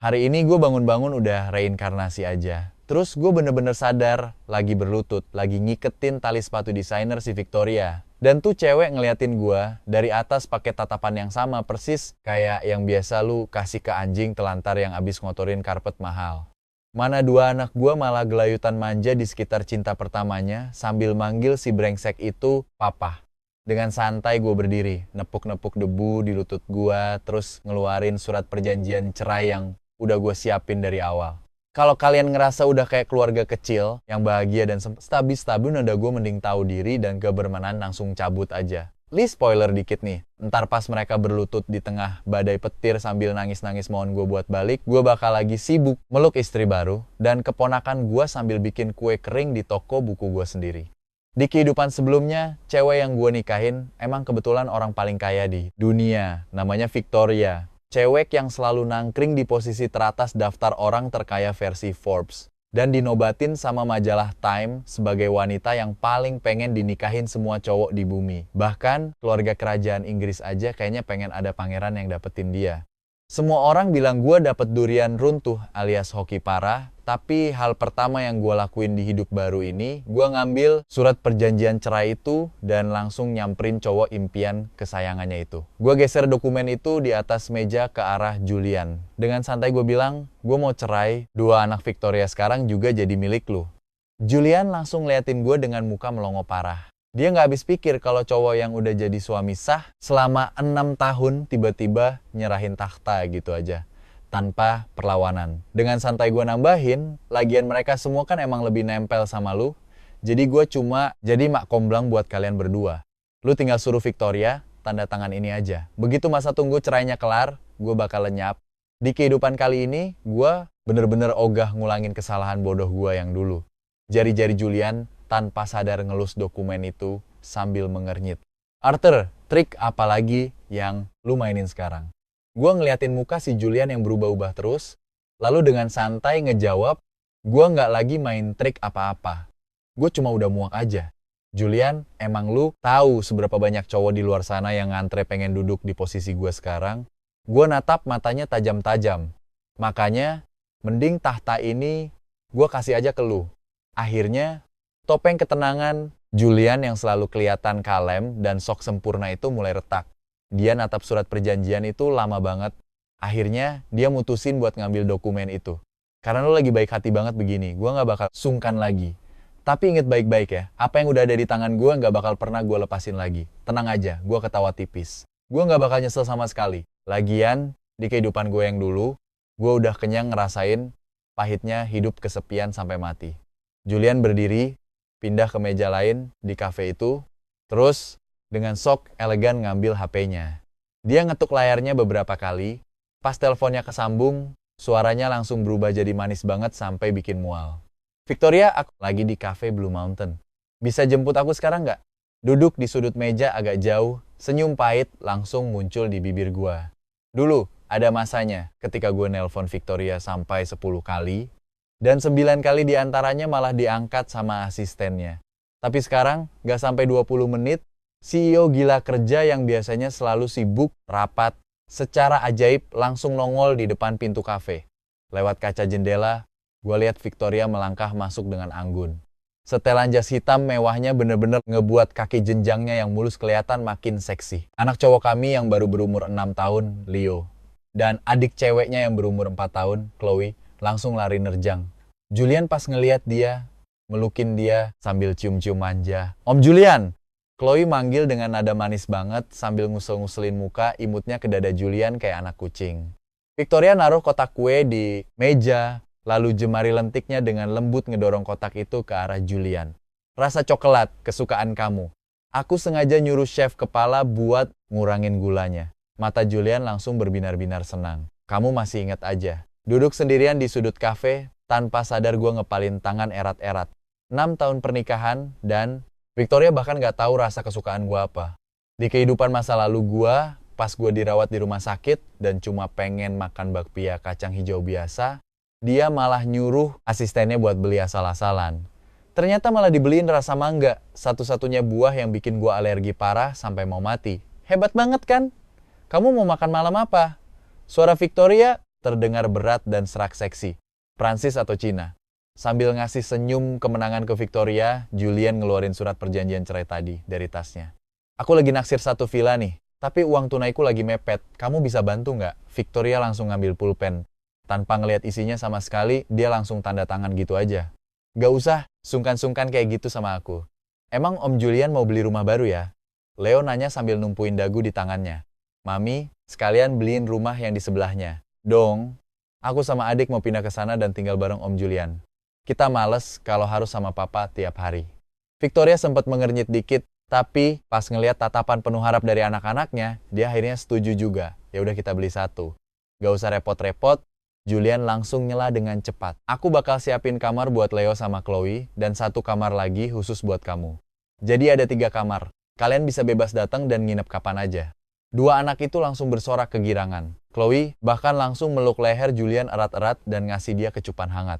Hari ini gue bangun-bangun udah reinkarnasi aja. Terus gue bener-bener sadar, lagi berlutut, lagi ngiketin tali sepatu desainer si Victoria. Dan tuh cewek ngeliatin gue dari atas pakai tatapan yang sama persis kayak yang biasa lu kasih ke anjing telantar yang abis ngotorin karpet mahal. Mana dua anak gue malah gelayutan manja di sekitar cinta pertamanya sambil manggil si brengsek itu papa. Dengan santai gue berdiri, nepuk-nepuk debu di lutut gue, terus ngeluarin surat perjanjian cerai yang udah gue siapin dari awal. Kalau kalian ngerasa udah kayak keluarga kecil, yang bahagia dan stabil-stabil, udah gue mending tahu diri dan gak bermanan langsung cabut aja. Spoiler dikit nih, ntar pas mereka berlutut di tengah badai petir sambil nangis-nangis mohon gue buat balik, gue bakal lagi sibuk meluk istri baru, dan keponakan gue sambil bikin kue kering di toko buku gue sendiri. Di kehidupan sebelumnya, cewek yang gue nikahin emang kebetulan orang paling kaya di dunia, namanya Victoria. Cewek yang selalu nangkring di posisi teratas daftar orang terkaya versi Forbes. Dan dinobatin sama majalah Time sebagai wanita yang paling pengen dinikahin semua cowok di bumi. Bahkan keluarga kerajaan Inggris aja kayaknya pengen ada pangeran yang dapetin dia. Semua orang bilang gue dapet durian runtuh alias hoki parah, tapi hal pertama yang gue lakuin di hidup baru ini, gue ngambil surat perjanjian cerai itu dan langsung nyamperin cowok impian kesayangannya itu. Gue geser dokumen itu di atas meja ke arah Julian. Dengan santai gue bilang, gue mau cerai, dua anak Victoria sekarang juga jadi milik lu. Julian langsung liatin gue dengan muka melongo parah. Dia nggak habis pikir kalau cowok yang udah jadi suami sah selama 6 tahun tiba-tiba nyerahin takhta gitu aja. Tanpa perlawanan. Dengan santai gue nambahin, lagian mereka semua kan emang lebih nempel sama lu. Jadi gue cuma jadi mak komblang buat kalian berdua. Lu tinggal suruh Victoria, tanda tangan ini aja. Begitu masa tunggu cerainya kelar, gue bakal lenyap. Di kehidupan kali ini, gue bener-bener ogah ngulangin kesalahan bodoh gue yang dulu. Jari-jari Julian tanpa sadar ngelus dokumen itu sambil mengernyit. Arthur, trik apa lagi yang lu mainin sekarang? Gue ngeliatin muka si Julian yang berubah-ubah terus, lalu dengan santai ngejawab, gue nggak lagi main trik apa-apa. Gue cuma udah muak aja. Julian, emang lu tahu seberapa banyak cowok di luar sana yang ngantre pengen duduk di posisi gue sekarang? Gue natap matanya tajam-tajam. Makanya, mending tahta ini gue kasih aja ke lu. Akhirnya, topeng ketenangan Julian yang selalu kelihatan kalem dan sok sempurna itu mulai retak. Dia natap surat perjanjian itu lama banget. Akhirnya dia mutusin buat ngambil dokumen itu. Karena lo lagi baik hati banget begini, gue gak bakal sungkan lagi. Tapi inget baik-baik ya, apa yang udah ada di tangan gue gak bakal pernah gue lepasin lagi. Tenang aja, gue ketawa tipis. Gue gak bakal nyesel sama sekali. Lagian, di kehidupan gue yang dulu, gue udah kenyang ngerasain pahitnya hidup kesepian sampai mati. Julian berdiri, pindah ke meja lain di kafe itu, terus dengan sok elegan ngambil HP-nya. Dia ngetuk layarnya beberapa kali, pas teleponnya kesambung, suaranya langsung berubah jadi manis banget sampai bikin mual. Victoria, aku lagi di kafe Blue Mountain. Bisa jemput aku sekarang nggak? Duduk di sudut meja agak jauh, senyum pahit langsung muncul di bibir gua. Dulu, ada masanya ketika gue nelpon Victoria sampai 10 kali, dan 9 kali diantaranya malah diangkat sama asistennya. Tapi sekarang, gak sampai 20 menit, CEO gila kerja yang biasanya selalu sibuk, rapat, secara ajaib langsung nongol di depan pintu kafe. Lewat kaca jendela, gue lihat Victoria melangkah masuk dengan anggun. Setelan jas hitam mewahnya bener-bener ngebuat kaki jenjangnya yang mulus kelihatan makin seksi. Anak cowok kami yang baru berumur 6 tahun, Leo. Dan adik ceweknya yang berumur 4 tahun, Chloe, langsung lari nerjang. Julian pas ngeliat dia, melukin dia sambil cium-cium manja. Om Julian! Chloe manggil dengan nada manis banget sambil ngusel-nguselin muka imutnya ke dada Julian kayak anak kucing. Victoria naruh kotak kue di meja, lalu jemari lentiknya dengan lembut ngedorong kotak itu ke arah Julian. Rasa coklat, kesukaan kamu. Aku sengaja nyuruh chef kepala buat ngurangin gulanya. Mata Julian langsung berbinar-binar senang. Kamu masih ingat aja. Duduk sendirian di sudut kafe, tanpa sadar gue ngepalin tangan erat-erat. 6 tahun pernikahan, dan Victoria bahkan gak tahu rasa kesukaan gue apa. Di kehidupan masa lalu gue, pas gue dirawat di rumah sakit, dan cuma pengen makan bakpia kacang hijau biasa, dia malah nyuruh asistennya buat beli asal-asalan. Ternyata malah dibeliin rasa mangga, satu-satunya buah yang bikin gue alergi parah sampai mau mati. Hebat banget kan? Kamu mau makan malam apa? Suara Victoria terdengar berat dan serak seksi. Prancis atau Cina? Sambil ngasih senyum kemenangan ke Victoria, Julian ngeluarin surat perjanjian cerai tadi dari tasnya. Aku lagi naksir satu villa nih, tapi uang tunaiku lagi mepet. Kamu bisa bantu nggak? Victoria langsung ngambil pulpen. Tanpa ngeliat isinya sama sekali, dia langsung tanda tangan gitu aja. Gak usah, sungkan-sungkan kayak gitu sama aku. Emang Om Julian mau beli rumah baru ya? Leo nanya sambil numpuin dagu di tangannya. Mami, sekalian beliin rumah yang di sebelahnya. Dong, aku sama adik mau pindah ke sana dan tinggal bareng Om Julian. Kita males kalau harus sama papa tiap hari. Victoria sempat mengernyit dikit, tapi pas ngeliat tatapan penuh harap dari anak-anaknya, dia akhirnya setuju juga. Ya udah kita beli satu. Gak usah repot-repot, Julian langsung nyela dengan cepat. Aku bakal siapin kamar buat Leo sama Chloe, dan satu kamar lagi khusus buat kamu. Jadi ada 3 kamar. Kalian bisa bebas datang dan nginep kapan aja. Dua anak itu langsung bersorak kegirangan. Chloe bahkan langsung meluk leher Julian erat-erat dan ngasih dia kecupan hangat.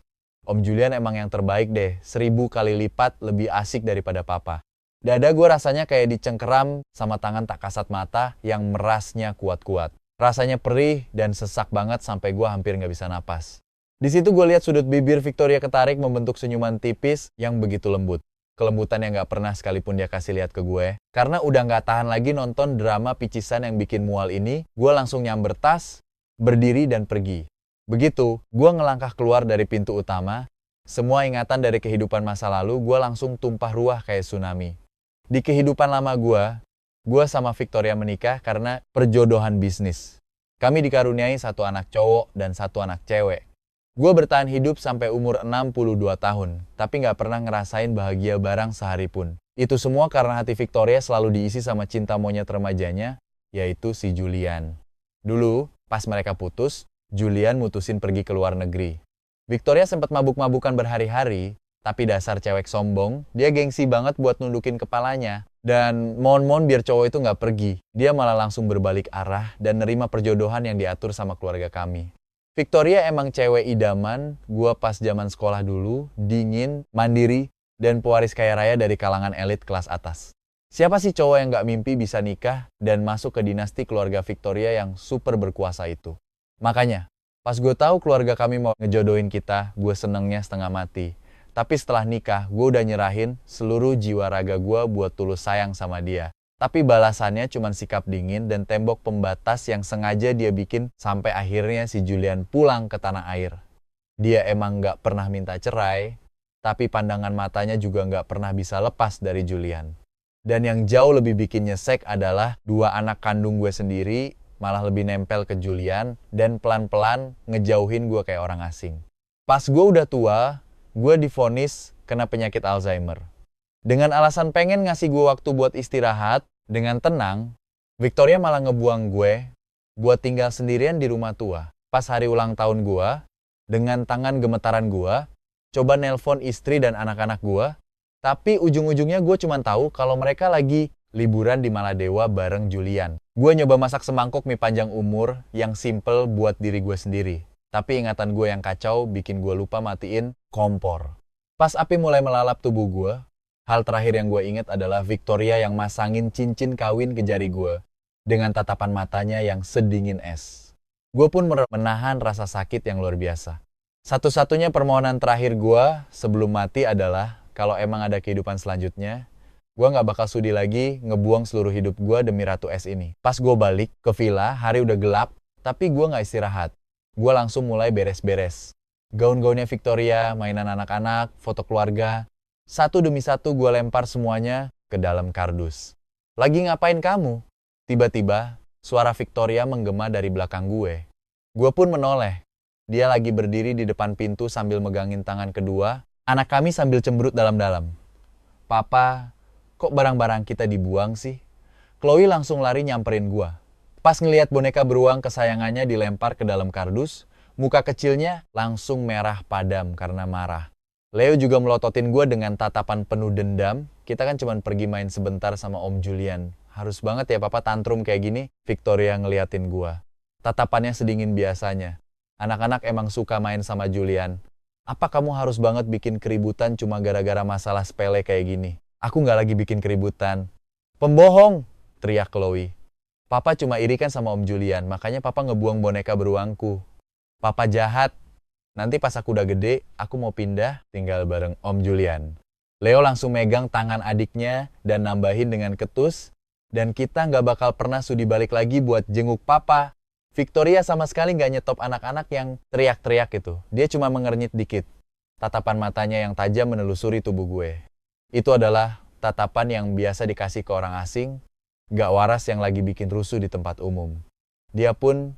Om Julian emang yang terbaik deh, 1000 kali lipat lebih asik daripada papa. Dada gue rasanya kayak dicengkeram sama tangan tak kasat mata yang merasnya kuat-kuat. Rasanya perih dan sesak banget sampai gue hampir nggak bisa napas. Di situ gue lihat sudut bibir Victoria ketarik membentuk senyuman tipis yang begitu lembut. Kelembutan yang nggak pernah sekalipun dia kasih lihat ke gue. Karena udah nggak tahan lagi nonton drama picisan yang bikin mual ini, gue langsung nyamber tas, berdiri dan pergi. Begitu, gue ngelangkah keluar dari pintu utama, semua ingatan dari kehidupan masa lalu gue langsung tumpah ruah kayak tsunami. Di kehidupan lama gue sama Victoria menikah karena perjodohan bisnis. Kami dikaruniai satu anak cowok dan satu anak cewek. Gue bertahan hidup sampai umur 62 tahun, tapi nggak pernah ngerasain bahagia bareng sehari pun. Itu semua karena hati Victoria selalu diisi sama cinta monyet remajanya, yaitu si Julian. Dulu, pas mereka putus, Julian mutusin pergi ke luar negeri. Victoria sempat mabuk-mabukan berhari-hari, tapi dasar cewek sombong, dia gengsi banget buat nundukin kepalanya. Dan mohon-mohon biar cowok itu nggak pergi. Dia malah langsung berbalik arah dan nerima perjodohan yang diatur sama keluarga kami. Victoria emang cewek idaman, gua pas zaman sekolah dulu, dingin, mandiri, dan pewaris kaya raya dari kalangan elit kelas atas. Siapa sih cowok yang nggak mimpi bisa nikah dan masuk ke dinasti keluarga Victoria yang super berkuasa itu? Makanya, pas gue tahu keluarga kami mau ngejodohin kita, gue senengnya setengah mati. Tapi setelah nikah, gue udah nyerahin seluruh jiwa raga gue buat tulus sayang sama dia. Tapi balasannya cuma sikap dingin dan tembok pembatas yang sengaja dia bikin sampai akhirnya si Julian pulang ke tanah air. Dia emang nggak pernah minta cerai, tapi pandangan matanya juga nggak pernah bisa lepas dari Julian. Dan yang jauh lebih bikin nyesek adalah 2 anak kandung gue sendiri malah lebih nempel ke Julian dan pelan-pelan ngejauhin gue kayak orang asing. Pas gue udah tua, gue divonis kena penyakit Alzheimer. Dengan alasan pengen ngasih gue waktu buat istirahat, dengan tenang, Victoria malah ngebuang gue buat tinggal sendirian di rumah tua. Pas hari ulang tahun gue, dengan tangan gemetaran gue, coba nelpon istri dan anak-anak gue, tapi ujung-ujungnya gue cuma tahu kalau mereka lagi liburan di Maladewa bareng Julian. Gue nyoba masak semangkuk mie panjang umur yang simple buat diri gue sendiri. Tapi ingatan gue yang kacau bikin gue lupa matiin kompor. Pas api mulai melalap tubuh gue, hal terakhir yang gue ingat adalah Victoria yang masangin cincin kawin ke jari gue dengan tatapan matanya yang sedingin es. Gue pun menahan rasa sakit yang luar biasa. Satu-satunya permohonan terakhir gue sebelum mati adalah kalau emang ada kehidupan selanjutnya, gue gak bakal sudi lagi ngebuang seluruh hidup gue demi Ratu Es ini. Pas gue balik ke villa, hari udah gelap, tapi gue gak istirahat. Gue langsung mulai beres-beres. Gaun-gaunnya Victoria, mainan anak-anak, foto keluarga. Satu demi satu gue lempar semuanya ke dalam kardus. Lagi ngapain kamu? Tiba-tiba, suara Victoria menggema dari belakang gue. Gue pun menoleh. Dia lagi berdiri di depan pintu sambil megangin tangan kedua. Anak kami sambil cemberut dalam-dalam. Papa, kok barang-barang kita dibuang sih? Chloe langsung lari nyamperin gua. Pas ngelihat boneka beruang kesayangannya dilempar ke dalam kardus, muka kecilnya langsung merah padam karena marah. Leo juga melototin gua dengan tatapan penuh dendam. Kita kan cuma pergi main sebentar sama Om Julian. Harus banget ya papa tantrum kayak gini? Victoria ngeliatin gua. Tatapannya sedingin biasanya. Anak-anak emang suka main sama Julian. Apa kamu harus banget bikin keributan cuma gara-gara masalah sepele kayak gini? Aku nggak lagi bikin keributan. Pembohong, teriak Chloe. Papa cuma iri kan sama Om Julian, makanya papa ngebuang boneka beruangku. Papa jahat. Nanti pas aku udah gede, aku mau pindah tinggal bareng Om Julian. Leo langsung megang tangan adiknya dan nambahin dengan ketus. Dan kita nggak bakal pernah sudi balik lagi buat jenguk papa. Victoria sama sekali nggak nyetop anak-anak yang teriak-teriak itu. Dia cuma mengernyit dikit. Tatapan matanya yang tajam menelusuri tubuh gue. Itu adalah tatapan yang biasa dikasih ke orang asing, nggak waras yang lagi bikin rusuh di tempat umum. Dia pun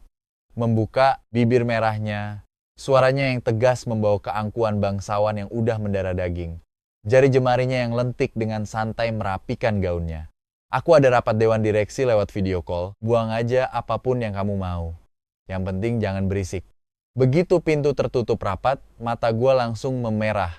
membuka bibir merahnya. Suaranya yang tegas membawa keangkuhan bangsawan yang udah mendarah daging. Jari jemarinya yang lentik dengan santai merapikan gaunnya. Aku ada rapat dewan direksi lewat video call, buang aja apapun yang kamu mau. Yang penting jangan berisik. Begitu pintu tertutup rapat, mata gue langsung memerah.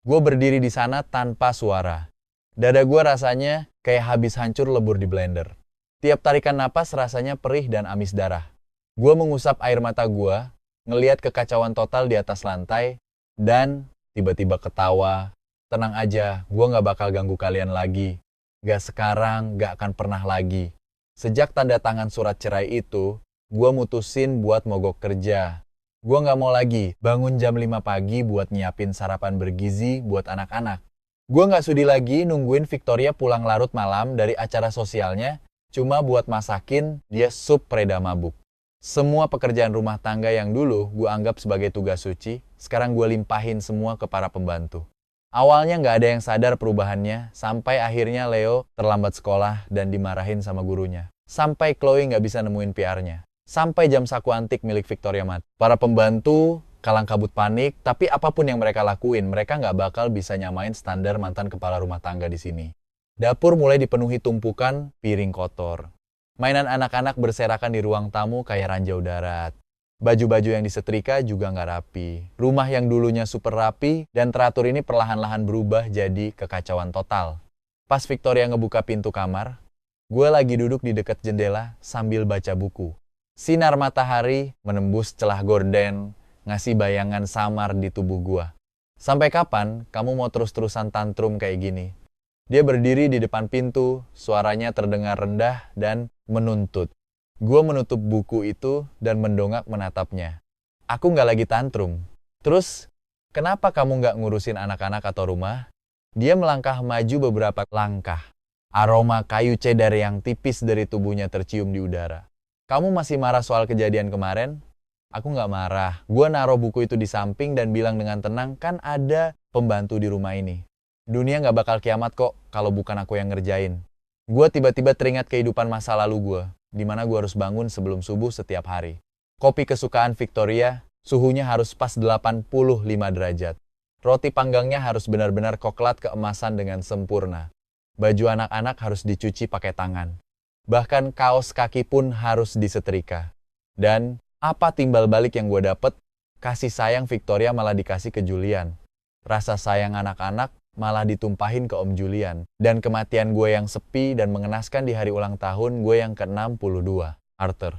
Gue berdiri di sana tanpa suara. Dada gue rasanya kayak habis hancur lebur di blender. Tiap tarikan napas rasanya perih dan amis darah. Gue mengusap air mata gue, ngeliat kekacauan total di atas lantai, dan tiba-tiba ketawa. Tenang aja, gue gak bakal ganggu kalian lagi. Gak sekarang, gak akan pernah lagi. Sejak tanda tangan surat cerai itu, gue mutusin buat mogok kerja. Gue gak mau lagi bangun jam 5 pagi buat nyiapin sarapan bergizi buat anak-anak. Gue gak sudi lagi nungguin Victoria pulang larut malam dari acara sosialnya, cuma buat masakin dia sup preda mabuk. Semua pekerjaan rumah tangga yang dulu gue anggap sebagai tugas suci, sekarang gue limpahin semua ke para pembantu. Awalnya nggak ada yang sadar perubahannya, sampai akhirnya Leo terlambat sekolah dan dimarahin sama gurunya. Sampai Chloe nggak bisa nemuin PR-nya. Sampai jam saku antik milik Victoria mati. Para pembantu kalang kabut panik, tapi apapun yang mereka lakuin, mereka nggak bakal bisa nyamain standar mantan kepala rumah tangga di sini. Dapur mulai dipenuhi tumpukan piring kotor. Mainan anak-anak berserakan di ruang tamu kayak ranjau darat. Baju-baju yang disetrika juga nggak rapi. Rumah yang dulunya super rapi dan teratur ini perlahan-lahan berubah jadi kekacauan total. Pas Victoria ngebuka pintu kamar, gue lagi duduk di dekat jendela sambil baca buku. Sinar matahari menembus celah gorden, ngasih bayangan samar di tubuh gue. Sampai kapan kamu mau terus-terusan tantrum kayak gini? Dia berdiri di depan pintu, suaranya terdengar rendah dan menuntut. Gue menutup buku itu dan mendongak menatapnya. Aku nggak lagi tantrum. Terus, kenapa kamu nggak ngurusin anak-anak atau rumah? Dia melangkah maju beberapa langkah. Aroma kayu cedar yang tipis dari tubuhnya tercium di udara. Kamu masih marah soal kejadian kemarin? Aku nggak marah. Gue naruh buku itu di samping dan bilang dengan tenang, kan ada pembantu di rumah ini. Dunia nggak bakal kiamat kok kalau bukan aku yang ngerjain. Gue tiba-tiba teringat kehidupan masa lalu gue, di mana gue harus bangun sebelum subuh setiap hari. Kopi kesukaan Victoria, suhunya harus pas 85 derajat. Roti panggangnya harus benar-benar koklat keemasan dengan sempurna. Baju anak-anak harus dicuci pakai tangan. Bahkan kaos kaki pun harus disetrika. Dan apa timbal balik yang gue dapet? Kasih sayang Victoria malah dikasih ke Julian. Rasa sayang anak-anak malah ditumpahin ke Om Julian. Dan kematian gue yang sepi dan mengenaskan di hari ulang tahun gue yang ke-62, Arthur.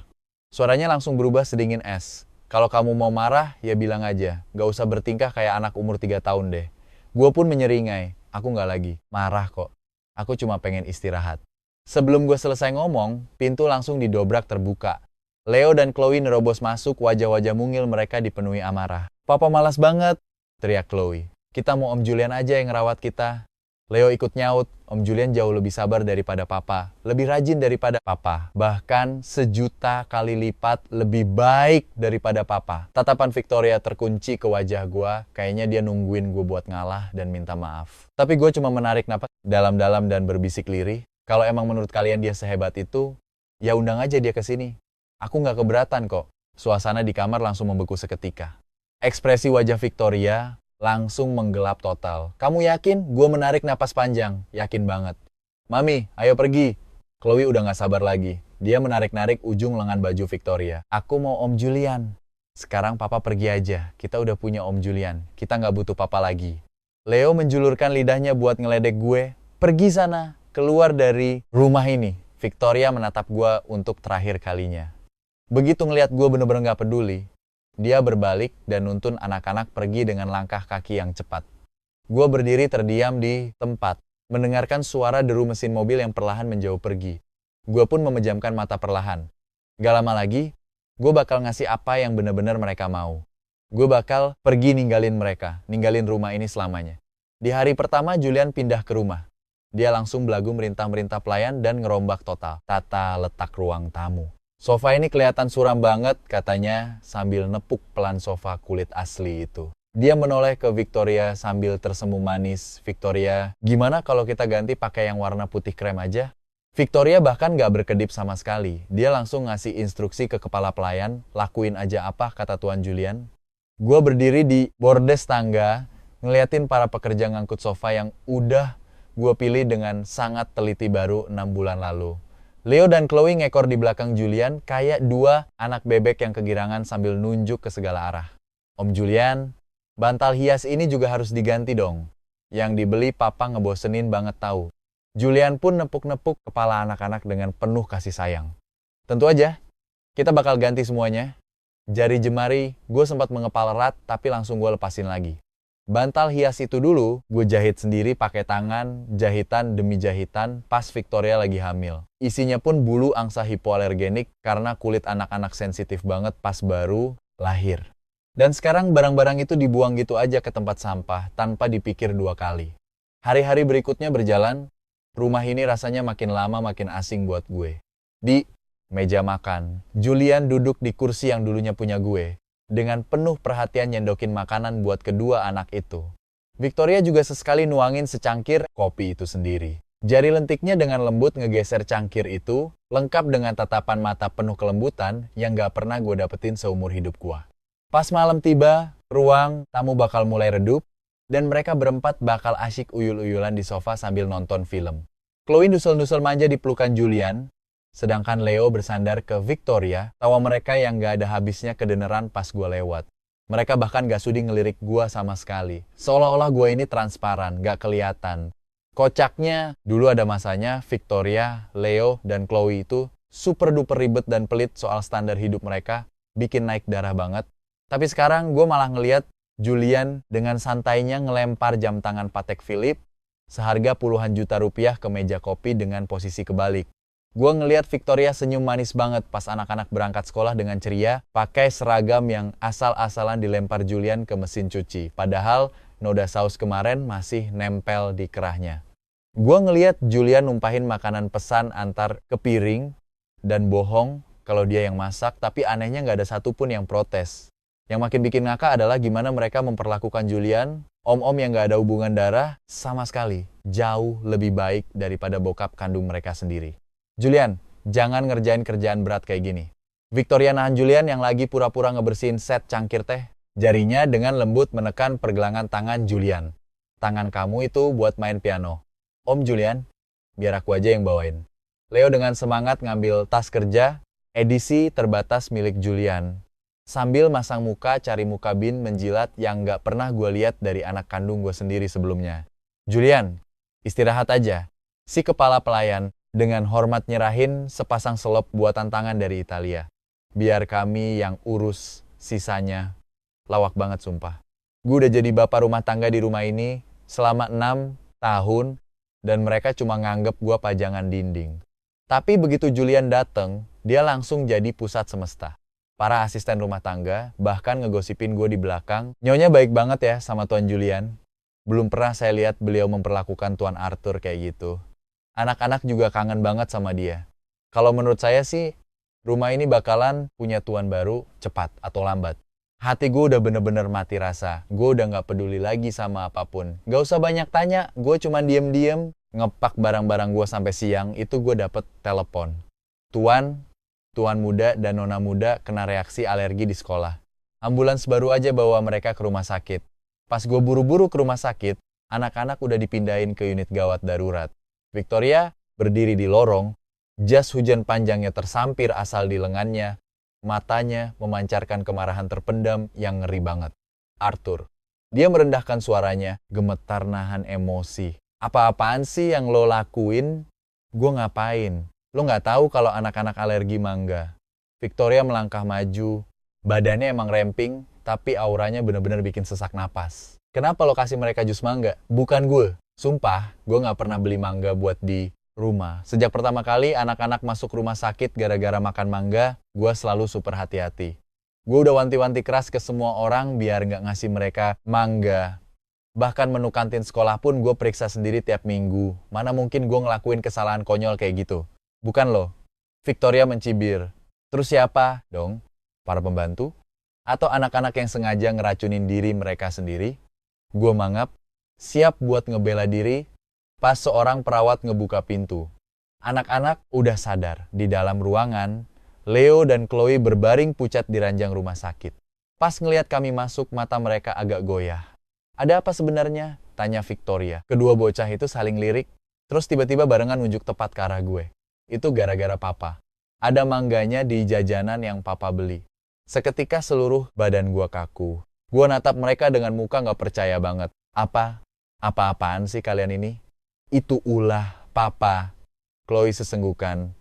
Suaranya langsung berubah sedingin es. Kalau kamu mau marah, ya bilang aja. Gak usah bertingkah kayak anak umur 3 tahun deh. Gue pun menyeringai. Aku gak lagi marah kok. Aku cuma pengen istirahat. Sebelum gue selesai ngomong, pintu langsung didobrak terbuka. Leo dan Chloe nerobos masuk, wajah-wajah mungil mereka dipenuhi amarah. Papa malas banget, teriak Chloe. Kita mau Om Julian aja yang ngerawat kita. Leo ikut nyaut, Om Julian jauh lebih sabar daripada Papa. Lebih rajin daripada Papa. Bahkan 1.000.000 kali lipat lebih baik daripada Papa. Tatapan Victoria terkunci ke wajah gue. Kayaknya dia nungguin gue buat ngalah dan minta maaf. Tapi gue cuma menarik napas dalam-dalam dan berbisik lirih. Kalau emang menurut kalian dia sehebat itu, ya undang aja dia ke sini. Aku nggak keberatan kok. Suasana di kamar langsung membeku seketika. Ekspresi wajah Victoria langsung menggelap total. Kamu yakin? Gue menarik napas panjang. Yakin banget. Mami, ayo pergi. Chloe udah gak sabar lagi. Dia menarik-narik ujung lengan baju Victoria. Aku mau Om Julian. Sekarang Papa pergi aja. Kita udah punya Om Julian. Kita gak butuh Papa lagi. Leo menjulurkan lidahnya buat ngeledek gue. Pergi sana. Keluar dari rumah ini. Victoria menatap gue untuk terakhir kalinya. Begitu ngeliat gue bener-bener gak peduli, dia berbalik dan nuntun anak-anak pergi dengan langkah kaki yang cepat. Gue berdiri terdiam di tempat, mendengarkan suara deru mesin mobil yang perlahan menjauh pergi. Gue pun memejamkan mata perlahan. Gak lama lagi, Gue bakal ngasih apa yang bener-bener mereka mau. Gue bakal pergi ninggalin mereka, ninggalin rumah ini selamanya. Di hari pertama Julian pindah ke rumah. Dia langsung belagu merintah-merintah pelayan dan ngerombak total tata letak ruang tamu. Sofa ini kelihatan suram banget katanya sambil nepuk pelan sofa kulit asli itu. Dia menoleh ke Victoria sambil tersenyum manis. Victoria, gimana kalau kita ganti pakai yang warna putih krem aja? Victoria bahkan gak berkedip sama sekali. Dia langsung ngasih instruksi ke kepala pelayan, lakuin aja apa kata Tuan Julian. Gua berdiri di bordes tangga, ngeliatin para pekerja ngangkut sofa yang udah gua pilih dengan sangat teliti baru 6 bulan lalu. Leo dan Chloe ngekor di belakang Julian kayak dua anak bebek yang kegirangan sambil nunjuk ke segala arah. Om Julian, bantal hias ini juga harus diganti dong. Yang dibeli papa ngebosenin banget tahu. Julian pun nepuk-nepuk kepala anak-anak dengan penuh kasih sayang. Tentu aja, kita bakal ganti semuanya. Jari jemari, gue sempat mengepal erat tapi langsung gue lepasin lagi. Bantal hias itu dulu, gue jahit sendiri pakai tangan, jahitan demi jahitan, pas Victoria lagi hamil. Isinya pun bulu angsa hipoalergenik karena kulit anak-anak sensitif banget pas baru lahir. Dan sekarang barang-barang itu dibuang gitu aja ke tempat sampah tanpa dipikir dua kali. Hari-hari berikutnya berjalan, rumah ini rasanya makin lama makin asing buat gue. Di meja makan, Julian duduk di kursi yang dulunya punya gue. Dengan penuh perhatian nyendokin makanan buat kedua anak itu. Victoria juga sesekali nuangin secangkir kopi itu sendiri. Jari lentiknya dengan lembut ngegeser cangkir itu, lengkap dengan tatapan mata penuh kelembutan yang gak pernah gue dapetin seumur hidup gue. Pas malam tiba, ruang tamu bakal mulai redup, dan mereka berempat bakal asyik uyul-uyulan di sofa sambil nonton film. Chloe nusel-nusel manja di pelukan Julian, sedangkan Leo bersandar ke Victoria, tawa mereka yang gak ada habisnya kedeneran pas gue lewat. Mereka bahkan gak sudi ngelirik gue sama sekali. Seolah-olah gue ini transparan, gak kelihatan. Kocaknya, dulu ada masanya Victoria, Leo, dan Chloe itu super duper ribet dan pelit soal standar hidup mereka, bikin naik darah banget. Tapi sekarang gue malah ngeliat Julian dengan santainya ngelempar jam tangan Patek Philippe seharga puluhan juta rupiah ke meja kopi dengan posisi kebalik. Gue ngeliat Victoria senyum manis banget pas anak-anak berangkat sekolah dengan ceria, pakai seragam yang asal-asalan dilempar Julian ke mesin cuci. Padahal noda saus kemarin masih nempel di kerahnya. Gue ngeliat Julian numpahin makanan pesan antar ke piring dan bohong kalau dia yang masak, tapi anehnya gak ada satupun yang protes. Yang makin bikin ngakak adalah gimana mereka memperlakukan Julian, om-om yang gak ada hubungan darah, sama sekali jauh lebih baik daripada bokap kandung mereka sendiri. Julian, jangan ngerjain kerjaan berat kayak gini. Victoria nahan Julian yang lagi pura-pura ngebersihin set cangkir teh. Jarinya dengan lembut menekan pergelangan tangan Julian. Tangan kamu itu buat main piano. Om Julian, biar aku aja yang bawain. Leo dengan semangat ngambil tas kerja, edisi terbatas milik Julian. Sambil masang muka cari muka bin menjilat yang gak pernah gue lihat dari anak kandung gue sendiri sebelumnya. Julian, istirahat aja. Si kepala pelayan dengan hormat nyerahin sepasang selop buatan tangan dari Italia. Biar kami yang urus sisanya. Lawak banget sumpah. Gue udah jadi bapak rumah tangga di rumah ini selama 6 tahun dan mereka cuma nganggep gue pajangan dinding. Tapi begitu Julian dateng, dia langsung jadi pusat semesta. Para asisten rumah tangga bahkan ngegosipin gue di belakang. Nyonya baik banget ya sama Tuan Julian. Belum pernah saya lihat beliau memperlakukan Tuan Arthur kayak gitu. Anak-anak juga kangen banget sama dia. Kalau menurut saya sih, rumah ini bakalan punya tuan baru cepat atau lambat. Hati gue udah bener-bener mati rasa. Gue udah gak peduli lagi sama apapun. Gak usah banyak tanya, gue cuma diem-diem ngepak barang-barang gue sampai siang, itu gue dapet telepon. Tuan muda dan nona muda kena reaksi alergi di sekolah. Ambulans baru aja bawa mereka ke rumah sakit. Pas gue buru-buru ke rumah sakit, anak-anak udah dipindahin ke unit gawat darurat. Victoria berdiri di lorong, jas hujan panjangnya tersampir asal di lengannya, matanya memancarkan kemarahan terpendam yang ngeri banget. Arthur. Dia merendahkan suaranya, gemetar nahan emosi. Apa-apaan sih yang lo lakuin? Gue ngapain? Lo nggak tahu kalau anak-anak alergi mangga. Victoria melangkah maju. Badannya emang remping, tapi auranya benar-benar bikin sesak napas. Kenapa lo kasih mereka jus mangga? Bukan gue. Sumpah, gue nggak pernah beli mangga buat di rumah. Sejak pertama kali anak-anak masuk rumah sakit gara-gara makan mangga, gue selalu super hati-hati. Gue udah wanti-wanti keras ke semua orang biar nggak ngasih mereka mangga. Bahkan menu kantin sekolah pun gue periksa sendiri tiap minggu. Mana mungkin gue ngelakuin kesalahan konyol kayak gitu. Bukan loh. Victoria mencibir. Terus siapa dong? Para pembantu? Atau anak-anak yang sengaja ngeracunin diri mereka sendiri? Gue mangap, siap buat ngebela diri, pas seorang perawat ngebuka pintu. Anak-anak udah sadar, di dalam ruangan, Leo dan Chloe berbaring pucat di ranjang rumah sakit. Pas ngelihat kami masuk, mata mereka agak goyah. Ada apa sebenarnya? Tanya Victoria. Kedua bocah itu saling lirik, terus tiba-tiba barengan nunjuk tepat ke arah gue. Itu gara-gara papa. Ada mangganya di jajanan yang papa beli. Seketika seluruh badan gue kaku. Gue natap mereka dengan muka gak percaya banget. Apa-apaan sih kalian ini? Itu ulah papa. Chloe sesenggukan.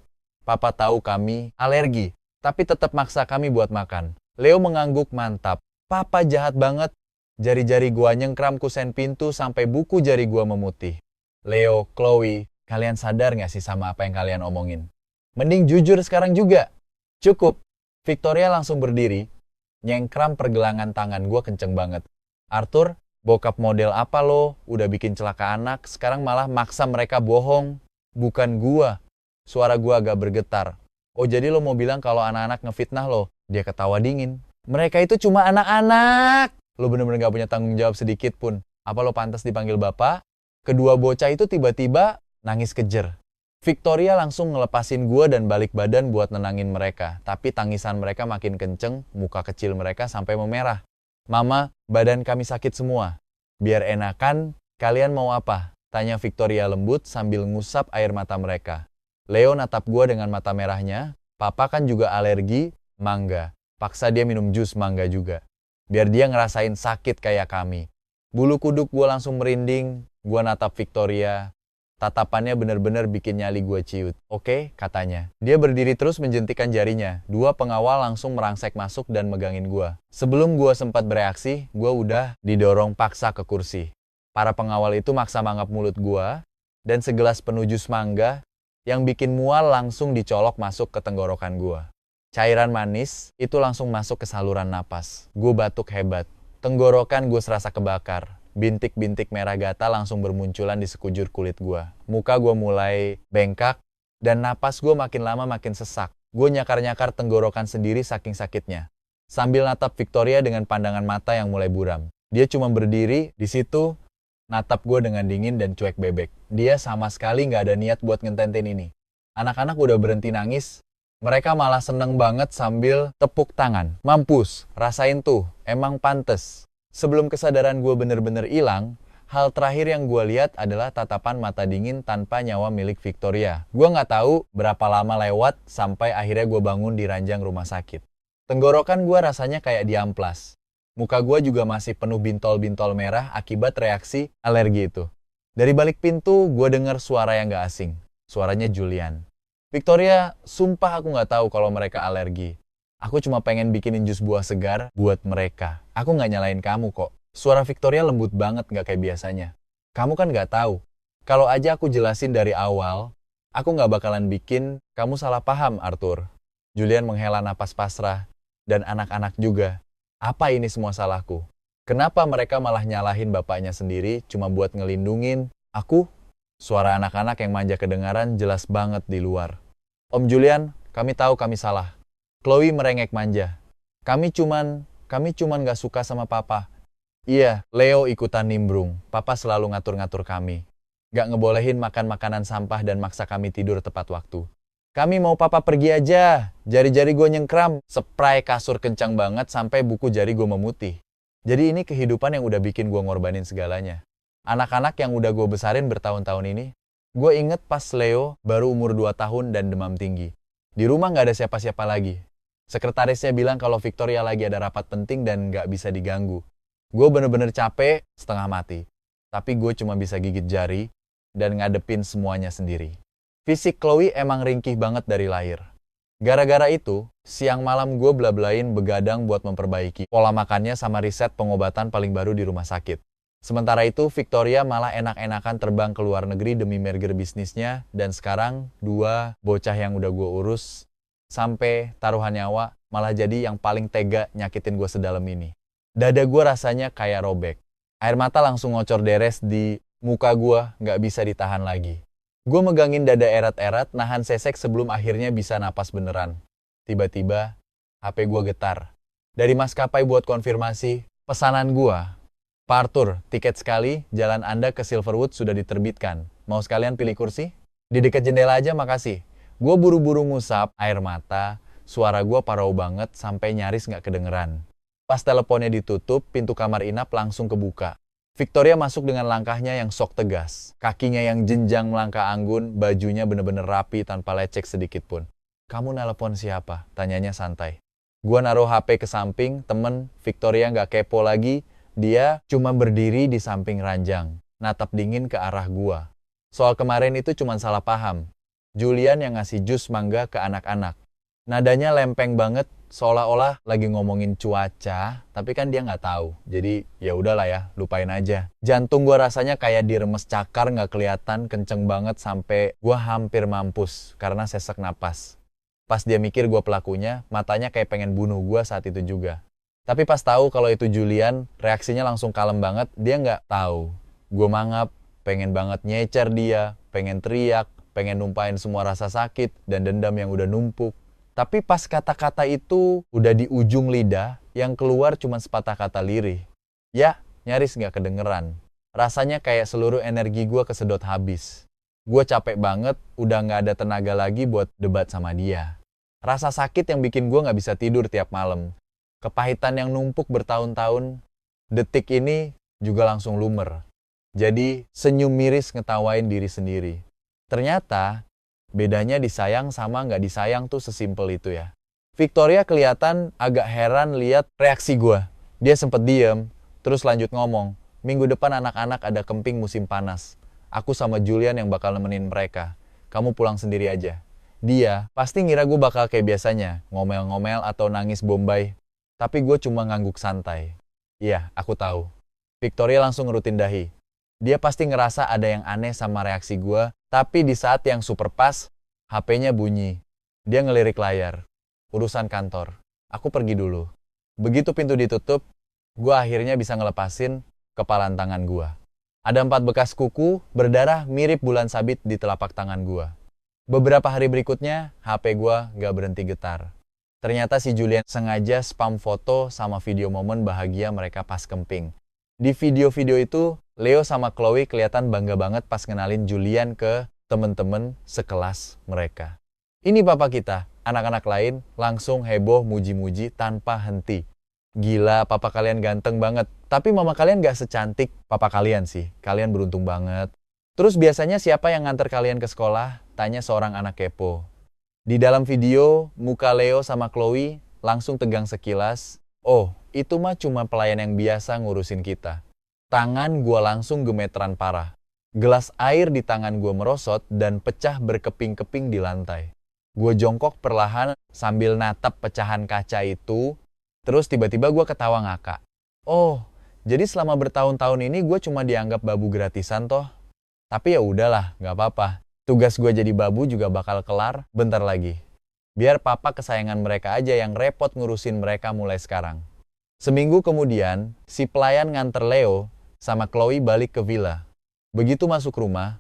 Papa tahu kami alergi, tapi tetap maksa kami buat makan. Leo mengangguk mantap. Papa jahat banget. Jari-jari gua nyengkram kusen pintu sampai buku jari gua memutih. Leo, Chloe, kalian sadar gak sih sama apa yang kalian omongin? Mending jujur sekarang juga. Cukup. Victoria langsung berdiri. Nyengkram pergelangan tangan gua kenceng banget. Arthur, bokap model apa lo? Udah bikin celaka anak, sekarang malah maksa mereka bohong. Bukan gua. Suara gua agak bergetar. Oh jadi lo mau bilang kalau anak-anak ngefitnah lo? Dia ketawa dingin. Mereka itu cuma anak-anak. Lo bener-bener gak punya tanggung jawab sedikit pun. Apa lo pantas dipanggil bapak? Kedua bocah itu tiba-tiba nangis kejer. Victoria langsung ngelepasin gua dan balik badan buat nenangin mereka. Tapi tangisan mereka makin kenceng, muka kecil mereka sampai memerah. Mama, badan kami sakit semua. Biar enakan, kalian mau apa? Tanya Victoria lembut sambil ngusap air mata mereka. Leo natap gua dengan mata merahnya. Papa kan juga alergi mangga. Paksa dia minum jus mangga juga. Biar dia ngerasain sakit kayak kami. Bulu kuduk gue langsung merinding. Gue natap Victoria. Tatapannya bener-bener bikin nyali gue ciut. Oke, katanya. Dia berdiri terus menjentikan jarinya. Dua pengawal langsung merangsek masuk dan megangin gue. Sebelum gue sempat bereaksi, gue udah didorong paksa ke kursi. Para pengawal itu maksa mangap mulut gue. Dan segelas penuh jus mangga yang bikin mual langsung dicolok masuk ke tenggorokan gue. Cairan manis itu langsung masuk ke saluran napas. Gue batuk hebat. Tenggorokan gue serasa kebakar. Bintik-bintik merah gata langsung bermunculan di sekujur kulit gue. Muka gue mulai bengkak dan napas gue makin lama makin sesak. Gue nyakar-nyakar tenggorokan sendiri saking sakitnya. Sambil natap Victoria dengan pandangan mata yang mulai buram. Dia cuma berdiri di situ, natap gue dengan dingin dan cuek bebek. Dia sama sekali gak ada niat buat ngententin ini. Anak-anak udah berhenti nangis. Mereka malah seneng banget sambil tepuk tangan. Mampus, rasain tuh, emang pantes. Sebelum kesadaran gue bener-bener hilang, hal terakhir yang gue lihat adalah tatapan mata dingin tanpa nyawa milik Victoria. Gue nggak tahu berapa lama lewat sampai akhirnya gue bangun di ranjang rumah sakit. Tenggorokan gue rasanya kayak diamplas. Muka gue juga masih penuh bintol-bintol merah akibat reaksi alergi itu. Dari balik pintu, gue dengar suara yang gak asing. Suaranya Julian. Victoria, sumpah aku nggak tahu kalau mereka alergi. Aku cuma pengen bikinin jus buah segar buat mereka. Aku nggak nyalain kamu kok. Suara Victoria lembut banget nggak kayak biasanya. Kamu kan nggak tahu. Kalau aja aku jelasin dari awal, aku nggak bakalan bikin kamu salah paham, Arthur. Julian menghela napas pasrah. Dan anak-anak juga. Apa ini semua salahku? Kenapa mereka malah nyalahin bapaknya sendiri cuma buat ngelindungin aku? Suara anak-anak yang manja kedengaran jelas banget di luar. Om Julian, kami tahu kami salah. Chloe merengek manja. Kami cuman gak suka sama papa. Iya, Leo ikutan nimbrung. Papa selalu ngatur-ngatur kami. Gak ngebolehin makan makanan sampah dan maksa kami tidur tepat waktu. Kami mau papa pergi aja. Jari-jari gue nyengkram. Spray kasur kencang banget sampai buku jari gue memutih. Jadi ini kehidupan yang udah bikin gue ngorbanin segalanya. Anak-anak yang udah gue besarin bertahun-tahun ini. Gue inget pas Leo baru umur 2 tahun dan demam tinggi. Di rumah gak ada siapa-siapa lagi. Sekretarisnya bilang kalau Victoria lagi ada rapat penting dan gak bisa diganggu. Gue bener-bener capek, setengah mati. Tapi gue cuma bisa gigit jari dan ngadepin semuanya sendiri. Fisik Chloe emang ringkih banget dari lahir. Gara-gara itu, siang malam gue bela-belain begadang buat memperbaiki pola makannya sama riset pengobatan paling baru di rumah sakit. Sementara itu, Victoria malah enak-enakan terbang ke luar negeri demi merger bisnisnya, dan sekarang dua bocah yang udah gue urus sampai taruhan nyawa malah jadi yang paling tega nyakitin gue sedalam ini. Dada gue rasanya kayak robek. Air mata langsung ngocor deres di muka gue, nggak bisa ditahan lagi. Gue megangin dada erat-erat, nahan sesek sebelum akhirnya bisa napas beneran. Tiba-tiba, HP gue getar. Dari maskapai buat konfirmasi, pesanan gue. Pak Arthur, tiket sekali, jalan Anda ke Silverwood sudah diterbitkan. Mau sekalian pilih kursi? Di dekat jendela aja, makasih. Gue buru-buru ngusap, air mata, suara gue parau banget sampai nyaris nggak kedengeran. Pas teleponnya ditutup, pintu kamar Inap langsung kebuka. Victoria masuk dengan langkahnya yang sok tegas. Kakinya yang jenjang melangkah anggun, bajunya bener-bener rapi tanpa lecek sedikit pun. Kamu nelpon siapa? Tanyanya santai. Gue naruh HP ke samping, temen, Victoria nggak kepo lagi. Dia cuma berdiri di samping ranjang, natap dingin ke arah gua. Soal kemarin itu cuma salah paham. Julian yang ngasih jus mangga ke anak-anak. Nadanya lempeng banget, seolah-olah lagi ngomongin cuaca, tapi kan dia nggak tahu. Jadi ya udahlah ya, lupain aja. Jantung gua rasanya kayak diremes cakar, nggak kelihatan, kenceng banget sampai gua hampir mampus karena sesek napas. Pas dia mikir gua pelakunya, matanya kayak pengen bunuh gua saat itu juga. Tapi pas tahu kalau itu Julian, reaksinya langsung kalem banget. Dia nggak tahu. Gue mangap, pengen banget nyecer dia, pengen teriak, pengen numpain semua rasa sakit dan dendam yang udah numpuk. Tapi pas kata-kata itu udah di ujung lidah, yang keluar cuma sepatah kata lirih. Ya, nyaris nggak kedengeran. Rasanya kayak seluruh energi gue kesedot habis. Gue capek banget, udah nggak ada tenaga lagi buat debat sama dia. Rasa sakit yang bikin gue nggak bisa tidur tiap malam. Kepahitan yang numpuk bertahun-tahun, detik ini juga langsung lumer. Jadi senyum miris ngetawain diri sendiri. Ternyata bedanya disayang sama nggak disayang tuh sesimpel itu ya. Victoria kelihatan agak heran lihat reaksi gue. Dia sempet diem, terus lanjut ngomong, minggu depan anak-anak ada kemping musim panas. Aku sama Julian yang bakal nemenin mereka. Kamu pulang sendiri aja. Dia pasti ngira gue bakal kayak biasanya, ngomel-ngomel atau nangis bombay. Tapi gue cuma ngangguk santai. Iya, aku tahu. Victoria langsung ngerutin dahi. Dia pasti ngerasa ada yang aneh sama reaksi gue, tapi di saat yang super pas, HP-nya bunyi. Dia ngelirik layar. Urusan kantor. Aku pergi dulu. Begitu pintu ditutup, gue akhirnya bisa ngelepasin kepalan tangan gue. Ada 4 bekas kuku berdarah mirip bulan sabit di telapak tangan gue. Beberapa hari berikutnya, HP gue gak berhenti getar. Ternyata si Julian sengaja spam foto sama video momen bahagia mereka pas kemping. Di video-video itu, Leo sama Chloe kelihatan bangga banget pas ngenalin Julian ke temen-temen sekelas mereka. Ini papa kita, anak-anak lain langsung heboh muji-muji tanpa henti. Gila, papa kalian ganteng banget. Tapi mama kalian gak secantik papa kalian sih. Kalian beruntung banget. Terus biasanya siapa yang nganter kalian ke sekolah? Tanya seorang anak kepo. Di dalam video, muka Leo sama Chloe langsung tegang sekilas. Oh, itu mah cuma pelayan yang biasa ngurusin kita. Tangan gua langsung gemeteran parah. Gelas air di tangan gua merosot dan pecah berkeping-keping di lantai. Gua jongkok perlahan sambil natap pecahan kaca itu. Terus tiba-tiba gua ketawa ngakak. Oh, jadi selama bertahun-tahun ini gua cuma dianggap babu gratisan toh. Tapi ya udahlah, nggak apa-apa. Tugas gue jadi babu juga bakal kelar bentar lagi. Biar papa kesayangan mereka aja yang repot ngurusin mereka mulai sekarang. Seminggu kemudian, si pelayan nganter Leo sama Chloe balik ke villa. Begitu masuk rumah,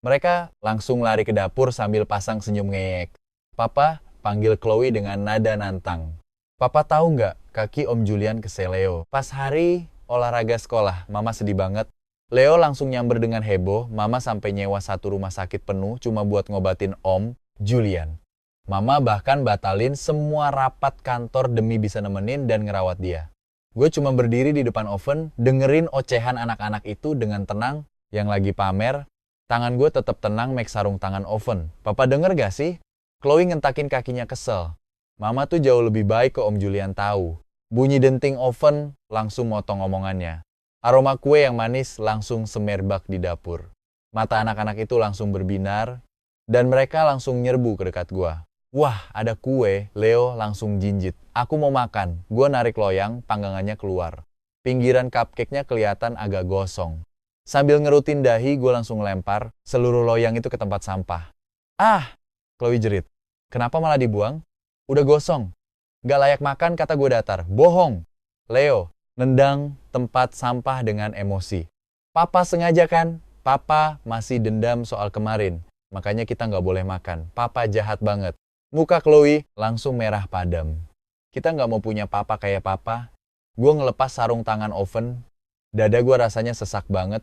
mereka langsung lari ke dapur sambil pasang senyum ngeyek. Papa panggil Chloe dengan nada nantang. Papa tahu nggak kaki Om Julian kesel Leo? Pas hari olahraga sekolah, mama sedih banget. Leo langsung nyamber dengan heboh, mama sampai nyewa satu rumah sakit penuh cuma buat ngobatin Om Julian. Mama bahkan batalin semua rapat kantor demi bisa nemenin dan ngerawat dia. Gue cuma berdiri di depan oven, dengerin ocehan anak-anak itu dengan tenang, yang lagi pamer. Tangan gue tetap tenang make sarung tangan oven. Papa denger gak sih? Chloe ngentakin kakinya kesel. Mama tuh jauh lebih baik ke Om Julian tahu. Bunyi denting oven langsung motong omongannya. Aroma kue yang manis langsung semerbak di dapur. Mata anak-anak itu langsung berbinar, dan mereka langsung nyerbu ke dekat gua. Wah, ada kue, Leo langsung jinjit. Aku mau makan. Gua narik loyang, panggangannya keluar. Pinggiran cupcake-nya kelihatan agak gosong. Sambil ngerutin dahi, gue langsung lempar seluruh loyang itu ke tempat sampah. Ah! Chloe jerit. Kenapa malah dibuang? Udah gosong. Gak layak makan, kata gue datar. Bohong. Leo nendang tempat sampah dengan emosi. Papa sengaja kan? Papa masih dendam soal kemarin. Makanya kita nggak boleh makan. Papa jahat banget. Muka Chloe langsung merah padam. Kita nggak mau punya papa kayak papa. Gue ngelepas sarung tangan oven. Dada gue rasanya sesak banget.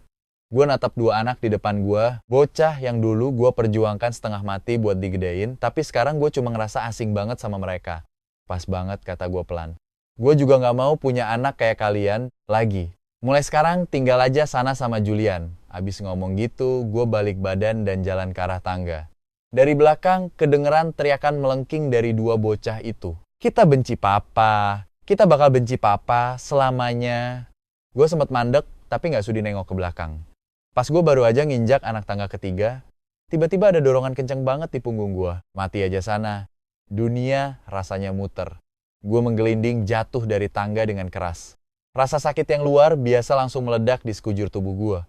Gue natap dua anak di depan gue. Bocah yang dulu gue perjuangkan setengah mati buat digedein. Tapi sekarang gue cuma ngerasa asing banget sama mereka. Pas banget, kata gue pelan. Gue juga nggak mau punya anak kayak kalian lagi. Mulai sekarang tinggal aja sana sama Julian. Abis ngomong gitu, gue balik badan dan jalan ke arah tangga. Dari belakang, kedengeran teriakan melengking dari dua bocah itu. Kita benci papa. Kita bakal benci papa selamanya. Gue sempat mandek, tapi nggak sudi nengok ke belakang. Pas gue baru aja nginjak anak tangga ketiga, tiba-tiba ada dorongan kenceng banget di punggung gue. Mati aja sana. Dunia rasanya muter. Gue menggelinding jatuh dari tangga dengan keras. Rasa sakit yang luar biasa langsung meledak di sekujur tubuh gue.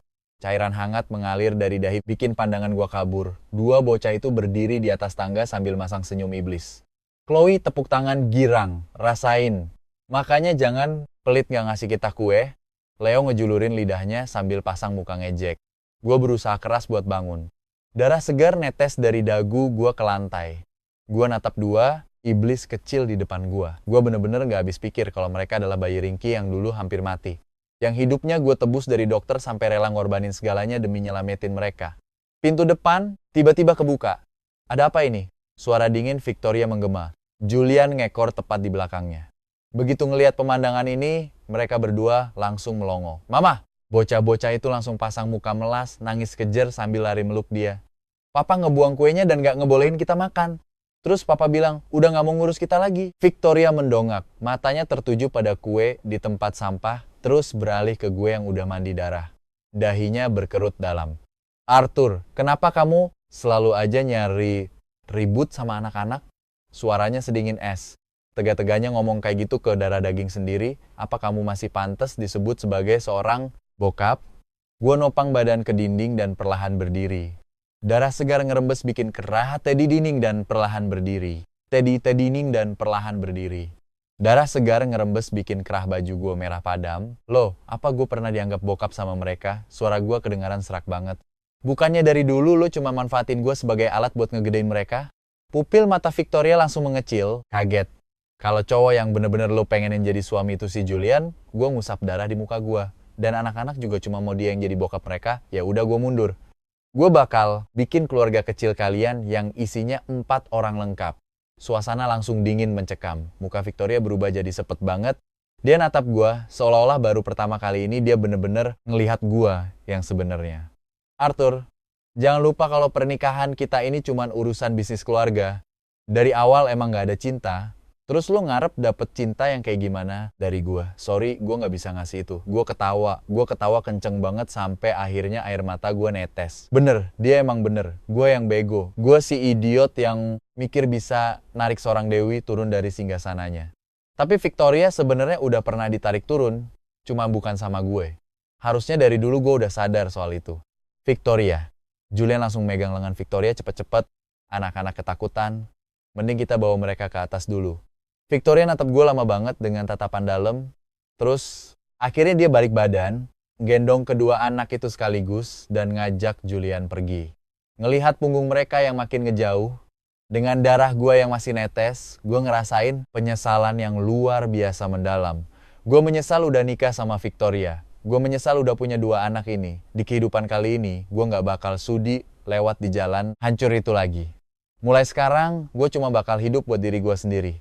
Cairan hangat mengalir dari dahi bikin pandangan gue kabur. Dua bocah itu berdiri di atas tangga sambil masang senyum iblis. Chloe tepuk tangan girang. Rasain. Makanya jangan pelit gak ngasih kita kue. Leo ngejulurin lidahnya sambil pasang muka ngejek. Gue berusaha keras buat bangun. Darah segar netes dari dagu gue ke lantai. Gue natap dua iblis kecil di depan gue. Gue bener-bener gak habis pikir kalau mereka adalah bayi ringki yang dulu hampir mati. Yang hidupnya gue tebus dari dokter sampai rela ngorbanin segalanya demi nyelamatin mereka. Pintu depan tiba-tiba kebuka. Ada apa ini? Suara dingin Victoria menggema. Julian ngekor tepat di belakangnya. Begitu ngelihat pemandangan ini, mereka berdua langsung melongo. Mama! Bocah-bocah itu langsung pasang muka melas, nangis kejer sambil lari meluk dia. Papa ngebuang kuenya dan gak ngebolehin kita makan. Terus papa bilang, udah gak mau ngurus kita lagi. Victoria mendongak, matanya tertuju pada kue di tempat sampah, terus beralih ke gue yang udah mandi darah. Dahinya berkerut dalam. Arthur, kenapa kamu selalu aja nyari ribut sama anak-anak? Suaranya sedingin es. Tega-teganya ngomong kayak gitu ke darah daging sendiri, apa kamu masih pantas disebut sebagai seorang bokap? Gue nopang badan ke dinding dan perlahan berdiri. Darah segar ngerembes bikin kerah Teddy dinding dan perlahan berdiri. Teddy dinding dan perlahan berdiri. Darah segar ngerembes bikin kerah baju gue merah padam. Loh, apa gue pernah dianggap bokap sama mereka? Suara gue kedengaran serak banget. Bukannya dari dulu lo cuma manfaatin gue sebagai alat buat ngegedein mereka? Pupil mata Victoria langsung mengecil, kaget. Kalau cowok yang bener-bener lo pengenin jadi suami itu si Julian, gue ngusap darah di muka gue. Dan anak-anak juga cuma mau dia yang jadi bokap mereka, ya udah gue mundur. Gue bakal bikin keluarga kecil kalian yang isinya 4 orang lengkap. Suasana langsung dingin mencekam. Muka Victoria berubah jadi sepet banget. Dia natap gue, seolah-olah baru pertama kali ini dia bener-bener ngelihat gue yang sebenarnya. Arthur, jangan lupa kalau pernikahan kita ini cuma urusan bisnis keluarga. Dari awal emang gak ada cinta. Terus lo ngarep dapet cinta yang kayak gimana dari gue? Sorry, gue gak bisa ngasih itu. Gue ketawa kenceng banget sampai akhirnya air mata gue netes. Bener, dia emang bener. Gue yang bego. Gue si idiot yang mikir bisa narik seorang Dewi turun dari singgasananya. Tapi Victoria sebenarnya udah pernah ditarik turun, cuma bukan sama gue. Harusnya dari dulu gue udah sadar soal itu. Victoria. Julian langsung megang lengan Victoria cepet-cepet. Anak-anak ketakutan. Mending kita bawa mereka ke atas dulu. Victoria natap gue lama banget dengan tatapan dalam. Terus akhirnya dia balik badan, gendong kedua anak itu sekaligus dan ngajak Julian pergi. Ngelihat punggung mereka yang makin ngejauh, dengan darah gue yang masih netes, gue ngerasain penyesalan yang luar biasa mendalam. Gue menyesal udah nikah sama Victoria. Gue menyesal udah punya 2 anak ini. Di kehidupan kali ini, gue gak bakal sudi lewat di jalan hancur itu lagi. Mulai sekarang, gue cuma bakal hidup buat diri gue sendiri.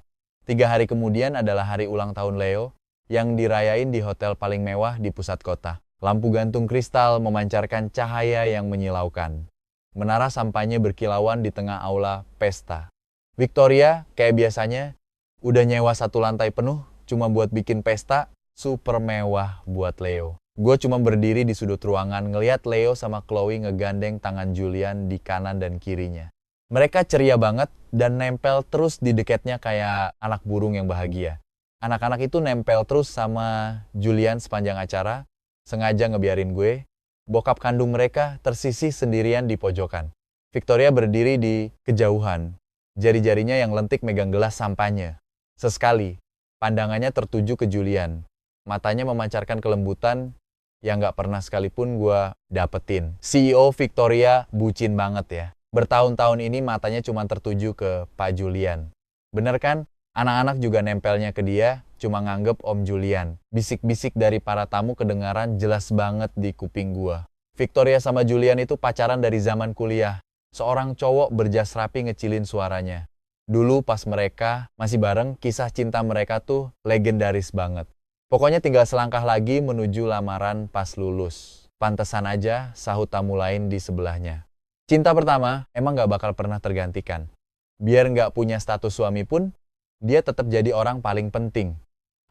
3 hari kemudian adalah hari ulang tahun Leo yang dirayain di hotel paling mewah di pusat kota. Lampu gantung kristal memancarkan cahaya yang menyilaukan. Menara sampahnya berkilauan di tengah aula pesta. Victoria, kayak biasanya, udah nyewa 1 lantai penuh cuma buat bikin pesta super mewah buat Leo. Gue cuma berdiri di sudut ruangan ngeliat Leo sama Chloe ngegandeng tangan Julian di kanan dan kirinya. Mereka ceria banget dan nempel terus di deketnya kayak anak burung yang bahagia. Anak-anak itu nempel terus sama Julian sepanjang acara, sengaja ngebiarin gue. Bokap kandung mereka tersisih sendirian di pojokan. Victoria berdiri di kejauhan, jari-jarinya yang lentik megang gelas sampahnya. Sesekali, pandangannya tertuju ke Julian. Matanya memancarkan kelembutan yang gak pernah sekalipun gue dapetin. CEO Victoria bucin banget ya. Bertahun-tahun ini matanya cuma tertuju ke Pak Julian. Bener kan? Anak-anak juga nempelnya ke dia, cuma nganggep Om Julian. Bisik-bisik dari para tamu kedengaran jelas banget di kuping gua. Victoria sama Julian itu pacaran dari zaman kuliah. Seorang cowok berjas rapi ngecilin suaranya. Dulu pas mereka masih bareng, kisah cinta mereka tuh legendaris banget. Pokoknya tinggal selangkah lagi menuju lamaran pas lulus. Pantesan aja sahut tamu lain di sebelahnya. Cinta pertama emang gak bakal pernah tergantikan. Biar gak punya status suami pun, dia tetap jadi orang paling penting.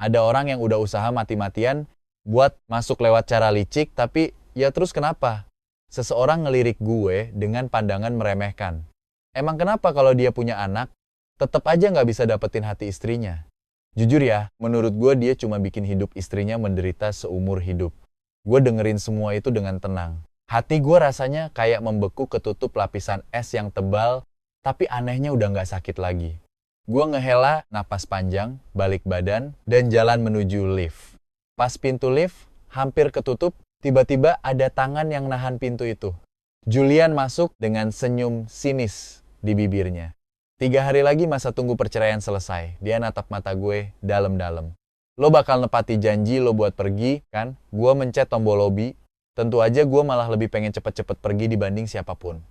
Ada orang yang udah usaha mati-matian buat masuk lewat cara licik, tapi ya terus kenapa? Seseorang ngelirik gue dengan pandangan meremehkan. Emang kenapa kalau dia punya anak, tetap aja nggak bisa dapetin hati istrinya? Jujur ya, menurut gue dia cuma bikin hidup istrinya menderita seumur hidup. Gue dengerin semua itu dengan tenang. Hati gue rasanya kayak membeku ketutup lapisan es yang tebal, tapi anehnya udah nggak sakit lagi. Gue ngehela napas panjang, balik badan, dan jalan menuju lift. Pas pintu lift hampir ketutup, tiba-tiba ada tangan yang nahan pintu itu. Julian masuk dengan senyum sinis di bibirnya. 3 hari lagi masa tunggu perceraian selesai. Dia natap mata gue dalam-dalam. Lo bakal nepati janji lo buat pergi, kan? Gue mencet tombol lobby. Tentu aja gue malah lebih pengen cepet-cepet pergi dibanding siapapun.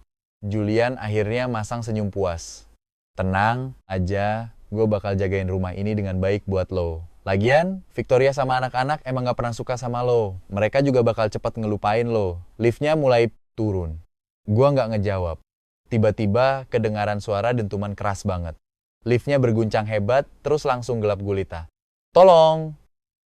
Julian akhirnya masang senyum puas. Tenang aja, gue bakal jagain rumah ini dengan baik buat lo. Lagian, Victoria sama anak-anak emang gak pernah suka sama lo. Mereka juga bakal cepat ngelupain lo. Liftnya mulai turun. Gue gak ngejawab. Tiba-tiba kedengaran suara dentuman keras banget. Liftnya berguncang hebat, terus langsung gelap gulita. Tolong!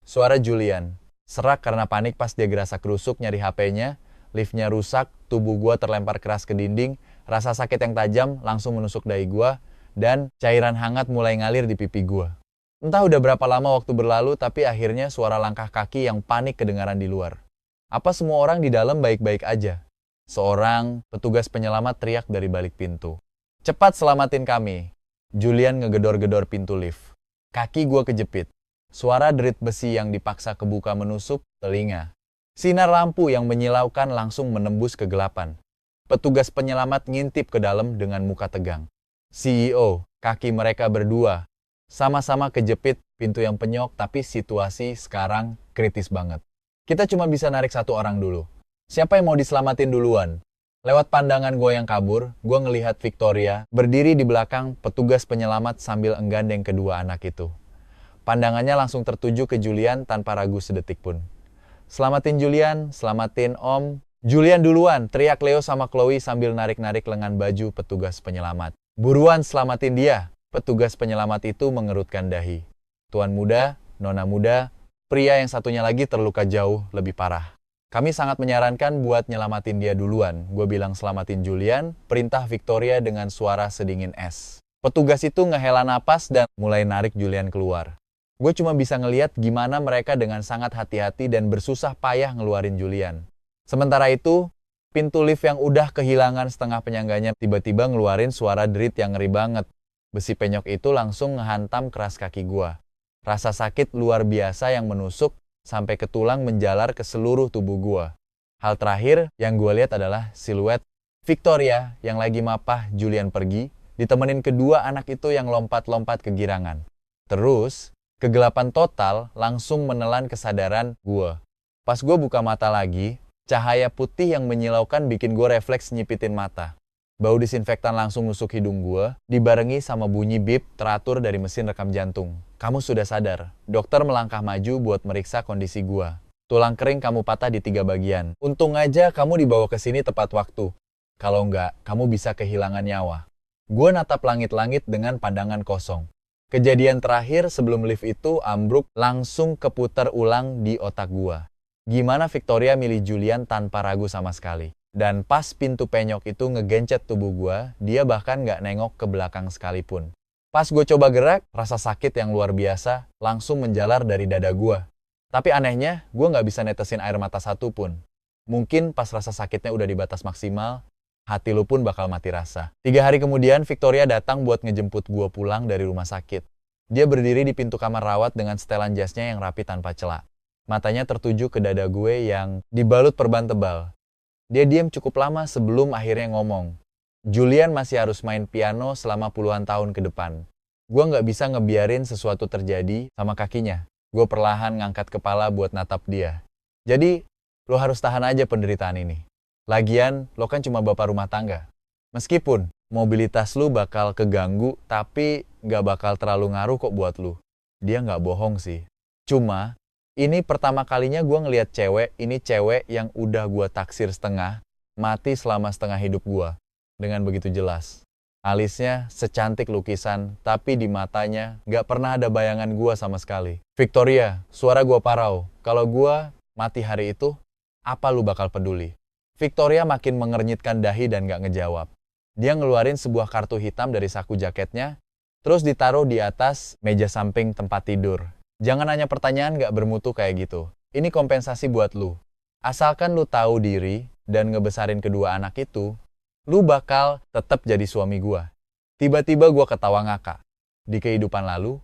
Suara Julian. Serak karena panik pas dia gerasa kerusuk nyari HP-nya. Liftnya rusak, tubuh gue terlempar keras ke dinding. Rasa sakit yang tajam langsung menusuk dahi gue. Dan cairan hangat mulai ngalir di pipi gua. Entah udah berapa lama waktu berlalu, tapi akhirnya suara langkah kaki yang panik kedengaran di luar. Apa semua orang di dalam baik-baik aja? Seorang petugas penyelamat teriak dari balik pintu. Cepat selamatin kami. Julian ngegedor-gedor pintu lift. Kaki gua kejepit. Suara derit besi yang dipaksa kebuka menusuk telinga. Sinar lampu yang menyilaukan langsung menembus kegelapan. Petugas penyelamat ngintip ke dalam dengan muka tegang. CEO, kaki mereka berdua, sama-sama kejepit pintu yang penyok, tapi situasi sekarang kritis banget. Kita cuma bisa narik satu orang dulu. Siapa yang mau diselamatin duluan? Lewat pandangan gue yang kabur, gue ngelihat Victoria berdiri di belakang petugas penyelamat sambil enggandeng kedua anak itu. Pandangannya langsung tertuju ke Julian tanpa ragu sedetik pun. Selamatin Julian, selamatin Om. Julian duluan, teriak Leo sama Chloe sambil narik-narik lengan baju petugas penyelamat. Buruan selamatin dia. Petugas penyelamat itu mengerutkan dahi. Tuan muda, nona muda, pria yang satunya lagi terluka jauh lebih parah. Kami sangat menyarankan buat nyelamatin dia duluan. Gue bilang selamatin Julian, perintah Victoria dengan suara sedingin es. Petugas itu ngehela napas dan mulai narik Julian keluar. Gue cuma bisa ngeliat gimana mereka dengan sangat hati-hati dan bersusah payah ngeluarin Julian. Sementara itu, pintu lift yang udah kehilangan setengah penyangganya tiba-tiba ngeluarin suara derit yang ngeri banget. Besi penyok itu langsung ngehantam keras kaki gua. Rasa sakit luar biasa yang menusuk sampai ke tulang menjalar ke seluruh tubuh gua. Hal terakhir yang gua lihat adalah siluet Victoria yang lagi mapah Julian pergi, ditemenin kedua anak itu yang lompat-lompat kegirangan. Terus, kegelapan total langsung menelan kesadaran gua. Pas gua buka mata lagi, cahaya putih yang menyilaukan bikin gue refleks nyipitin mata. Bau disinfektan langsung nusuk hidung gue, dibarengi sama bunyi bip teratur dari mesin rekam jantung. Kamu sudah sadar. Dokter melangkah maju buat meriksa kondisi gue. Tulang kering kamu patah di 3 bagian. Untung aja kamu dibawa ke sini tepat waktu. Kalau enggak, kamu bisa kehilangan nyawa. Gue natap langit-langit dengan pandangan kosong. Kejadian terakhir sebelum lift itu ambruk langsung keputar ulang di otak gue. Gimana Victoria milih Julian tanpa ragu sama sekali. Dan pas pintu penyok itu ngegencet tubuh gua, dia bahkan nggak nengok ke belakang sekalipun. Pas gue coba gerak, rasa sakit yang luar biasa langsung menjalar dari dada gue. Tapi anehnya, gue nggak bisa netesin air mata satu pun. Mungkin pas rasa sakitnya udah di batas maksimal, hati lu pun bakal mati rasa. 3 hari kemudian, Victoria datang buat ngejemput gue pulang dari rumah sakit. Dia berdiri di pintu kamar rawat dengan setelan jasnya yang rapi tanpa celah. Matanya tertuju ke dada gue yang dibalut perban tebal. Dia diam cukup lama sebelum akhirnya ngomong. Julian masih harus main piano selama puluhan tahun ke depan. Gue nggak bisa ngebiarin sesuatu terjadi sama kakinya. Gue perlahan ngangkat kepala buat natap dia. Jadi, lo harus tahan aja penderitaan ini. Lagian, lo kan cuma bapak rumah tangga. Meskipun mobilitas lo bakal keganggu, tapi nggak bakal terlalu ngaruh kok buat lo. Dia nggak bohong sih. Cuma, ini pertama kalinya gue ngeliat ini cewek yang udah gue taksir setengah, mati selama setengah hidup gue. Dengan begitu jelas. Alisnya secantik lukisan, tapi di matanya nggak pernah ada bayangan gua sama sekali. Victoria, suara gua parau. Kalau gua mati hari itu, apa lu bakal peduli? Victoria makin mengernyitkan dahi dan nggak ngejawab. Dia ngeluarin sebuah kartu hitam dari saku jaketnya, terus ditaruh di atas meja samping tempat tidur. Jangan nanya pertanyaan nggak bermutu kayak gitu. Ini kompensasi buat lu. Asalkan lu tahu diri dan ngebesarin kedua anak itu, lu bakal tetap jadi suami gua. Tiba-tiba gua ketawa ngakak. Di kehidupan lalu,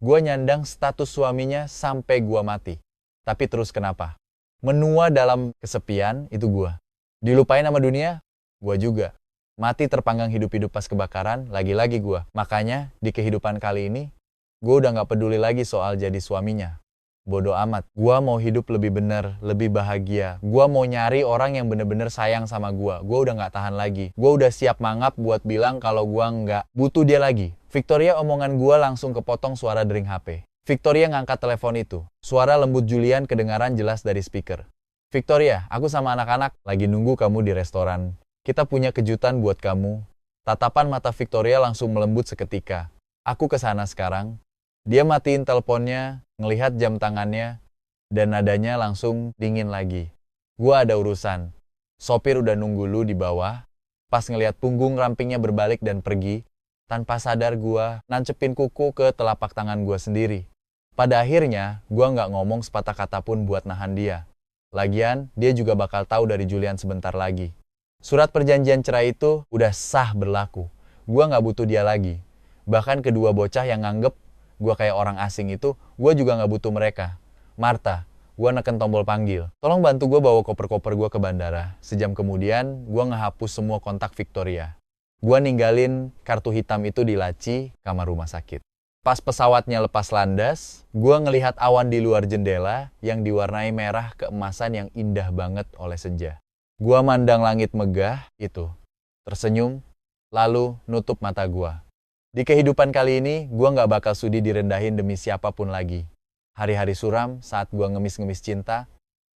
gua nyandang status suaminya sampai gua mati. Tapi terus kenapa? Menua dalam kesepian itu gua. Dilupain sama dunia, gua juga. Mati terpanggang hidup-hidup pas kebakaran, lagi-lagi gua. Makanya, di kehidupan kali ini, gua udah gak peduli lagi soal jadi suaminya. Bodoh amat. Gua mau hidup lebih bener, lebih bahagia. Gua mau nyari orang yang bener-bener sayang sama gua. Gua udah gak tahan lagi. Gua udah siap mangap buat bilang kalau gua nggak butuh dia lagi. Victoria, omongan gua langsung kepotong suara dering HP. Victoria ngangkat telepon itu. Suara lembut Julian kedengaran jelas dari speaker. Victoria, aku sama anak-anak lagi nunggu kamu di restoran. Kita punya kejutan buat kamu. Tatapan mata Victoria langsung melembut seketika. Aku kesana sekarang. Dia matiin teleponnya, ngelihat jam tangannya, dan nadanya langsung dingin lagi. Gua ada urusan. Sopir udah nunggu lu di bawah. Pas ngelihat punggung rampingnya berbalik dan pergi, tanpa sadar gua nancepin kuku ke telapak tangan gua sendiri. Pada akhirnya, gua nggak ngomong sepatah kata pun buat nahan dia. Lagian, dia juga bakal tahu dari Julian sebentar lagi. Surat perjanjian cerai itu udah sah berlaku. Gua nggak butuh dia lagi. Bahkan kedua bocah yang nganggep gue kayak orang asing itu, gue juga gak butuh mereka. Martha, gue neken tombol panggil. Tolong bantu gue bawa koper-koper gue ke bandara. Sejam kemudian, gue ngehapus semua kontak Victoria. Gue ninggalin kartu hitam itu di laci kamar rumah sakit. Pas pesawatnya lepas landas, gue ngelihat awan di luar jendela yang diwarnai merah keemasan yang indah banget oleh senja. Gue mandang langit megah itu, tersenyum, lalu nutup mata gue. Di kehidupan kali ini, gue gak bakal sudi direndahin demi siapapun lagi. Hari-hari suram saat gue ngemis-ngemis cinta,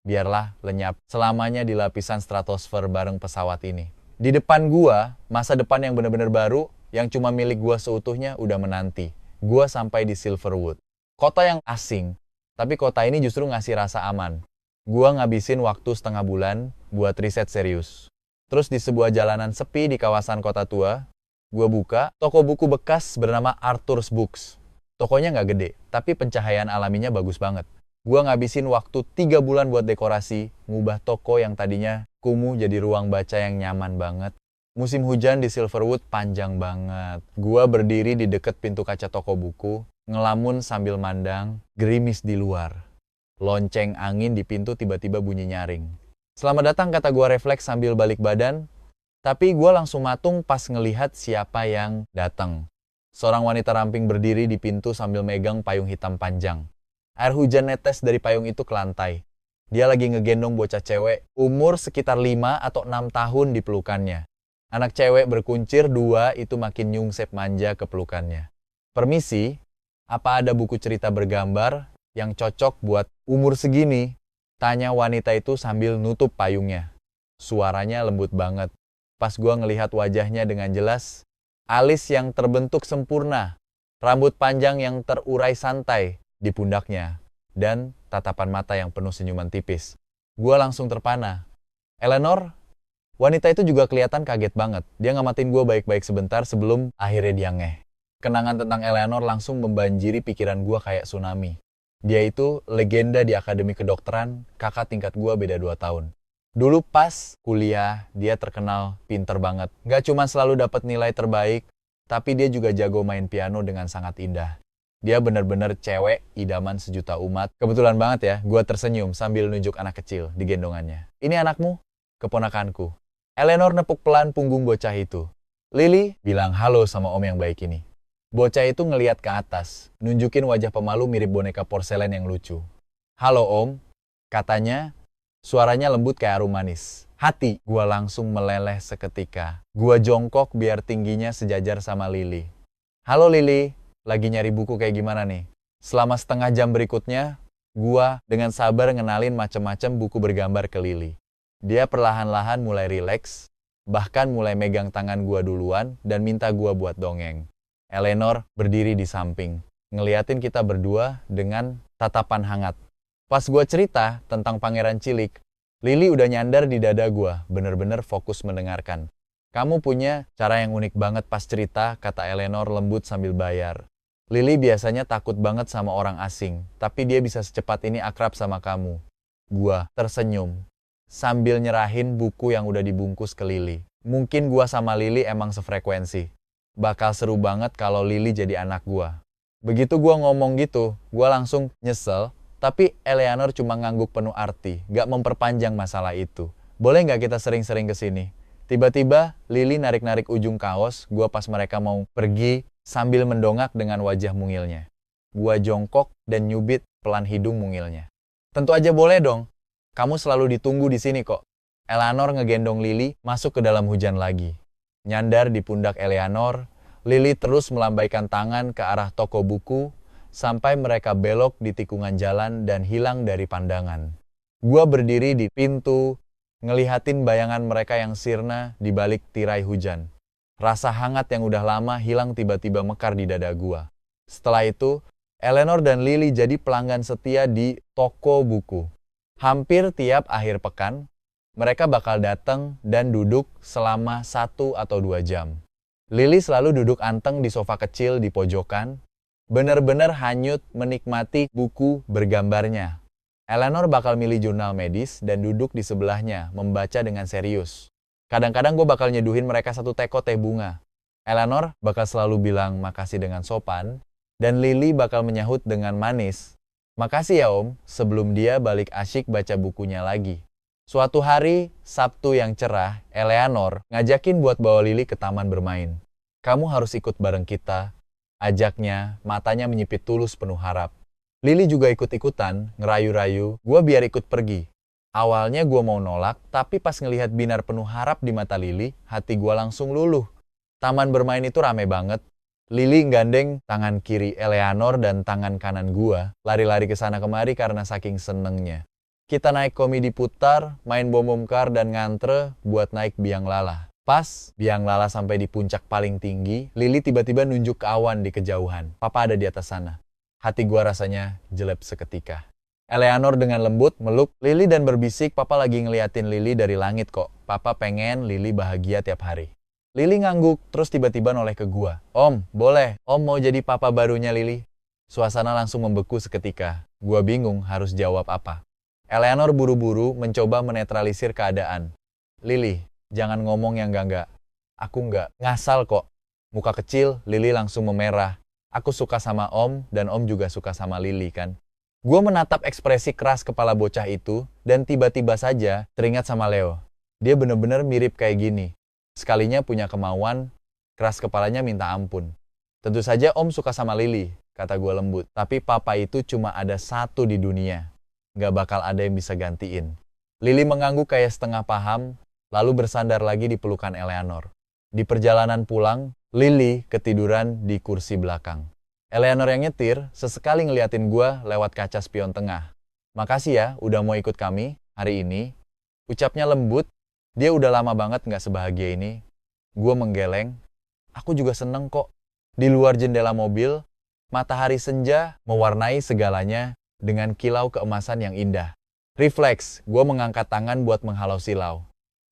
biarlah lenyap selamanya di lapisan stratosfer bareng pesawat ini. Di depan gue, masa depan yang benar-benar baru, yang cuma milik gue seutuhnya udah menanti. Gue sampai di Silverwood. Kota yang asing, tapi kota ini justru ngasih rasa aman. Gue ngabisin waktu setengah bulan buat riset serius. Terus di sebuah jalanan sepi di kawasan kota tua, gue buka toko buku bekas bernama Arthur's Books. Tokonya nggak gede, tapi pencahayaan alaminya bagus banget. Gue ngabisin waktu 3 bulan buat dekorasi, ngubah toko yang tadinya kumuh jadi ruang baca yang nyaman banget. Musim hujan di Silverwood panjang banget. Gue berdiri di deket pintu kaca toko buku, ngelamun sambil mandang, gerimis di luar. Lonceng angin di pintu tiba-tiba bunyi nyaring. Selamat datang, kata gue refleks sambil balik badan. Tapi gue langsung matung pas ngelihat siapa yang datang. Seorang wanita ramping berdiri di pintu sambil megang payung hitam panjang. Air hujan netes dari payung itu ke lantai. Dia lagi ngegendong bocah cewek, umur sekitar 5 atau 6 tahun di pelukannya. Anak cewek berkuncir 2 itu makin nyungsep manja ke pelukannya. Permisi, apa ada buku cerita bergambar yang cocok buat umur segini? Tanya wanita itu sambil nutup payungnya. Suaranya lembut banget. Pas gue ngelihat wajahnya dengan jelas, alis yang terbentuk sempurna, rambut panjang yang terurai santai di pundaknya, dan tatapan mata yang penuh senyuman tipis. Gue langsung terpana. Eleanor, wanita itu juga kelihatan kaget banget. Dia ngamatin gue baik-baik sebentar sebelum akhirnya dia ngeh. Kenangan tentang Eleanor langsung membanjiri pikiran gue kayak tsunami. Dia itu legenda di akademi kedokteran, kakak tingkat gue beda 2 tahun. Dulu pas kuliah, dia terkenal pinter banget. Gak cuma selalu dapat nilai terbaik, tapi dia juga jago main piano dengan sangat indah. Dia bener-bener cewek idaman sejuta umat. Kebetulan banget ya, gue tersenyum sambil nunjuk anak kecil di gendongannya. Ini anakmu? Keponakanku. Eleanor nepuk pelan punggung bocah itu. Lily bilang halo sama om yang baik ini. Bocah itu ngeliat ke atas, nunjukin wajah pemalu mirip boneka porselen yang lucu. Halo om, katanya, suaranya lembut kayak harum manis. Hati gua langsung meleleh seketika. Gua jongkok biar tingginya sejajar sama Lily. Halo Lily, lagi nyari buku kayak gimana nih? Selama setengah jam berikutnya, gua dengan sabar ngenalin macem-macem buku bergambar ke Lily. Dia perlahan-lahan mulai rileks, bahkan mulai megang tangan gua duluan dan minta gua buat dongeng. Eleanor berdiri di samping, ngeliatin kita berdua dengan tatapan hangat. Pas gua cerita tentang pangeran cilik, Lily udah nyandar di dada gua, bener-bener fokus mendengarkan. Kamu punya cara yang unik banget pas cerita, kata Eleanor lembut sambil bayar. Lily biasanya takut banget sama orang asing, tapi dia bisa secepat ini akrab sama kamu. Gua tersenyum, sambil nyerahin buku yang udah dibungkus ke Lily. Mungkin gua sama Lily emang sefrekuensi. Bakal seru banget kalau Lily jadi anak gua. Begitu gua ngomong gitu, gua langsung nyesel, tapi Eleanor cuma ngangguk penuh arti, gak memperpanjang masalah itu. Boleh gak kita sering-sering kesini? Tiba-tiba, Lily narik-narik ujung kaos gua pas mereka mau pergi sambil mendongak dengan wajah mungilnya. Gua jongkok dan nyubit pelan hidung mungilnya. Tentu aja boleh dong. Kamu selalu ditunggu di sini kok. Eleanor ngegendong Lily masuk ke dalam hujan lagi. Nyandar di pundak Eleanor, Lily terus melambaikan tangan ke arah toko buku sampai mereka belok di tikungan jalan dan hilang dari pandangan. Gua berdiri di pintu, ngelihatin bayangan mereka yang sirna di balik tirai hujan. Rasa hangat yang udah lama hilang tiba-tiba mekar di dada gua. Setelah itu, Eleanor dan Lily jadi pelanggan setia di toko buku. Hampir tiap akhir pekan, mereka bakal datang dan duduk selama 1 atau 2 jam. Lily selalu duduk anteng di sofa kecil di pojokan, bener-bener hanyut menikmati buku bergambarnya. Eleanor bakal milih jurnal medis dan duduk di sebelahnya, membaca dengan serius. Kadang-kadang gue bakal nyeduhin mereka 1 teko teh bunga. Eleanor bakal selalu bilang makasih dengan sopan, dan Lily bakal menyahut dengan manis. Makasih ya om, sebelum dia balik asyik baca bukunya lagi. Suatu hari, Sabtu yang cerah, Eleanor ngajakin buat bawa Lily ke taman bermain. Kamu harus ikut bareng kita, ajaknya, matanya menyipit tulus penuh harap. Lily juga ikut-ikutan, ngerayu-rayu, gue biar ikut pergi. Awalnya gue mau nolak, tapi pas ngelihat binar penuh harap di mata Lily, hati gue langsung luluh. Taman bermain itu rame banget. Lily gandeng tangan kiri Eleanor dan tangan kanan gue, lari-lari ke sana kemari karena saking senengnya. Kita naik komedi putar, main bom-bom kar dan ngantre buat naik biang lala. Pas biang lala sampai di puncak paling tinggi, Lily tiba-tiba nunjuk ke awan di kejauhan. Papa ada di atas sana. Hati gua rasanya jelek seketika. Eleanor dengan lembut meluk Lily dan berbisik, Papa lagi ngeliatin Lily dari langit kok. Papa pengen Lily bahagia tiap hari. Lily ngangguk, terus tiba-tiba noleh ke gua. Om, boleh. Om mau jadi papa barunya Lily. Suasana langsung membeku seketika. Gua bingung harus jawab apa. Eleanor buru-buru mencoba menetralisir keadaan. Lily, jangan ngomong yang enggak-enggak. Aku enggak ngasal kok. Muka kecil, Lily langsung memerah. Aku suka sama om, dan om juga suka sama Lily kan. Gue menatap ekspresi keras kepala bocah itu, dan tiba-tiba saja teringat sama Leo. Dia bener-bener mirip kayak gini. Sekalinya punya kemauan, keras kepalanya minta ampun. Tentu saja om suka sama Lily, kata gue lembut. Tapi papa itu cuma ada 1 di dunia. Gak bakal ada yang bisa gantiin. Lily mengangguk kayak setengah paham, lalu bersandar lagi di pelukan Eleanor. Di perjalanan pulang, Lily ketiduran di kursi belakang. Eleanor yang nyetir, sesekali ngeliatin gua lewat kaca spion tengah. Makasih ya, udah mau ikut kami hari ini. Ucapnya lembut, dia udah lama banget gak sebahagia ini. Gua menggeleng, aku juga seneng kok. Di luar jendela mobil, matahari senja mewarnai segalanya dengan kilau keemasan yang indah. Refleks, gue mengangkat tangan buat menghalau silau.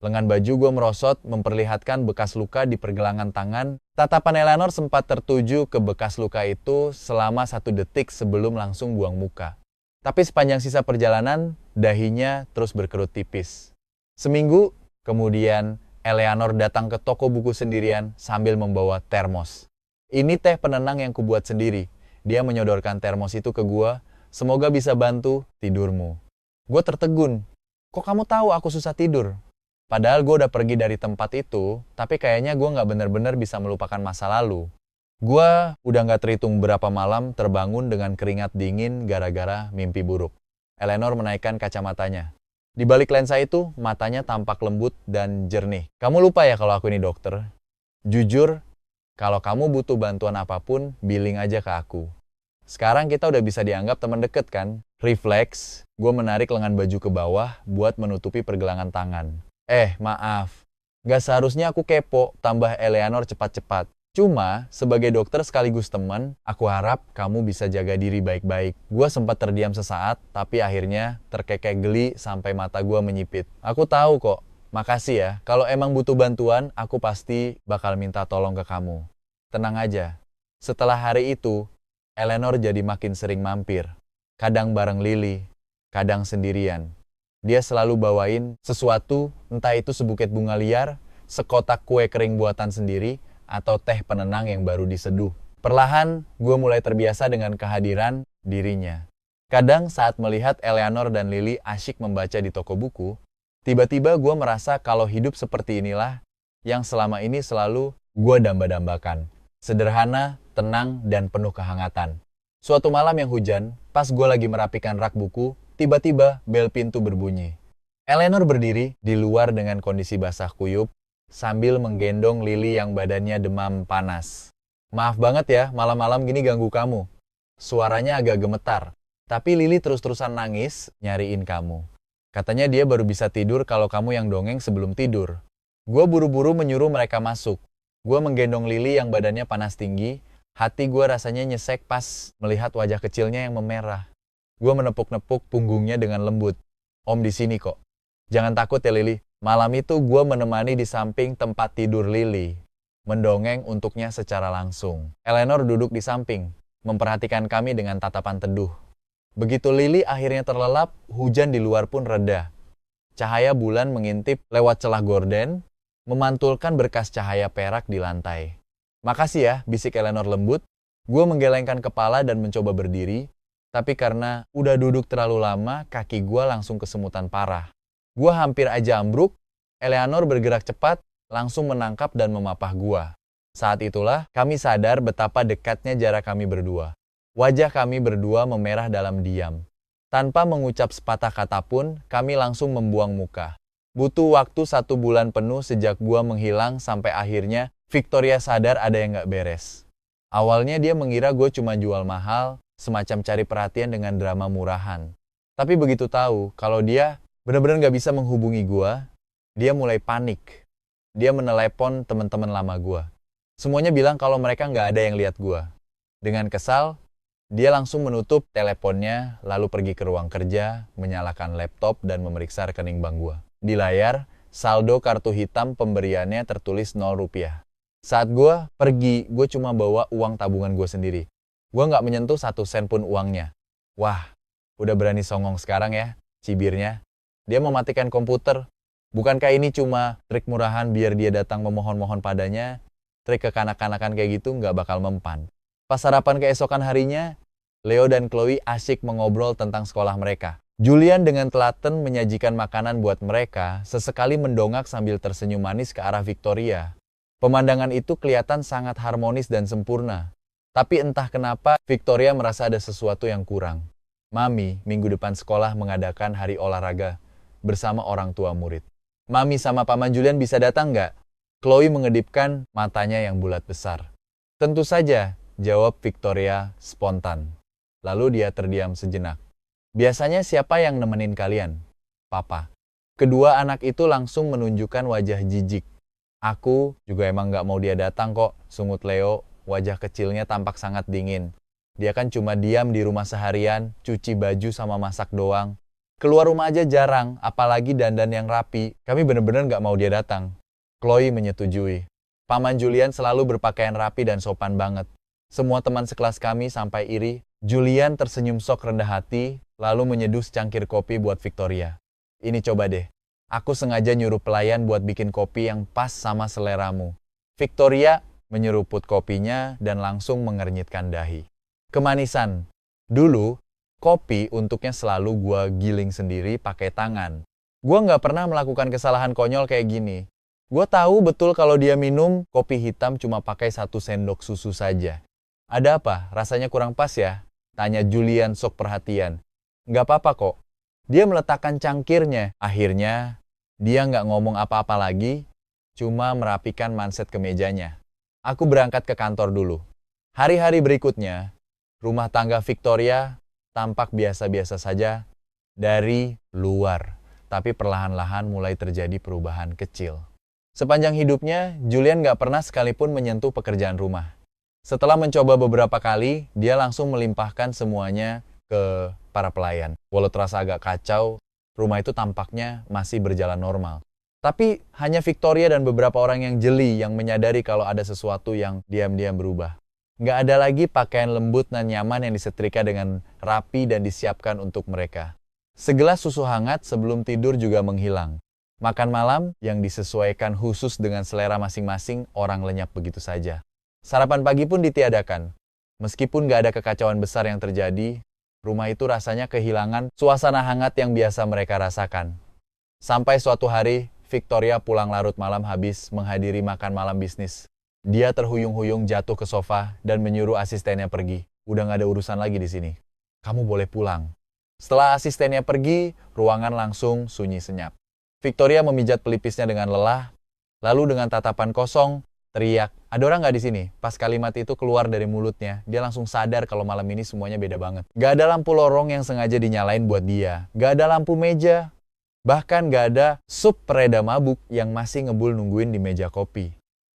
Lengan baju gue merosot, memperlihatkan bekas luka di pergelangan tangan. Tatapan Eleanor sempat tertuju ke bekas luka itu selama 1 detik sebelum langsung buang muka. Tapi sepanjang sisa perjalanan, dahinya terus berkerut tipis. Seminggu kemudian, Eleanor datang ke toko buku sendirian sambil membawa termos. Ini teh penenang yang kubuat sendiri. Dia menyodorkan termos itu ke gua. Semoga bisa bantu tidurmu. Gue tertegun. Kok kamu tahu aku susah tidur? Padahal gue udah pergi dari tempat itu, tapi kayaknya gue nggak benar-benar bisa melupakan masa lalu. Gue udah nggak terhitung berapa malam terbangun dengan keringat dingin gara-gara mimpi buruk. Eleanor menaikkan kacamatanya. Di balik lensa itu, matanya tampak lembut dan jernih. Kamu lupa ya kalau aku ini dokter? Jujur, kalau kamu butuh bantuan apapun, billing aja ke aku. Sekarang kita udah bisa dianggap teman deket kan? Refleks, gue menarik lengan baju ke bawah buat menutupi pergelangan tangan. Maaf. Gak seharusnya aku kepo, tambah Eleanor cepat-cepat. Cuma, sebagai dokter sekaligus teman, aku harap kamu bisa jaga diri baik-baik. Gue sempat terdiam sesaat, tapi akhirnya terkekeh geli sampai mata gue menyipit. Aku tahu kok. Makasih ya. Kalau emang butuh bantuan, aku pasti bakal minta tolong ke kamu. Tenang aja. Setelah hari itu, Eleanor jadi makin sering mampir. Kadang bareng Lily, kadang sendirian. Dia selalu bawain sesuatu, entah itu sebuket bunga liar, sekotak kue kering buatan sendiri, atau teh penenang yang baru diseduh. Perlahan, gue mulai terbiasa dengan kehadiran dirinya. Kadang saat melihat Eleanor dan Lily asyik membaca di toko buku, tiba-tiba gue merasa kalau hidup seperti inilah yang selama ini selalu gue damba-dambakan. Sederhana, tenang, dan penuh kehangatan. Suatu malam yang hujan, pas gue lagi merapikan rak buku, tiba-tiba bel pintu berbunyi. Eleanor berdiri di luar dengan kondisi basah kuyup, sambil menggendong Lily yang badannya demam panas. Maaf banget ya, malam-malam gini ganggu kamu. Suaranya agak gemetar, tapi Lily terus-terusan nangis nyariin kamu. Katanya dia baru bisa tidur kalau kamu yang dongeng sebelum tidur. Gue buru-buru menyuruh mereka masuk. Gue menggendong Lily yang badannya panas tinggi, hati gue rasanya nyesek pas melihat wajah kecilnya yang memerah. Gue menepuk-nepuk punggungnya dengan lembut. Om di sini kok. Jangan takut ya Lily. Malam itu gue menemani di samping tempat tidur Lily, mendongeng untuknya secara langsung. Eleanor duduk di samping, memperhatikan kami dengan tatapan teduh. Begitu Lily akhirnya terlelap, hujan di luar pun reda. Cahaya bulan mengintip lewat celah gorden, memantulkan berkas cahaya perak di lantai. Makasih ya, bisik Eleanor lembut. Gue menggelengkan kepala dan mencoba berdiri, tapi karena udah duduk terlalu lama, kaki gue langsung kesemutan parah. Gue hampir aja ambruk, Eleanor bergerak cepat, langsung menangkap dan memapah gue. Saat itulah, kami sadar betapa dekatnya jarak kami berdua. Wajah kami berdua memerah dalam diam. Tanpa mengucap sepatah kata pun, kami langsung membuang muka. Butuh waktu 1 bulan penuh sejak gue menghilang sampai akhirnya Victoria sadar ada yang gak beres. Awalnya dia mengira gue cuma jual mahal, semacam cari perhatian dengan drama murahan. Tapi begitu tahu kalau dia benar-benar gak bisa menghubungi gue, dia mulai panik. Dia menelepon teman-teman lama gue. Semuanya bilang kalau mereka gak ada yang lihat gue. Dengan kesal, dia langsung menutup teleponnya, lalu pergi ke ruang kerja, menyalakan laptop dan memeriksa rekening bank gue. Di layar, saldo kartu hitam pemberiannya tertulis 0 rupiah. Saat gue pergi, gue cuma bawa uang tabungan gue sendiri. Gue gak menyentuh 1 sen pun uangnya. Wah, udah berani songong sekarang ya, cibirnya. Dia mematikan komputer. Bukankah ini cuma trik murahan biar dia datang memohon-mohon padanya? Trik kekanak-kanakan kayak gitu nggak bakal mempan. Pas sarapan keesokan harinya, Leo dan Chloe asyik mengobrol tentang sekolah mereka. Julian dengan telaten menyajikan makanan buat mereka, sesekali mendongak sambil tersenyum manis ke arah Victoria. Pemandangan itu kelihatan sangat harmonis dan sempurna. Tapi entah kenapa, Victoria merasa ada sesuatu yang kurang. Mami, minggu depan sekolah mengadakan hari olahraga bersama orang tua murid. Mami sama Paman Julian bisa datang nggak? Chloe mengedipkan matanya yang bulat besar. Tentu saja, jawab Victoria spontan. Lalu dia terdiam sejenak. Biasanya siapa yang nemenin kalian? Papa. Kedua anak itu langsung menunjukkan wajah jijik. Aku juga emang nggak mau dia datang kok, sungut Leo. Wajah kecilnya tampak sangat dingin. Dia kan cuma diam di rumah seharian, cuci baju sama masak doang. Keluar rumah aja jarang, apalagi dandan yang rapi. Kami bener-bener nggak mau dia datang. Chloe menyetujui. Paman Julian selalu berpakaian rapi dan sopan banget. Semua teman sekelas kami sampai iri. Julian tersenyum sok rendah hati, lalu menyeduh secangkir kopi buat Victoria. Ini coba deh. Aku sengaja nyuruh pelayan buat bikin kopi yang pas sama seleramu. Victoria menyeruput kopinya dan langsung mengernyitkan dahi. Kemanisan. Dulu, kopi untuknya selalu gua giling sendiri pakai tangan. Gua nggak pernah melakukan kesalahan konyol kayak gini. Gua tahu betul kalau dia minum kopi hitam cuma pakai 1 sendok susu saja. Ada apa? Rasanya kurang pas ya? Tanya Julian sok perhatian. Nggak apa-apa kok. Dia meletakkan cangkirnya. Akhirnya, dia nggak ngomong apa-apa lagi, cuma merapikan manset ke mejanya. Aku berangkat ke kantor dulu. Hari-hari berikutnya, rumah tangga Victoria tampak biasa-biasa saja dari luar, tapi perlahan-lahan mulai terjadi perubahan kecil. Sepanjang hidupnya, Julian nggak pernah sekalipun menyentuh pekerjaan rumah. Setelah mencoba beberapa kali, dia langsung melimpahkan semuanya ke para pelayan. Walau terasa agak kacau, rumah itu tampaknya masih berjalan normal. Tapi hanya Victoria dan beberapa orang yang jeli yang menyadari kalau ada sesuatu yang diam-diam berubah. Nggak ada lagi pakaian lembut dan nyaman yang disetrika dengan rapi dan disiapkan untuk mereka. Segelas susu hangat sebelum tidur juga menghilang. Makan malam yang disesuaikan khusus dengan selera masing-masing orang lenyap begitu saja. Sarapan pagi pun ditiadakan. Meskipun nggak ada kekacauan besar yang terjadi, rumah itu rasanya kehilangan suasana hangat yang biasa mereka rasakan. Sampai suatu hari, Victoria pulang larut malam habis menghadiri makan malam bisnis. Dia terhuyung-huyung jatuh ke sofa dan menyuruh asistennya pergi. Udah nggak ada urusan lagi di sini. Kamu boleh pulang. Setelah asistennya pergi, ruangan langsung sunyi senyap. Victoria memijat pelipisnya dengan lelah, lalu dengan tatapan kosong, teriak, ada orang nggak di sini? Pas kalimat itu keluar dari mulutnya, dia langsung sadar kalau malam ini semuanya beda banget. Gak ada lampu lorong yang sengaja dinyalain buat dia. Gak ada lampu meja. Bahkan gak ada sup pereda mabuk yang masih ngebul nungguin di meja kopi.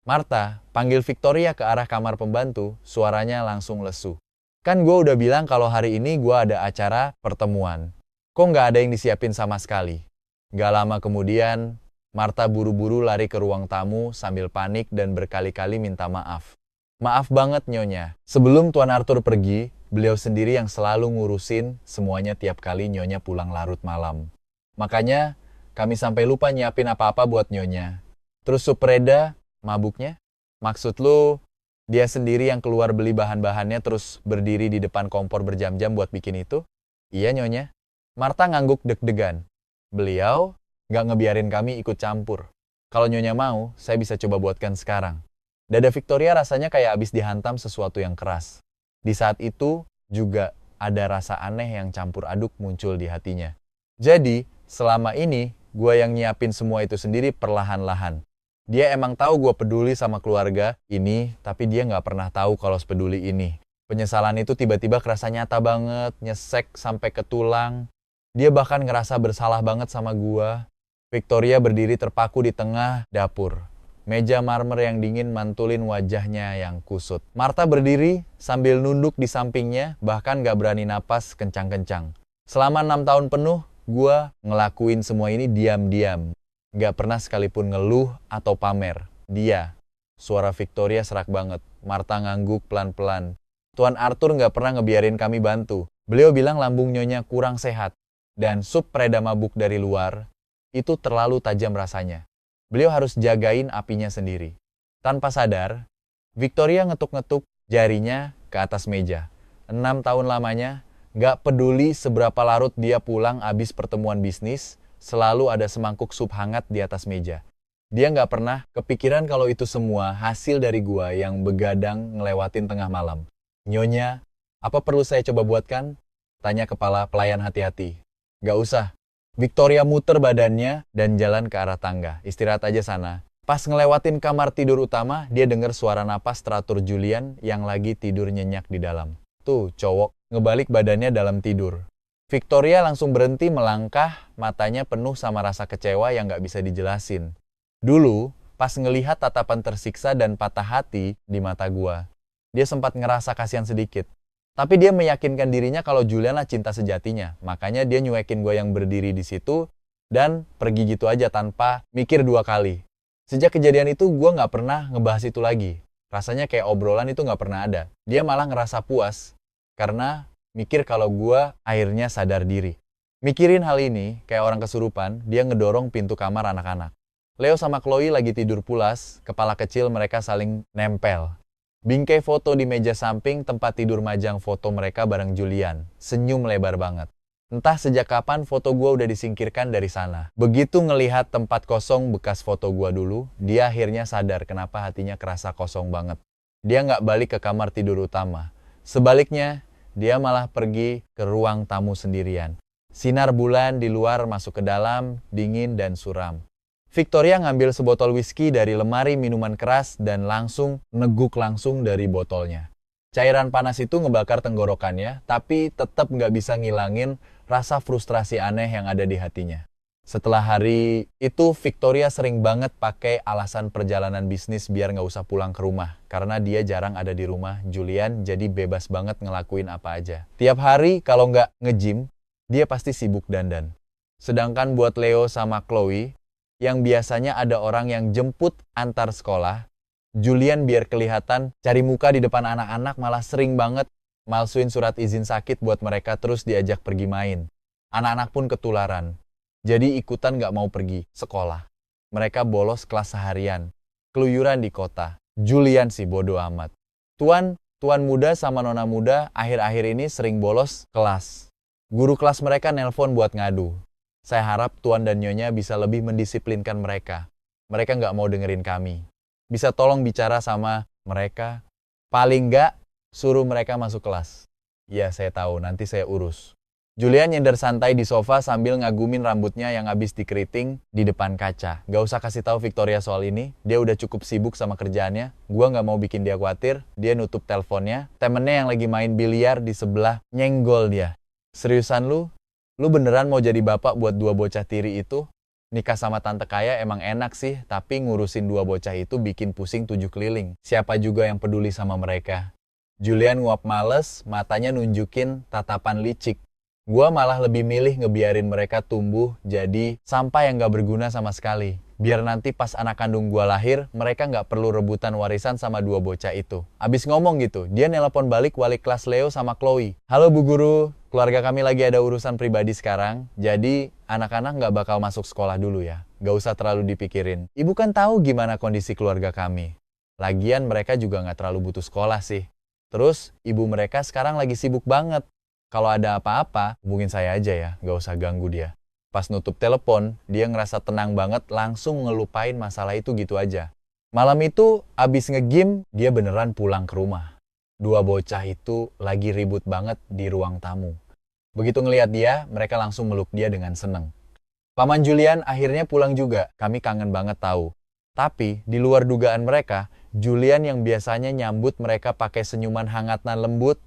Martha panggil Victoria ke arah kamar pembantu, suaranya langsung lesu. Kan gue udah bilang kalau hari ini gue ada acara pertemuan. Kok gak ada yang disiapin sama sekali? Gak lama kemudian, Martha buru-buru lari ke ruang tamu sambil panik dan berkali-kali minta maaf. Maaf banget Nyonya, sebelum Tuan Arthur pergi, beliau sendiri yang selalu ngurusin semuanya tiap kali Nyonya pulang larut malam. Makanya, kami sampai lupa nyiapin apa-apa buat Nyonya. Terus sup reda, mabuknya? Maksud lu, dia sendiri yang keluar beli bahan-bahannya terus berdiri di depan kompor berjam-jam buat bikin itu? Iya Nyonya. Martha ngangguk deg-degan. Beliau nggak ngebiarin kami ikut campur. Kalau Nyonya mau, saya bisa coba buatkan sekarang. Dada Victoria rasanya kayak abis dihantam sesuatu yang keras. Di saat itu, juga ada rasa aneh yang campur aduk muncul di hatinya. Jadi, selama ini, gue yang nyiapin semua itu sendiri perlahan-lahan. Dia emang tahu gue peduli sama keluarga ini, tapi dia nggak pernah tahu kalau sepeduli ini. Penyesalan itu tiba-tiba kerasa nyata banget, nyesek sampai ke tulang. Dia bahkan ngerasa bersalah banget sama gue. Victoria berdiri terpaku di tengah dapur. Meja marmer yang dingin mantulin wajahnya yang kusut. Martha berdiri sambil nunduk di sampingnya, bahkan gak berani napas kencang-kencang. Selama 6 tahun penuh, gue ngelakuin semua ini diam-diam. Gak pernah sekalipun ngeluh atau pamer. Dia, suara Victoria serak banget. Martha ngangguk pelan-pelan. Tuan Arthur gak pernah ngebiarin kami bantu. Beliau bilang lambung Nyonya kurang sehat. Dan sup pereda mabuk dari luar, itu terlalu tajam rasanya. Beliau harus jagain apinya sendiri. Tanpa sadar, Victoria ngetuk-ngetuk jarinya ke atas meja. 6 tahun lamanya, gak peduli seberapa larut dia pulang abis pertemuan bisnis, selalu ada semangkuk sup hangat di atas meja. Dia gak pernah kepikiran kalau itu semua hasil dari gua yang begadang ngelewatin tengah malam. Nyonya, apa perlu saya coba buatkan? Tanya kepala pelayan hati-hati. Gak usah. Victoria muter badannya dan jalan ke arah tangga. Istirahat aja sana. Pas ngelewatin kamar tidur utama, dia dengar suara napas teratur Julian yang lagi tidur nyenyak di dalam. Tuh, cowok, ngebalik badannya dalam tidur. Victoria langsung berhenti melangkah, matanya penuh sama rasa kecewa yang gak bisa dijelasin. Dulu, pas ngelihat tatapan tersiksa dan patah hati di mata gua, dia sempat ngerasa kasihan sedikit. Tapi dia meyakinkan dirinya kalau Julian lah cinta sejatinya. Makanya dia nyuekin gue yang berdiri di situ dan pergi gitu aja tanpa mikir 2 kali. Sejak kejadian itu gue nggak pernah ngebahas itu lagi. Rasanya kayak obrolan itu nggak pernah ada. Dia malah ngerasa puas karena mikir kalau gue akhirnya sadar diri. Mikirin hal ini, kayak orang kesurupan, dia ngedorong pintu kamar anak-anak. Leo sama Chloe lagi tidur pulas, kepala kecil mereka saling nempel. Bingkai foto di meja samping tempat tidur majang foto mereka bareng Julian. Senyum lebar banget. Entah sejak kapan foto gue udah disingkirkan dari sana. Begitu ngelihat tempat kosong bekas foto gue dulu, dia akhirnya sadar kenapa hatinya kerasa kosong banget. Dia nggak balik ke kamar tidur utama. Sebaliknya, dia malah pergi ke ruang tamu sendirian. Sinar bulan di luar masuk ke dalam, dingin dan suram. Victoria ngambil sebotol whisky dari lemari minuman keras dan langsung neguk langsung dari botolnya. Cairan panas itu ngebakar tenggorokannya, tapi tetap nggak bisa ngilangin rasa frustrasi aneh yang ada di hatinya. Setelah hari itu, Victoria sering banget pakai alasan perjalanan bisnis biar nggak usah pulang ke rumah. Karena dia jarang ada di rumah Julian, jadi bebas banget ngelakuin apa aja. Tiap hari kalau nggak nge-gym, dia pasti sibuk dandan. Sedangkan buat Leo sama Chloe, yang biasanya ada orang yang jemput antar sekolah, Julian biar kelihatan cari muka di depan anak-anak malah sering banget malsuin surat izin sakit buat mereka terus diajak pergi main. Anak-anak pun ketularan. Jadi ikutan gak mau pergi sekolah. Mereka bolos kelas seharian, keluyuran di kota. Julian sih bodo amat. Tuan muda sama nona muda akhir-akhir ini sering bolos kelas. Guru kelas mereka nelpon buat ngadu. Saya harap Tuan dan Nyonya bisa lebih mendisiplinkan mereka. Mereka nggak mau dengerin kami. Bisa tolong bicara sama mereka? Paling nggak, suruh mereka masuk kelas. Ya, saya tahu, nanti saya urus. Julian nyender santai di sofa sambil ngagumin rambutnya yang habis dikeriting di depan kaca. Gak usah kasih tahu Victoria soal ini, dia udah cukup sibuk sama kerjaannya. Gua nggak mau bikin dia khawatir, dia nutup teleponnya. Temennya yang lagi main biliar di sebelah nyenggol dia. Seriusan lu? Lu beneran mau jadi bapak buat 2 bocah tiri itu? Nikah sama tante kaya emang enak sih, tapi ngurusin 2 bocah itu bikin pusing 7 keliling. Siapa juga yang peduli sama mereka? Julian nguap males, matanya nunjukin tatapan licik. Gua malah lebih milih ngebiarin mereka tumbuh jadi sampah yang gak berguna sama sekali. Biar nanti pas anak kandung gua lahir, mereka gak perlu rebutan warisan sama 2 bocah itu. Abis ngomong gitu, dia nelpon balik wali kelas Leo sama Chloe. Halo Bu Guru, keluarga kami lagi ada urusan pribadi sekarang, jadi anak-anak gak bakal masuk sekolah dulu ya. Gak usah terlalu dipikirin. Ibu kan tahu gimana kondisi keluarga kami. Lagian mereka juga gak terlalu butuh sekolah sih. Terus, ibu mereka sekarang lagi sibuk banget. Kalau ada apa-apa, hubungin saya aja ya, gak usah ganggu dia. Pas nutup telepon, dia ngerasa tenang banget langsung ngelupain masalah itu gitu aja. Malam itu, abis nge-gym, dia beneran pulang ke rumah. 2 bocah itu lagi ribut banget di ruang tamu. Begitu ngelihat dia, mereka langsung meluk dia dengan seneng. Paman Julian akhirnya pulang juga, kami kangen banget tahu. Tapi, di luar dugaan mereka, Julian yang biasanya nyambut mereka pakai senyuman hangat dan lembut,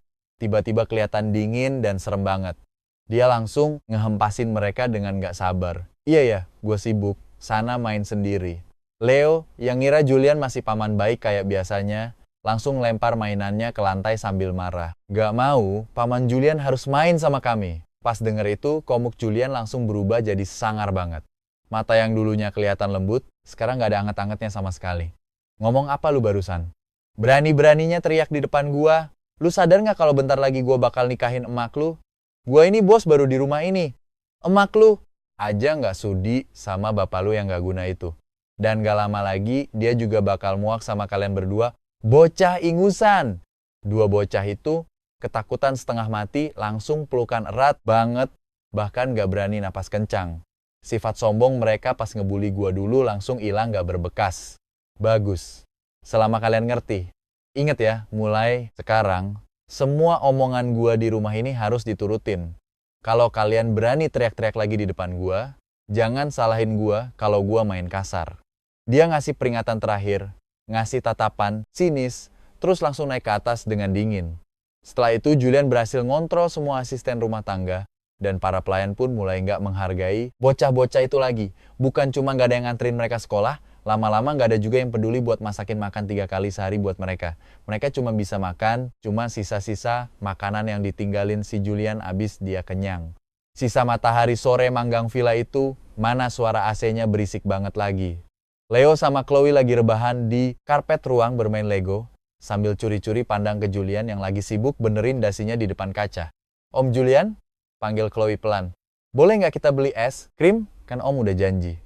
tiba-tiba kelihatan dingin dan serem banget. Dia langsung ngehempasin mereka dengan gak sabar. Iya ya, gue sibuk, sana main sendiri. Leo, yang ngira Julian masih paman baik kayak biasanya, langsung lempar mainannya ke lantai sambil marah. Gak mau, paman Julian harus main sama kami. Pas denger itu, komuk Julian langsung berubah jadi sangar banget. Mata yang dulunya kelihatan lembut, sekarang gak ada anget-angetnya sama sekali. Ngomong apa lu barusan? Berani-beraninya teriak di depan gua. Lu sadar gak kalau bentar lagi gua bakal nikahin emak lu? Gua ini bos baru di rumah ini. Emak lu aja gak sudi sama bapak lu yang gak guna itu. Dan gak lama lagi, dia juga bakal muak sama kalian berdua. Bocah ingusan. 2 bocah itu ketakutan setengah mati, langsung pelukan erat banget. Bahkan gak berani napas kencang. Sifat sombong mereka pas ngebully gua dulu langsung hilang gak berbekas. Bagus. Selama kalian ngerti. Ingat ya, mulai sekarang, semua omongan gua di rumah ini harus diturutin. Kalau kalian berani teriak-teriak lagi di depan gua, jangan salahin gua kalau gua main kasar. Dia ngasih peringatan terakhir, ngasih tatapan sinis, terus langsung naik ke atas dengan dingin. Setelah itu Julian berhasil ngontrol semua asisten rumah tangga, dan para pelayan pun mulai nggak menghargai bocah-bocah itu lagi. Bukan cuma nggak ada yang nganterin mereka sekolah, Lama-lama nggak ada juga yang peduli buat masakin makan 3 kali sehari buat mereka. Mereka cuma bisa makan, cuma sisa-sisa makanan yang ditinggalin si Julian abis dia kenyang. Sisa matahari sore manggang villa itu, mana suara AC-nya berisik banget lagi. Leo sama Chloe lagi rebahan di karpet ruang bermain Lego, sambil curi-curi pandang ke Julian yang lagi sibuk benerin dasinya di depan kaca. Om Julian? Panggil Chloe pelan. Boleh nggak kita beli es, krim? Kan Om udah janji.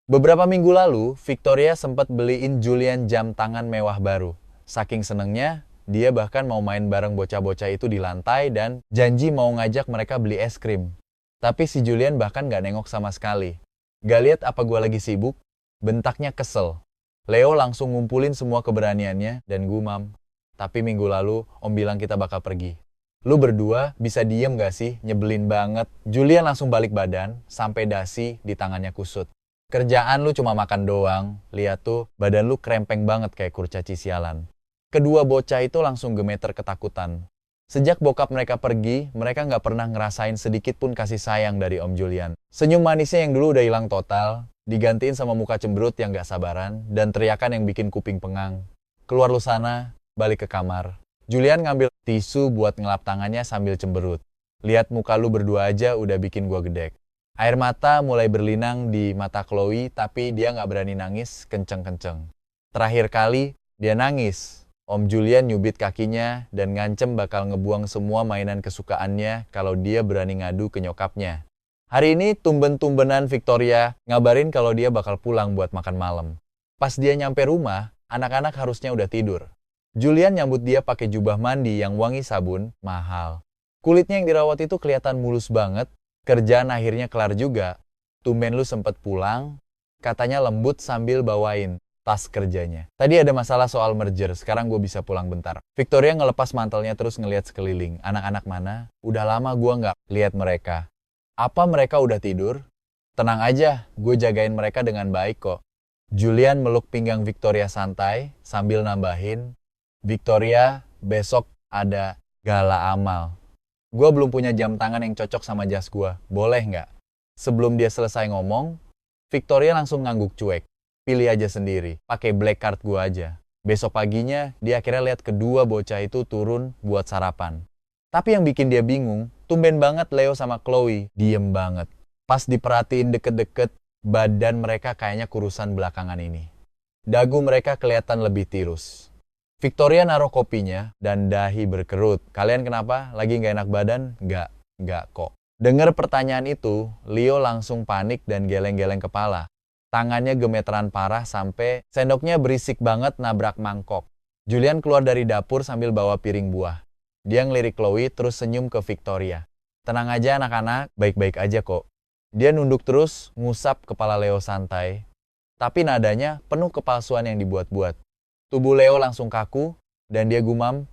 Beberapa minggu lalu, Victoria sempat beliin Julian jam tangan mewah baru. Saking senengnya, dia bahkan mau main bareng bocah-bocah itu di lantai dan janji mau ngajak mereka beli es krim. Tapi si Julian bahkan gak nengok sama sekali. Gak lihat apa gue lagi sibuk, bentaknya kesel. Leo langsung ngumpulin semua keberaniannya dan gumam. Tapi minggu lalu, Om bilang kita bakal pergi. Lu berdua bisa diem gak sih? Nyebelin banget. Julian langsung balik badan, sampai dasi di tangannya kusut. Kerjaan lu cuma makan doang, lihat tuh, badan lu krempeng banget kayak kurcaci sialan. Kedua bocah itu langsung gemeter ketakutan. Sejak bokap mereka pergi, mereka nggak pernah ngerasain sedikit pun kasih sayang dari Om Julian. Senyum manisnya yang dulu udah hilang total, digantiin sama muka cemberut yang nggak sabaran, dan teriakan yang bikin kuping pengang. Keluar lu sana, balik ke kamar. Julian ngambil tisu buat ngelap tangannya sambil cemberut. Lihat muka lu berdua aja udah bikin gua gedek. Air mata mulai berlinang di mata Chloe, tapi dia nggak berani nangis kenceng-kenceng. Terakhir kali, dia nangis. Om Julian nyubit kakinya dan ngancem bakal ngebuang semua mainan kesukaannya kalau dia berani ngadu ke nyokapnya. Hari ini tumben-tumbenan Victoria ngabarin kalau dia bakal pulang buat makan malam. Pas dia nyampe rumah, anak-anak harusnya udah tidur. Julian nyambut dia pakai jubah mandi yang wangi sabun, mahal. Kulitnya yang dirawat itu kelihatan mulus banget. Kerjaan akhirnya kelar juga. Tumben lu sempet pulang, katanya lembut sambil bawain tas kerjanya. Tadi ada masalah soal merger, sekarang gue bisa pulang bentar. Victoria ngelepas mantelnya terus ngeliat sekeliling. Anak-anak mana? Udah lama gue nggak lihat mereka. Apa mereka udah tidur? Tenang aja, gue jagain mereka dengan baik kok. Julian meluk pinggang Victoria santai sambil nambahin, Victoria, besok ada gala amal. Gue belum punya jam tangan yang cocok sama jas gue. Boleh nggak? Sebelum dia selesai ngomong, Victoria langsung ngangguk cuek. Pilih aja sendiri. Pakai black card gue aja. Besok paginya, dia akhirnya lihat kedua bocah itu turun buat sarapan. Tapi yang bikin dia bingung, tumben banget Leo sama Chloe diem banget. Pas diperhatiin deket-deket, badan mereka kayaknya kurusan belakangan ini. Dagu mereka kelihatan lebih tirus. Victoria naruh kopinya dan dahi berkerut. Kalian kenapa? Lagi nggak enak badan? Nggak kok. Dengar pertanyaan itu, Leo langsung panik dan geleng-geleng kepala. Tangannya gemeteran parah sampai sendoknya berisik banget nabrak mangkok. Julian keluar dari dapur sambil bawa piring buah. Dia ngelirik Chloe terus senyum ke Victoria. Tenang aja anak-anak, baik-baik aja kok. Dia nunduk terus, ngusap kepala Leo santai. Tapi nadanya penuh kepalsuan yang dibuat-buat. Tubuh Leo langsung kaku, dan dia gumam,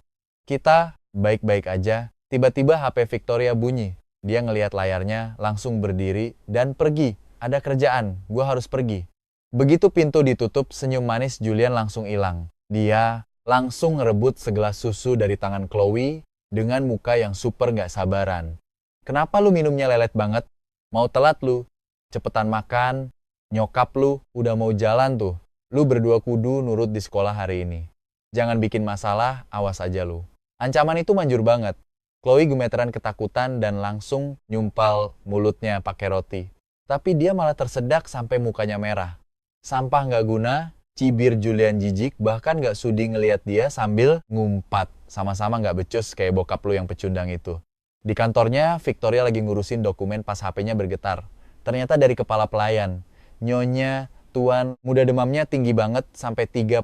kita baik-baik aja. Tiba-tiba HP Victoria bunyi. Dia ngelihat layarnya, langsung berdiri, dan pergi. Ada kerjaan, gue harus pergi. Begitu pintu ditutup, senyum manis Julian langsung hilang. Dia langsung ngerebut segelas susu dari tangan Chloe, dengan muka yang super gak sabaran. Kenapa lu minumnya lelet banget? Mau telat lu? Cepetan makan, nyokap lu udah mau jalan tuh. Lu berdua kudu nurut di sekolah hari ini. Jangan bikin masalah, awas aja lu. Ancaman itu manjur banget. Chloe gemeteran ketakutan dan langsung nyumpal mulutnya pakai roti. Tapi dia malah tersedak sampai mukanya merah. Sampah nggak guna, cibir Julian jijik, bahkan nggak sudi ngelihat dia sambil ngumpat. Sama-sama nggak becus kayak bokap lu yang pecundang itu. Di kantornya, Victoria lagi ngurusin dokumen pas HP-nya bergetar. Ternyata dari kepala pelayan. Nyonya, Tuan, muda demamnya tinggi banget sampai 39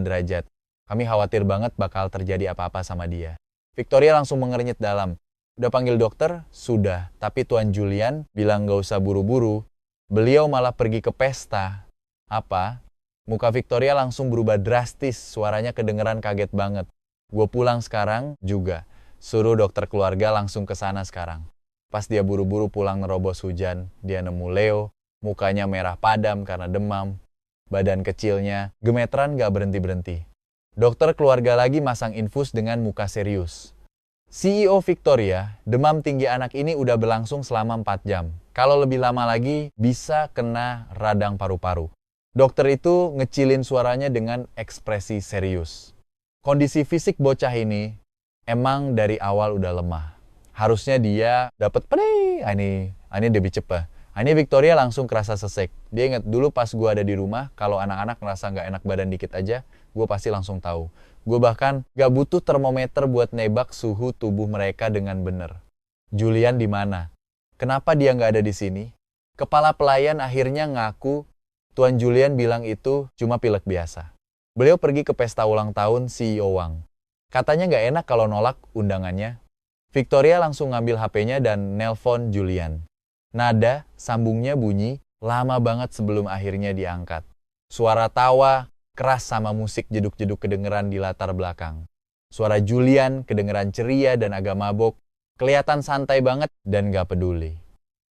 derajat. Kami khawatir banget bakal terjadi apa-apa sama dia. Victoria langsung mengernyit dalam. Udah panggil dokter? Sudah. Tapi Tuan Julian bilang gak usah buru-buru. Beliau malah pergi ke pesta. Apa? Muka Victoria langsung berubah drastis. Suaranya kedengeran kaget banget. Gue pulang sekarang juga. Suruh dokter keluarga langsung ke sana sekarang. Pas dia buru-buru pulang nerobos hujan, dia nemu Leo. Mukanya merah padam karena demam. Badan kecilnya gemeteran gak berhenti-berhenti. Dokter keluarga lagi masang infus dengan muka serius. CEO Victoria, demam tinggi anak ini udah berlangsung selama 4 jam. Kalau lebih lama lagi, bisa kena radang paru-paru. Dokter itu ngecilin suaranya dengan ekspresi serius. Kondisi fisik bocah ini emang dari awal udah lemah. Harusnya dia dapat pede. Ini lebih cepat. Ini Victoria langsung kerasa sesek. Dia ingat dulu pas gue ada di rumah, kalau anak-anak ngerasa nggak enak badan dikit aja, gue pasti langsung tahu. Gue bahkan gak butuh termometer buat nebak suhu tubuh mereka dengan bener. Julian di mana? Kenapa dia nggak ada di sini? Kepala pelayan akhirnya ngaku Tuan Julian bilang itu cuma pilek biasa. Beliau pergi ke pesta ulang tahun CEO Wang. Katanya nggak enak kalau nolak undangannya. Victoria langsung ngambil HP-nya dan nelpon Julian. Nada sambungnya bunyi lama banget sebelum akhirnya diangkat. Suara tawa keras sama musik jeduk-jeduk kedengeran di latar belakang. Suara Julian kedengeran ceria dan agak mabok, kelihatan santai banget dan gak peduli.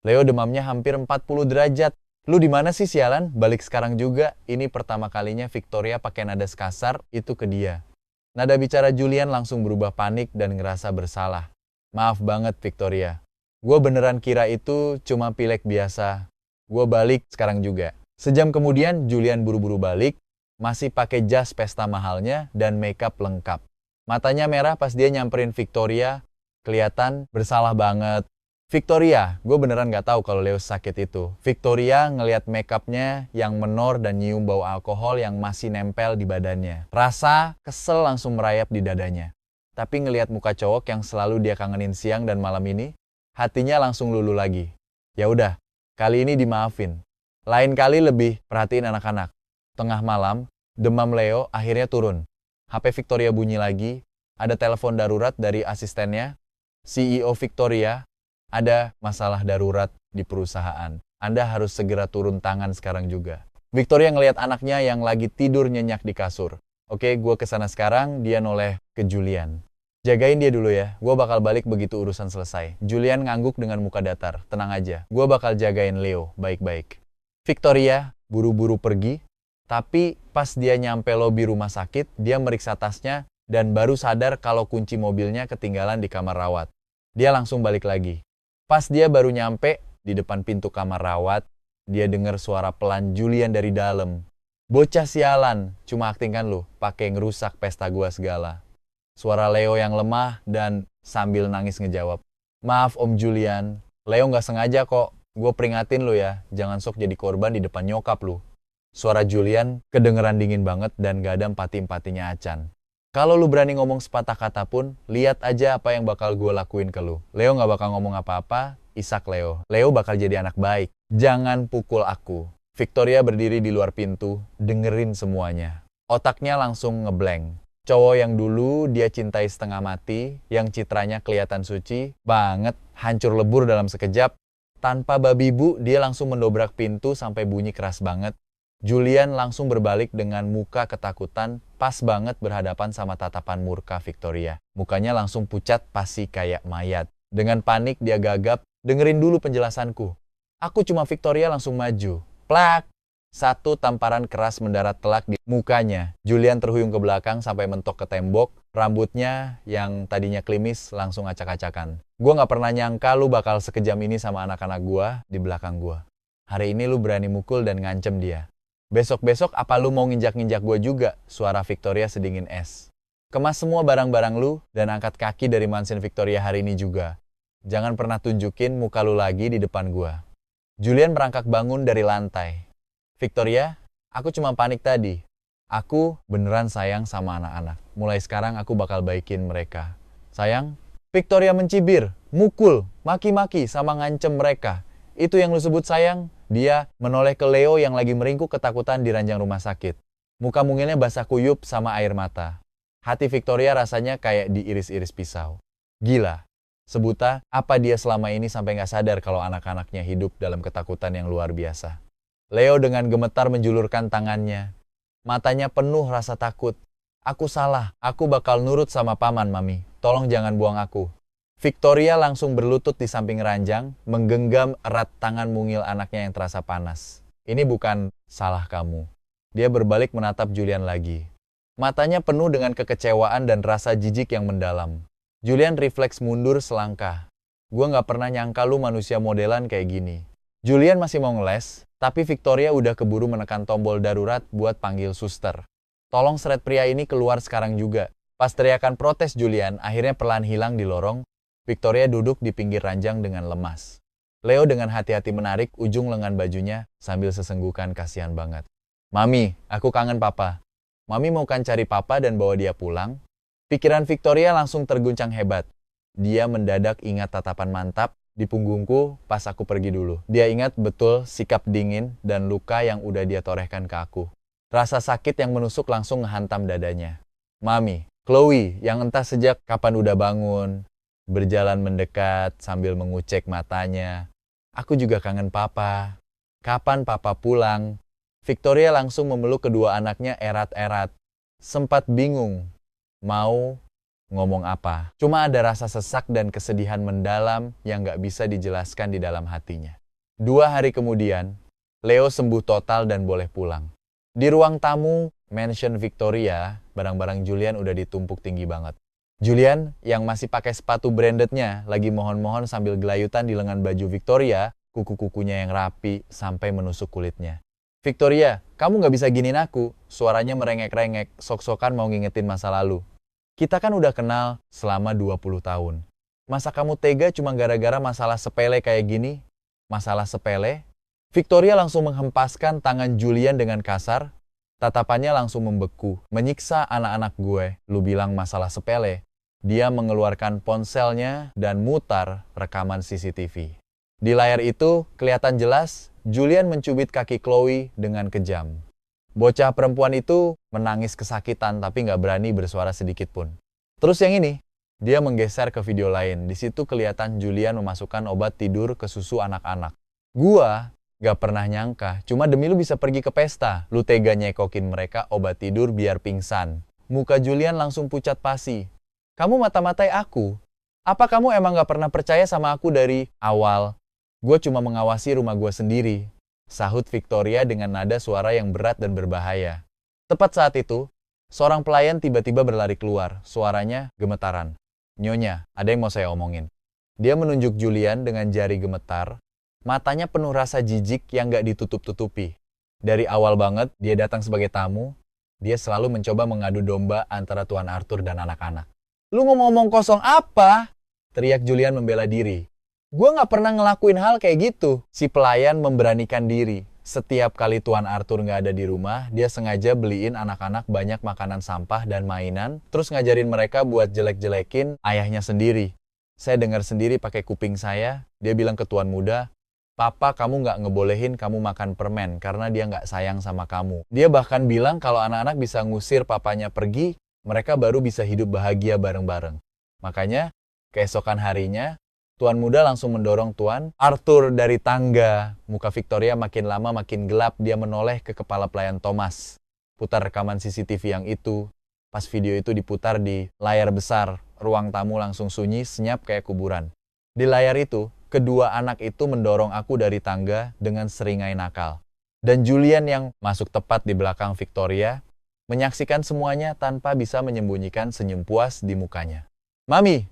Leo demamnya hampir 40 derajat. Lu di mana sih sialan? Balik sekarang juga. Ini pertama kalinya Victoria pakai nada kasar itu ke dia. Nada bicara Julian langsung berubah panik dan ngerasa bersalah. Maaf banget Victoria. Gue beneran kira itu cuma pilek biasa. Gue balik sekarang juga. Sejam kemudian Julian buru-buru balik, masih pakai jas pesta mahalnya dan makeup lengkap. Matanya merah pas dia nyamperin Victoria, kelihatan bersalah banget. Victoria, gue beneran gak tahu kalau Leo sakit itu. Victoria ngelihat makeupnya yang menor dan nyium bau alkohol yang masih nempel di badannya. Rasa kesel langsung merayap di dadanya. Tapi ngelihat muka cowok yang selalu dia kangenin siang dan malam ini, hatinya langsung luluh lagi. Ya udah, kali ini dimaafin. Lain kali lebih perhatiin anak-anak. Tengah malam, demam Leo akhirnya turun. HP Victoria bunyi lagi, ada telepon darurat dari asistennya. CEO Victoria, ada masalah darurat di perusahaan. Anda harus segera turun tangan sekarang juga. Victoria ngelihat anaknya yang lagi tidur nyenyak di kasur. Oke, gue kesana sekarang, dia noleh ke Julian. Jagain dia dulu ya, gue bakal balik begitu urusan selesai. Julian ngangguk dengan muka datar. Tenang aja, gue bakal jagain Leo baik-baik. Victoria buru-buru pergi, tapi pas dia nyampe lobi rumah sakit, dia meriksa tasnya dan baru sadar kalau kunci mobilnya ketinggalan di kamar rawat. Dia langsung balik lagi. Pas dia baru nyampe di depan pintu kamar rawat, dia dengar suara pelan Julian dari dalam. Bocah sialan, cuma akting kan lu, pakai ngerusak pesta gua segala. Suara Leo yang lemah dan sambil nangis ngejawab. Maaf Om Julian, Leo nggak sengaja kok. Gue peringatin lu ya, jangan sok jadi korban di depan nyokap lu. Suara Julian kedengeran dingin banget dan gak ada empati-empatinya acan. Kalau lu berani ngomong sepatah kata pun, lihat aja apa yang bakal gue lakuin ke lu. Leo gak bakal ngomong apa-apa, isak Leo. Leo bakal jadi anak baik. Jangan pukul aku. Victoria berdiri di luar pintu, dengerin semuanya. Otaknya langsung ngeblank. Cowok yang dulu dia cintai setengah mati, yang citranya kelihatan suci banget, hancur lebur dalam sekejap. Tanpa babi bu, dia langsung mendobrak pintu sampai bunyi keras banget. Julian langsung berbalik dengan muka ketakutan, pas banget berhadapan sama tatapan murka Victoria. Mukanya langsung pucat pasti kayak mayat. Dengan panik dia gagap, dengerin dulu penjelasanku. Aku cuma Victoria langsung maju. Plak! Satu tamparan keras mendarat telak di mukanya. Julian terhuyung ke belakang sampai mentok ke tembok. Rambutnya yang tadinya klimis langsung acak-acakan. Gue gak pernah nyangka lu bakal sekejam ini sama anak-anak gue di belakang gue. Hari ini lu berani mukul dan ngancem dia. Besok-besok apa lu mau nginjak-nginjak gue juga? Suara Victoria sedingin es. Kemas semua barang-barang lu dan angkat kaki dari mansion Victoria hari ini juga. Jangan pernah tunjukin muka lu lagi di depan gue. Julian merangkak bangun dari lantai. Victoria, aku cuma panik tadi. Aku beneran sayang sama anak-anak. Mulai sekarang aku bakal baikin mereka. Sayang? Victoria mencibir, mukul, maki-maki sama ngancem mereka. Itu yang lu sebut sayang? Dia menoleh ke Leo yang lagi meringkuk ketakutan di ranjang rumah sakit. Muka mungilnya basah kuyup sama air mata. Hati Victoria rasanya kayak diiris-iris pisau. Gila. Sebuta, apa dia selama ini sampai gak sadar kalau anak-anaknya hidup dalam ketakutan yang luar biasa. Leo dengan gemetar menjulurkan tangannya. Matanya penuh rasa takut. Aku salah, aku bakal nurut sama paman, Mami. Tolong jangan buang aku. Victoria langsung berlutut di samping ranjang, menggenggam erat tangan mungil anaknya yang terasa panas. Ini bukan salah kamu. Dia berbalik menatap Julian lagi. Matanya penuh dengan kekecewaan dan rasa jijik yang mendalam. Julian refleks mundur selangkah. Gue gak pernah nyangka lu manusia modelan kayak gini. Julian masih mau ngeles, tapi Victoria udah keburu menekan tombol darurat buat panggil suster. Tolong seret pria ini keluar sekarang juga. Pas teriakan protes Julian akhirnya perlahan hilang di lorong, Victoria duduk di pinggir ranjang dengan lemas. Leo dengan hati-hati menarik ujung lengan bajunya sambil sesenggukan kasihan banget. Mami, aku kangen papa. Mami mau kan cari papa dan bawa dia pulang? Pikiran Victoria langsung terguncang hebat. Dia mendadak ingat tatapan mantap di punggungku pas aku pergi dulu. Dia ingat betul sikap dingin dan luka yang udah dia torehkan ke aku. Rasa sakit yang menusuk langsung ngehantam dadanya. Mami, Chloe yang entah sejak kapan udah bangun, berjalan mendekat sambil mengucek matanya. Aku juga kangen papa. Kapan papa pulang? Victoria langsung memeluk kedua anaknya erat-erat. Sempat bingung. Mau ngomong apa? Cuma ada rasa sesak dan kesedihan mendalam yang gak bisa dijelaskan di dalam hatinya. 2 hari kemudian, Leo sembuh total dan boleh pulang. Di ruang tamu, Mansion Victoria, barang-barang Julian udah ditumpuk tinggi banget. Julian, yang masih pakai sepatu brandednya, lagi mohon-mohon sambil gelayutan di lengan baju Victoria, kuku-kukunya yang rapi sampai menusuk kulitnya. Victoria, kamu gak bisa giniin aku. Suaranya merengek-rengek, sok-sokan mau ngingetin masa lalu. Kita kan udah kenal selama 20 tahun. Masa kamu tega cuma gara-gara masalah sepele kayak gini? Masalah sepele? Victoria langsung menghempaskan tangan Julian dengan kasar. Tatapannya langsung membeku, menyiksa anak-anak gue. Lu bilang masalah sepele. Dia mengeluarkan ponselnya dan mutar rekaman CCTV. Di layar itu, kelihatan jelas Julian mencubit kaki Chloe dengan kejam. Bocah perempuan itu menangis kesakitan tapi nggak berani bersuara sedikit pun. Terus yang ini, dia menggeser ke video lain. Di situ kelihatan Julian memasukkan obat tidur ke susu anak-anak. Gua nggak pernah nyangka, cuma demi lu bisa pergi ke pesta. Lu tega nyekokin mereka obat tidur biar pingsan. Muka Julian langsung pucat pasi. Kamu mata-matai aku? Apa kamu emang gak pernah percaya sama aku dari awal? Gue cuma mengawasi rumah gue sendiri. Sahut Victoria dengan nada suara yang berat dan berbahaya. Tepat saat itu, seorang pelayan tiba-tiba berlari keluar. Suaranya gemetaran. Nyonya, ada yang mau saya omongin. Dia menunjuk Julian dengan jari gemetar. Matanya penuh rasa jijik yang gak ditutup-tutupi. Dari awal banget, dia datang sebagai tamu. Dia selalu mencoba mengadu domba antara Tuan Arthur dan anak-anak. Lu ngomong kosong apa? Teriak Julian membela diri. Gue gak pernah ngelakuin hal kayak gitu. Si pelayan memberanikan diri. Setiap kali Tuan Arthur gak ada di rumah, dia sengaja beliin anak-anak banyak makanan sampah dan mainan, terus ngajarin mereka buat jelek-jelekin ayahnya sendiri. Saya dengar sendiri pakai kuping saya, dia bilang ke Tuan Muda, Papa, kamu gak ngebolehin kamu makan permen karena dia gak sayang sama kamu. Dia bahkan bilang kalau anak-anak bisa ngusir papanya pergi, mereka baru bisa hidup bahagia bareng-bareng. Makanya, keesokan harinya, Tuan Muda langsung mendorong Tuan Arthur dari tangga. Muka Victoria makin lama makin gelap, dia menoleh ke kepala pelayan Thomas. Putar rekaman CCTV yang itu. Pas video itu diputar di layar besar, ruang tamu langsung sunyi, senyap kayak kuburan. Di layar itu, kedua anak itu mendorong aku dari tangga dengan seringai nakal. Dan Julian yang masuk tepat di belakang Victoria, menyaksikan semuanya tanpa bisa menyembunyikan senyum puas di mukanya. Mami!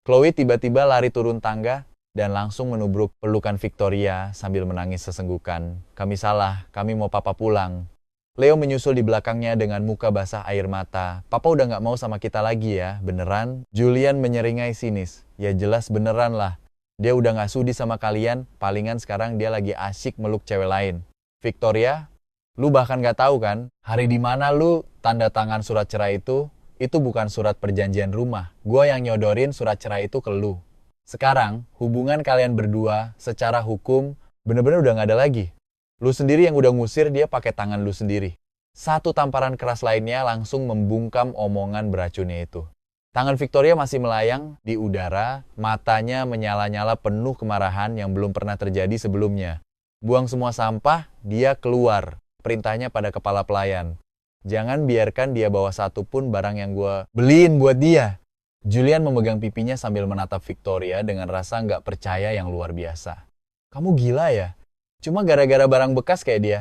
Chloe tiba-tiba lari turun tangga dan langsung menubruk pelukan Victoria sambil menangis sesenggukan. Kami salah, kami mau papa pulang. Leo menyusul di belakangnya dengan muka basah air mata. Papa udah gak mau sama kita lagi ya, beneran? Julian menyeringai sinis. Ya jelas beneran lah. Dia udah gak sudi sama kalian, palingan sekarang dia lagi asyik meluk cewek lain. Victoria, lu bahkan gak tahu kan, hari di mana lu tanda tangan surat cerai itu bukan surat perjanjian rumah. Gua yang nyodorin surat cerai itu ke lu. Sekarang, hubungan kalian berdua secara hukum bener-bener udah gak ada lagi. Lu sendiri yang udah ngusir dia pakai tangan lu sendiri. Satu tamparan keras lainnya langsung membungkam omongan beracunnya itu. Tangan Victoria masih melayang di udara, matanya menyala-nyala penuh kemarahan yang belum pernah terjadi sebelumnya. Buang semua sampah, dia keluar. Perintahnya pada kepala pelayan. Jangan biarkan dia bawa satu pun barang yang gue beliin buat dia. Julian memegang pipinya sambil menatap Victoria dengan rasa nggak percaya yang luar biasa. Kamu gila ya? Cuma gara-gara barang bekas kayak dia.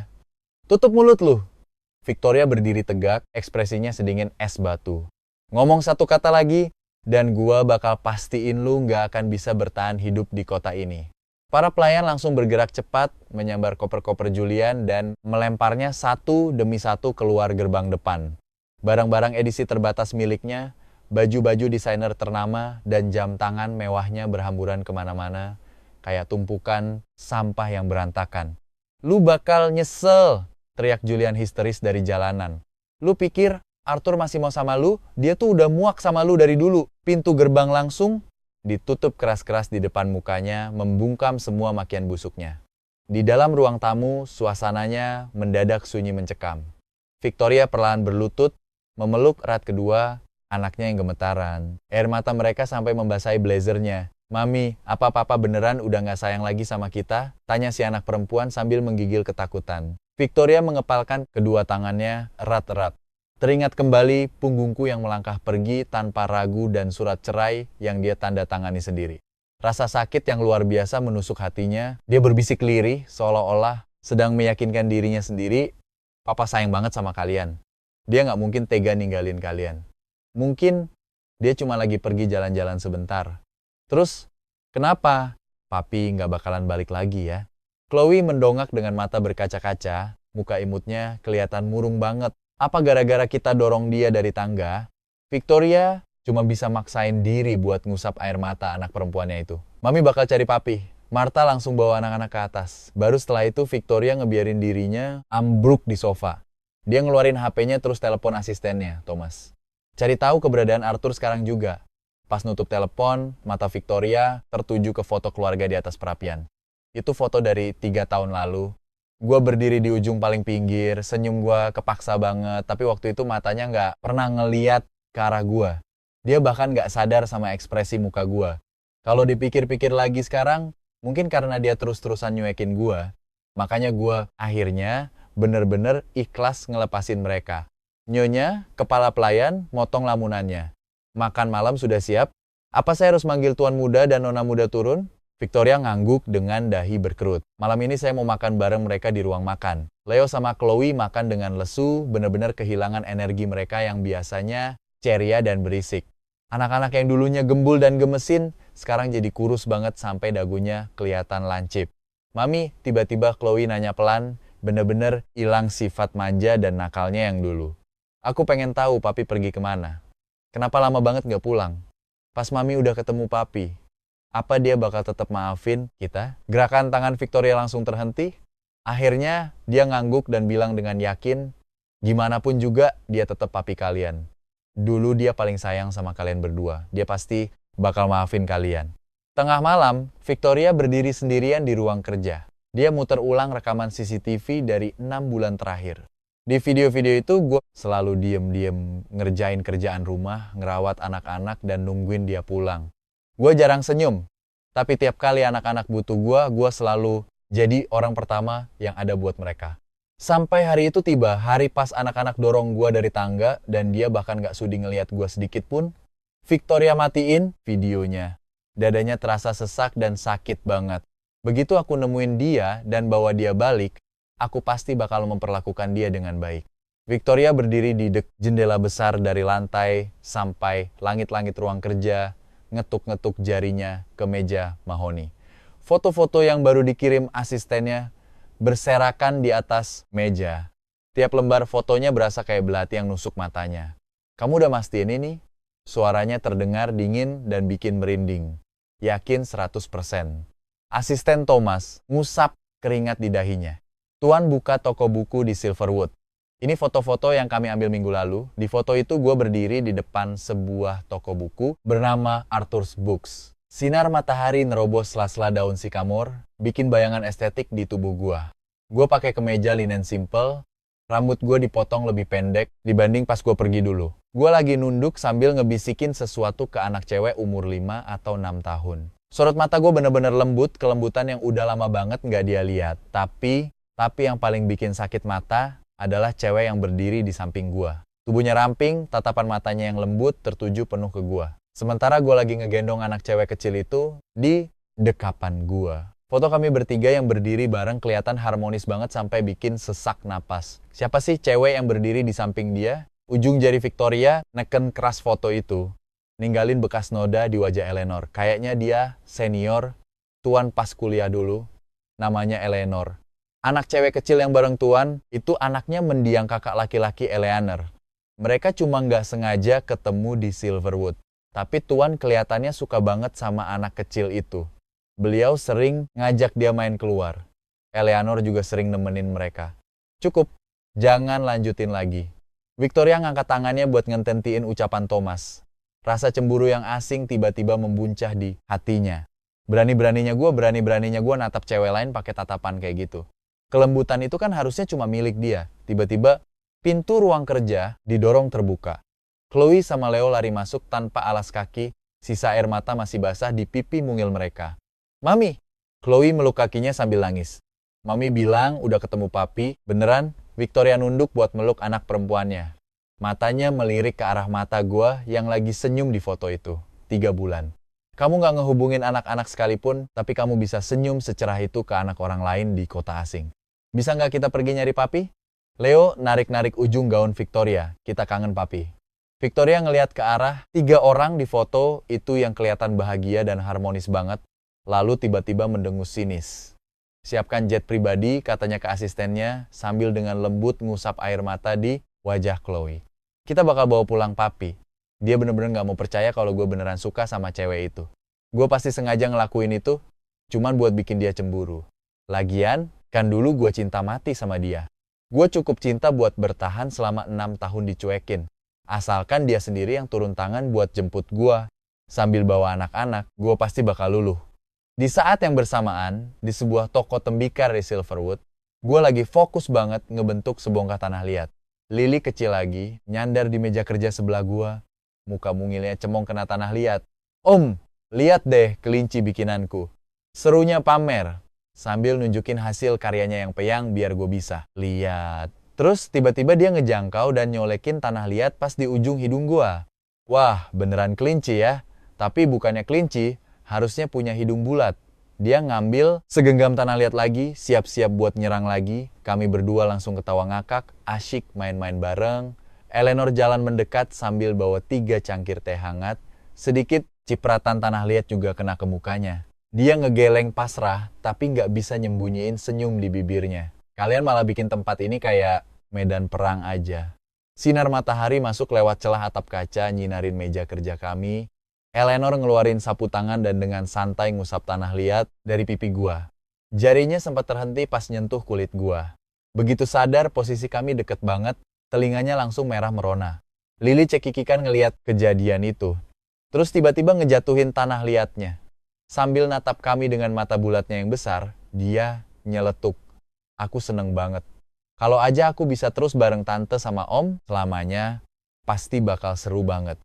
Tutup mulut lu. Victoria berdiri tegak, ekspresinya sedingin es batu. Ngomong satu kata lagi, dan gua bakal pastiin lu nggak akan bisa bertahan hidup di kota ini. Para pelayan langsung bergerak cepat, menyambar koper-koper Julian dan melemparnya satu demi satu keluar gerbang depan. Barang-barang edisi terbatas miliknya, baju-baju desainer ternama, dan jam tangan mewahnya berhamburan kemana-mana, kayak tumpukan sampah yang berantakan. "Lu bakal nyesel!" teriak Julian histeris dari jalanan. "Lu pikir Arthur masih mau sama lu? Dia tuh udah muak sama lu dari dulu." Pintu gerbang langsung ditutup keras-keras di depan mukanya, membungkam semua makian busuknya. Di dalam ruang tamu, suasananya mendadak sunyi mencekam. Victoria perlahan berlutut, memeluk erat kedua anaknya yang gemetaran. Air mata mereka sampai membasahi blazernya. "Mami, apa papa beneran udah gak sayang lagi sama kita?" tanya si anak perempuan sambil menggigil ketakutan. Victoria mengepalkan kedua tangannya erat-erat. Teringat kembali punggungku yang melangkah pergi tanpa ragu dan surat cerai yang dia tanda tangani sendiri. Rasa sakit yang luar biasa menusuk hatinya. Dia berbisik lirih seolah-olah sedang meyakinkan dirinya sendiri, "Papa sayang banget sama kalian. Dia nggak mungkin tega ninggalin kalian. Mungkin dia cuma lagi pergi jalan-jalan sebentar. Terus, kenapa? Papi nggak bakalan balik lagi ya." Chloe mendongak dengan mata berkaca-kaca, muka imutnya kelihatan murung banget. Apa gara-gara kita dorong dia dari tangga? Victoria cuma bisa maksain diri buat ngusap air mata anak perempuannya itu. "Mami bakal cari papi." Martha langsung bawa anak-anak ke atas. Baru setelah itu Victoria ngebiarin dirinya ambruk di sofa. Dia ngeluarin HP-nya terus telepon asistennya, Thomas. Cari tahu keberadaan Arthur sekarang juga. Pas nutup telepon, mata Victoria tertuju ke foto keluarga di atas perapian. Itu foto dari 3 tahun lalu. Gue berdiri di ujung paling pinggir, senyum gue kepaksa banget, tapi waktu itu matanya nggak pernah ngeliat ke arah gue. Dia bahkan nggak sadar sama ekspresi muka gue. Kalau dipikir-pikir lagi sekarang, mungkin karena dia terus-terusan nyuekin gue, makanya gue akhirnya bener-bener ikhlas ngelepasin mereka. "Nyonya, kepala pelayan, motong lamunannya. Makan malam sudah siap? Apa saya harus manggil tuan muda dan nona muda turun?" Victoria ngangguk dengan dahi berkerut. "Malam ini saya mau makan bareng mereka di ruang makan." Leo sama Chloe makan dengan lesu, benar-benar kehilangan energi mereka yang biasanya ceria dan berisik. Anak-anak yang dulunya gembul dan gemesin, sekarang jadi kurus banget sampai dagunya kelihatan lancip. "Mami," tiba-tiba Chloe nanya pelan, benar-benar hilang sifat manja dan nakalnya yang dulu. "Aku pengen tahu papi pergi kemana. Kenapa lama banget nggak pulang? Pas mami udah ketemu papi, apa dia bakal tetap maafin kita?" Gerakan tangan Victoria langsung terhenti. Akhirnya dia ngangguk dan bilang dengan yakin, "Gimana pun juga dia tetap papi kalian. Dulu dia paling sayang sama kalian berdua. Dia pasti bakal maafin kalian." Tengah malam, Victoria berdiri sendirian di ruang kerja. Dia muter ulang rekaman CCTV dari 6 bulan terakhir. Di video-video itu gue selalu diem-diem ngerjain kerjaan rumah, ngerawat anak-anak dan nungguin dia pulang. Gue jarang senyum, tapi tiap kali anak-anak butuh gue selalu jadi orang pertama yang ada buat mereka. Sampai hari itu tiba, hari pas anak-anak dorong gue dari tangga dan dia bahkan gak sudi ngeliat gue sedikit pun, Victoria matiin videonya. Dadanya terasa sesak dan sakit banget. Begitu aku nemuin dia dan bawa dia balik, aku pasti bakal memperlakukan dia dengan baik. Victoria berdiri di jendela besar dari lantai sampai langit-langit ruang kerja, ngetuk-ngetuk jarinya ke meja mahoni. Foto-foto yang baru dikirim asistennya berserakan di atas meja. Tiap lembar fotonya berasa kayak belati yang nusuk matanya. "Kamu udah mastiin ini?" Suaranya terdengar dingin dan bikin merinding. Yakin 100%. Asisten Thomas ngusap keringat di dahinya. "Tuan buka toko buku di Silverwood. Ini foto-foto yang kami ambil minggu lalu. Di foto itu gue berdiri di depan sebuah toko buku bernama Arthur's Books. Sinar matahari nerobos sela-sela daun sikamor, bikin bayangan estetik di tubuh gue. Gue pakai kemeja linen simple, rambut gue dipotong lebih pendek dibanding pas gue pergi dulu. Gue lagi nunduk sambil ngebisikin sesuatu ke anak cewek umur 5 atau 6 tahun. Sorot mata gue bener-bener lembut, kelembutan yang udah lama banget nggak dia lihat. Tapi yang paling bikin sakit mata adalah cewek yang berdiri di samping gua. Tubuhnya ramping, tatapan matanya yang lembut tertuju penuh ke gua. Sementara gua lagi ngegendong anak cewek kecil itu di dekapan gua. Foto kami bertiga yang berdiri bareng kelihatan harmonis banget sampai bikin sesak napas. Siapa sih cewek yang berdiri di samping dia? Ujung jari Victoria neken keras foto itu. Ninggalin bekas noda di wajah Eleanor. Kayaknya dia senior Tuan pas kuliah dulu, namanya Eleanor. Anak cewek kecil yang bareng Tuan, itu anaknya mendiang kakak laki-laki Eleanor. Mereka cuma nggak sengaja ketemu di Silverwood. Tapi Tuan kelihatannya suka banget sama anak kecil itu. Beliau sering ngajak dia main keluar. Eleanor juga sering nemenin mereka. Cukup, jangan lanjutin lagi. Victoria ngangkat tangannya buat ngententiin ucapan Thomas. Rasa cemburu yang asing tiba-tiba membuncah di hatinya. Berani-beraninya gue natap cewek lain pakai tatapan kayak gitu. Kelembutan itu kan harusnya cuma milik dia. Tiba-tiba, pintu ruang kerja didorong terbuka. Chloe sama Leo lari masuk tanpa alas kaki, sisa air mata masih basah di pipi mungil mereka. Mami! Chloe meluk kakinya sambil nangis. Mami bilang udah ketemu papi, beneran? Victoria nunduk buat meluk anak perempuannya. Matanya melirik ke arah mata gua yang lagi senyum di foto itu. 3 bulan. Kamu gak ngehubungin anak-anak sekalipun, tapi kamu bisa senyum secerah itu ke anak orang lain di kota asing. Bisa gak kita pergi nyari papi? Leo narik-narik ujung gaun Victoria. Kita kangen papi. Victoria ngelihat ke arah 3 orang di foto itu yang kelihatan bahagia dan harmonis banget, lalu tiba-tiba mendengus sinis. Siapkan jet pribadi, katanya ke asistennya, sambil dengan lembut ngusap air mata di wajah Chloe. Kita bakal bawa pulang papi. Dia bener-bener gak mau percaya kalau gue beneran suka sama cewek itu. Gue pasti sengaja ngelakuin itu, cuman buat bikin dia cemburu. Lagian, kan dulu gue cinta mati sama dia. Gue cukup cinta buat bertahan selama 6 tahun dicuekin. Asalkan dia sendiri yang turun tangan buat jemput gue. Sambil bawa anak-anak, gue pasti bakal luluh. Di saat yang bersamaan, di sebuah toko tembikar di Silverwood, gue lagi fokus banget ngebentuk sebongkah tanah liat. Lily kecil lagi, nyandar di meja kerja sebelah gue. Muka mungilnya cemong kena tanah liat. Om, lihat deh kelinci bikinanku. Serunya pamer, sambil nunjukin hasil karyanya yang peyang biar gue bisa lihat. Terus tiba-tiba dia ngejangkau dan nyolekin tanah liat pas di ujung hidung gua. Wah, beneran kelinci ya. Tapi bukannya kelinci, harusnya punya hidung bulat. Dia ngambil segenggam tanah liat lagi, siap-siap buat nyerang lagi. Kami berdua langsung ketawa ngakak, asyik main-main bareng. Eleanor jalan mendekat sambil bawa 3 cangkir teh hangat. Sedikit cipratan tanah liat juga kena ke mukanya. Dia ngegeleng pasrah, tapi nggak bisa nyembunyiin senyum di bibirnya. Kalian malah bikin tempat ini kayak medan perang aja. Sinar matahari masuk lewat celah atap kaca nyinarin meja kerja kami. Eleanor ngeluarin sapu tangan dan dengan santai ngusap tanah liat dari pipi gua. Jarinya sempat terhenti pas nyentuh kulit gua. Begitu sadar posisi kami deket banget, telinganya langsung merah merona. Lily cekikikan ngeliat kejadian itu. Terus tiba-tiba ngejatuhin tanah liatnya. Sambil natap kami dengan mata bulatnya yang besar, dia nyeletuk. Aku seneng banget. Kalau aja aku bisa terus bareng tante sama om selamanya, pasti bakal seru banget.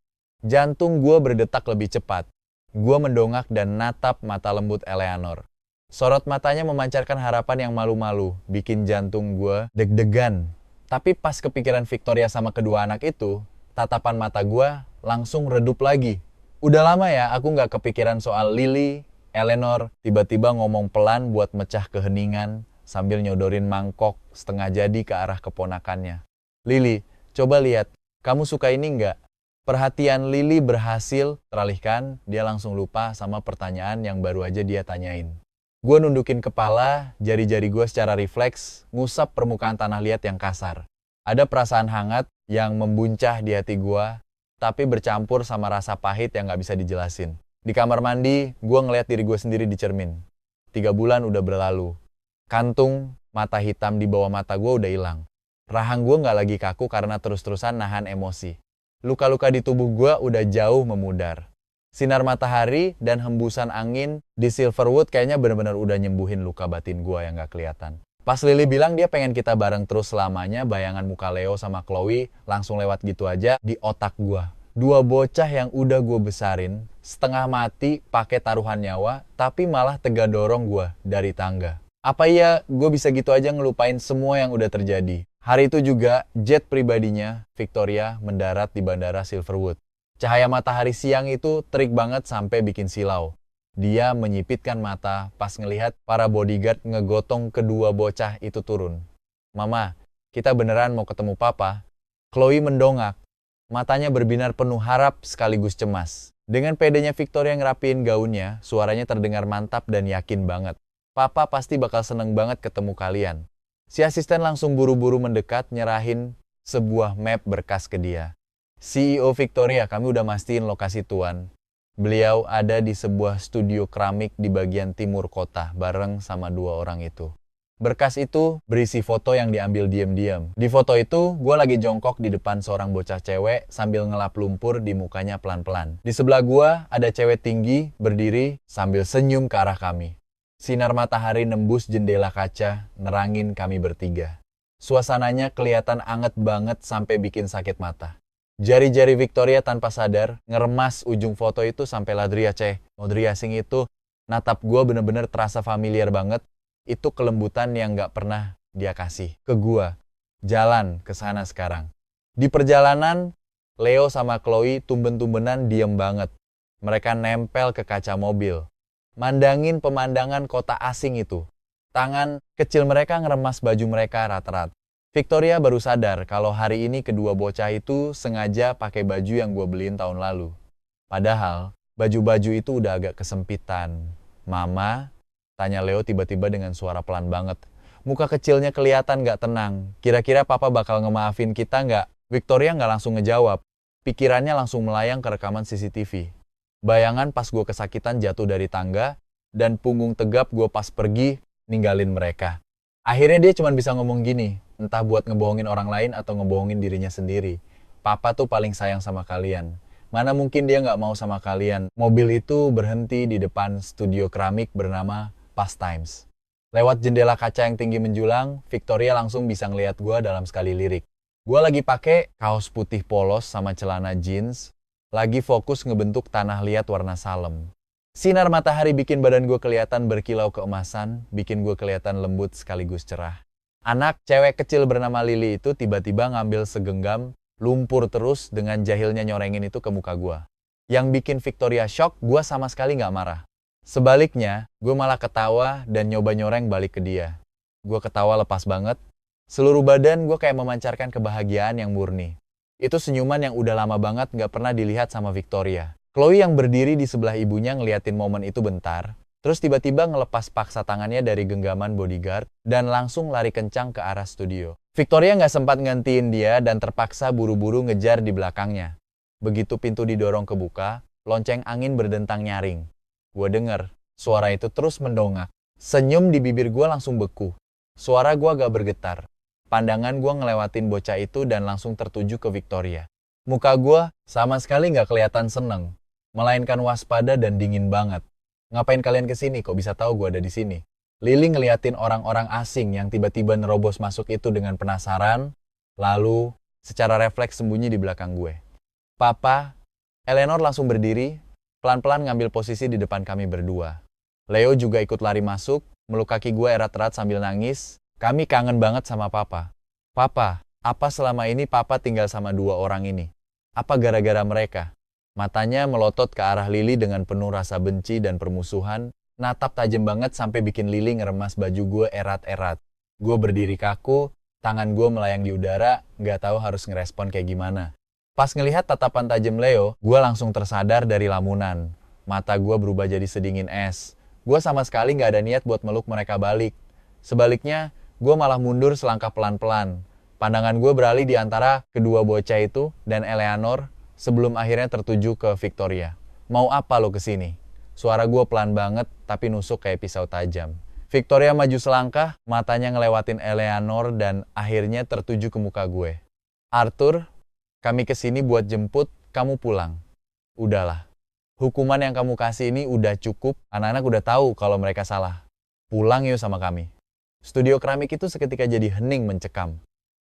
Jantung gue berdetak lebih cepat. Gue mendongak dan natap mata lembut Eleanor. Sorot matanya memancarkan harapan yang malu-malu, bikin jantung gue deg-degan. Tapi pas kepikiran Victoria sama kedua anak itu, tatapan mata gue langsung redup lagi. Udah lama ya aku nggak kepikiran soal Lily. Eleanor tiba-tiba ngomong pelan buat mecah keheningan sambil nyodorin mangkok setengah jadi ke arah keponakannya. Lily, coba lihat, kamu suka ini nggak? Perhatian Lily berhasil teralihkan, dia langsung lupa sama pertanyaan yang baru aja dia tanyain. Gue nundukin kepala, jari-jari gue secara refleks ngusap permukaan tanah liat yang kasar. Ada perasaan hangat yang membuncah di hati gue, tapi bercampur sama rasa pahit yang gak bisa dijelasin. Di kamar mandi, gue ngeliat diri gue sendiri di cermin. 3 bulan udah berlalu. Kantung, mata hitam di bawah mata gue udah hilang. Rahang gue gak lagi kaku karena terus-terusan nahan emosi. Luka-luka di tubuh gue udah jauh memudar. Sinar matahari dan hembusan angin di Silverwood kayaknya benar-benar udah nyembuhin luka batin gue yang gak kelihatan. Pas Lily bilang dia pengen kita bareng terus selamanya, bayangan muka Leo sama Chloe langsung lewat gitu aja di otak gue. 2 bocah yang udah gue besarin, setengah mati pakai taruhan nyawa, tapi malah tega dorong gue dari tangga. Apa iya gue bisa gitu aja ngelupain semua yang udah terjadi? Hari itu juga jet pribadinya, Victoria, mendarat di bandara Silverwood. Cahaya matahari siang itu terik banget sampai bikin silau. Dia menyipitkan mata pas ngelihat para bodyguard ngegotong kedua bocah itu turun. Mama, kita beneran mau ketemu papa? Chloe mendongak. Matanya berbinar penuh harap sekaligus cemas. Dengan pedenya Victoria ngerapiin gaunnya, suaranya terdengar mantap dan yakin banget. Papa pasti bakal seneng banget ketemu kalian. Si asisten langsung buru-buru mendekat nyerahin sebuah map berkas ke dia. CEO Victoria, kami udah mastiin lokasi tuan. Beliau ada di sebuah studio keramik di bagian timur kota bareng sama 2 orang itu. Berkas itu berisi foto yang diambil diam-diam. Di foto itu, gue lagi jongkok di depan seorang bocah cewek sambil ngelap lumpur di mukanya pelan-pelan. Di sebelah gue, ada cewek tinggi, berdiri, sambil senyum ke arah kami. Sinar matahari nembus jendela kaca, nerangin kami bertiga. Suasananya kelihatan anget banget sampai bikin sakit mata. Jari-jari Victoria tanpa sadar, ngeremas ujung foto itu sampai Ladria Modria Singh itu natap gue bener-bener terasa familiar banget. Itu kelembutan yang gak pernah dia kasih ke gua. Jalan ke sana sekarang. Di perjalanan, Leo sama Chloe tumben-tumbenan diem banget. Mereka nempel ke kaca mobil. Mandangin pemandangan kota asing itu. Tangan kecil mereka ngeremas baju mereka erat-erat. Victoria baru sadar kalau hari ini kedua bocah itu sengaja pakai baju yang gua beliin tahun lalu. Padahal, baju-baju itu udah agak kesempitan. Mama, tanya Leo tiba-tiba dengan suara pelan banget. Muka kecilnya kelihatan gak tenang. Kira-kira papa bakal ngemaafin kita gak? Victoria gak langsung ngejawab. Pikirannya langsung melayang ke rekaman CCTV. Bayangan pas gue kesakitan jatuh dari tangga, dan punggung tegap gue pas pergi ninggalin mereka. Akhirnya dia cuma bisa ngomong gini, entah buat ngebohongin orang lain atau ngebohongin dirinya sendiri. Papa tuh paling sayang sama kalian. Mana mungkin dia gak mau sama kalian. Mobil itu berhenti di depan studio keramik bernama Pastimes. Lewat jendela kaca yang tinggi menjulang, Victoria langsung bisa ngeliat gue dalam sekali lirik. Gue lagi pakai kaos putih polos sama celana jeans, lagi fokus ngebentuk tanah liat warna salem. Sinar matahari bikin badan gue kelihatan berkilau keemasan, bikin gue kelihatan lembut sekaligus cerah. Anak cewek kecil bernama Lily itu tiba-tiba ngambil segenggam lumpur terus dengan jahilnya nyorengin itu ke muka gue. Yang bikin Victoria shock, gue sama sekali gak marah. Sebaliknya, gue malah ketawa dan nyoba nyoreng balik ke dia. Gue ketawa lepas banget. Seluruh badan gue kayak memancarkan kebahagiaan yang murni. Itu senyuman yang udah lama banget gak pernah dilihat sama Victoria. Chloe yang berdiri di sebelah ibunya ngeliatin momen itu bentar, terus tiba-tiba ngelepas paksa tangannya dari genggaman bodyguard dan langsung lari kencang ke arah studio. Victoria gak sempat ngantiin dia dan terpaksa buru-buru ngejar di belakangnya. Begitu pintu didorong kebuka, lonceng angin berdentang nyaring. Gue denger, suara itu terus mendongak. Senyum di bibir gue langsung beku. Suara gue agak bergetar. Pandangan gue ngelewatin bocah itu dan langsung tertuju ke Victoria. Muka gue sama sekali gak kelihatan seneng, melainkan waspada dan dingin banget. Ngapain kalian kesini? Kok bisa tahu gue ada di sini? Lily ngeliatin orang-orang asing yang tiba-tiba nerobos masuk itu dengan penasaran, lalu secara refleks sembunyi di belakang gue. Papa, Eleanor langsung berdiri, pelan-pelan ngambil posisi di depan kami berdua. Leo juga ikut lari masuk, meluk kaki gue erat-erat sambil nangis. Kami kangen banget sama Papa. Papa, apa selama ini Papa tinggal sama 2 orang ini? Apa gara-gara mereka? Matanya melotot ke arah Lily dengan penuh rasa benci dan permusuhan, natap tajam banget sampai bikin Lily ngeremas baju gue erat-erat. Gue berdiri kaku, tangan gue melayang di udara, gak tahu harus ngerespon kayak gimana. Pas ngelihat tatapan tajam Leo, gue langsung tersadar dari lamunan. Mata gue berubah jadi sedingin es. Gue sama sekali gak ada niat buat meluk mereka balik. Sebaliknya, gue malah mundur selangkah pelan-pelan. Pandangan gue beralih di antara kedua bocah itu dan Eleanor sebelum akhirnya tertuju ke Victoria. Mau apa lo kesini? Suara gue pelan banget tapi nusuk kayak pisau tajam. Victoria maju selangkah, matanya ngelewatin Eleanor dan akhirnya tertuju ke muka gue. Arthur, kami kesini buat jemput, kamu pulang. Udahlah. Hukuman yang kamu kasih ini udah cukup, anak-anak udah tahu kalau mereka salah. Pulang yuk sama kami. Studio keramik itu seketika jadi hening mencekam.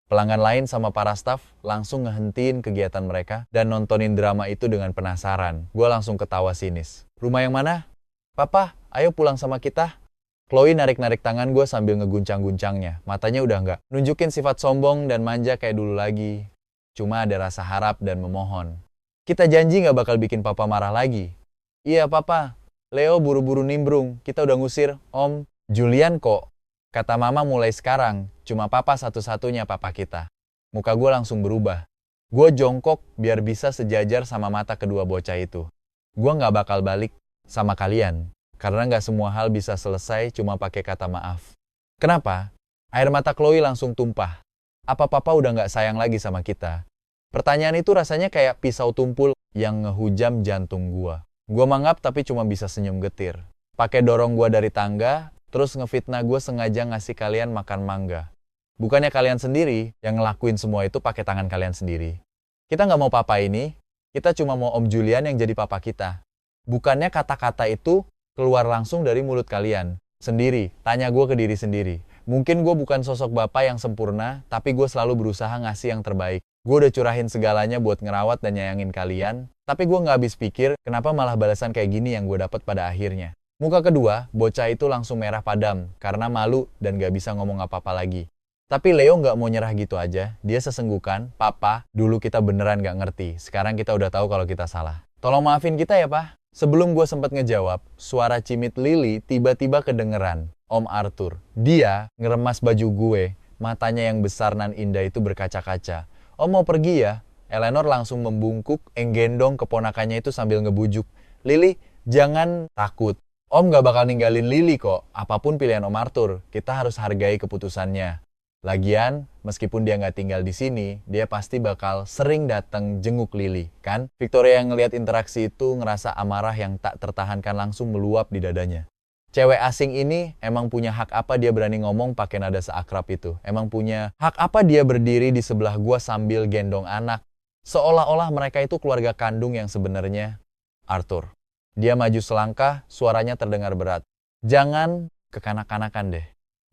Pelanggan lain sama para staf langsung ngehentiin kegiatan mereka dan nontonin drama itu dengan penasaran. Gue langsung ketawa sinis. Rumah yang mana? Papa, ayo pulang sama kita. Chloe narik-narik tangan gue sambil ngeguncang-guncangnya. Matanya udah nggak nunjukin sifat sombong dan manja kayak dulu lagi. Cuma ada rasa harap dan memohon. Kita janji nggak bakal bikin Papa marah lagi. Iya, Papa. Leo buru-buru nimbrung. Kita udah ngusir, Om. Julian kok. Kata Mama mulai sekarang, cuma Papa satu-satunya papa kita. Muka gue langsung berubah. Gue jongkok biar bisa sejajar sama mata kedua bocah itu. Gue nggak bakal balik sama kalian. Karena nggak semua hal bisa selesai cuma pakai kata maaf. Kenapa? Air mata Chloe langsung tumpah. Apa papa udah nggak sayang lagi sama kita? Pertanyaan itu rasanya kayak pisau tumpul yang ngehujam jantung gue. Gue mangap tapi cuma bisa senyum getir. Pakai dorong gue dari tangga, terus ngefitnah gue sengaja ngasih kalian makan mangga. Bukannya kalian sendiri yang ngelakuin semua itu pakai tangan kalian sendiri. Kita nggak mau papa ini, kita cuma mau Om Julian yang jadi papa kita. Bukannya kata-kata itu keluar langsung dari mulut kalian. Sendiri, tanya gue ke diri sendiri. Mungkin gue bukan sosok bapak yang sempurna, tapi gue selalu berusaha ngasih yang terbaik. Gue udah curahin segalanya buat ngerawat dan nyayangin kalian, tapi gue nggak habis pikir kenapa malah balasan kayak gini yang gue dapat pada akhirnya. Muka kedua, bocah itu langsung merah padam karena malu dan gak bisa ngomong apa-apa lagi. Tapi Leo nggak mau nyerah gitu aja. Dia sesenggukan, papa, dulu kita beneran nggak ngerti. Sekarang kita udah tahu kalau kita salah. Tolong maafin kita ya, Pak. Sebelum gue sempat ngejawab, suara cimit Lily tiba-tiba kedengeran. Om Arthur. Dia ngeremas baju gue. Matanya yang besar nan indah itu berkaca-kaca. Om mau pergi ya? Eleanor langsung membungkuk, enggendong keponakannya itu sambil ngebujuk. Lily, jangan takut. Om gak bakal ninggalin Lily kok. Apapun pilihan Om Arthur, kita harus hargai keputusannya. Lagian, meskipun dia nggak tinggal di sini, dia pasti bakal sering datang jenguk Lily, kan? Victoria yang ngelihat interaksi itu ngerasa amarah yang tak tertahankan langsung meluap di dadanya. Cewek asing ini emang punya hak apa dia berani ngomong pakai nada seakrab itu? Emang punya hak apa dia berdiri di sebelah gua sambil gendong anak? Seolah-olah mereka itu keluarga kandung yang sebenarnya. Arthur. Dia maju selangkah, suaranya terdengar berat. Jangan kekanak-kanakan deh.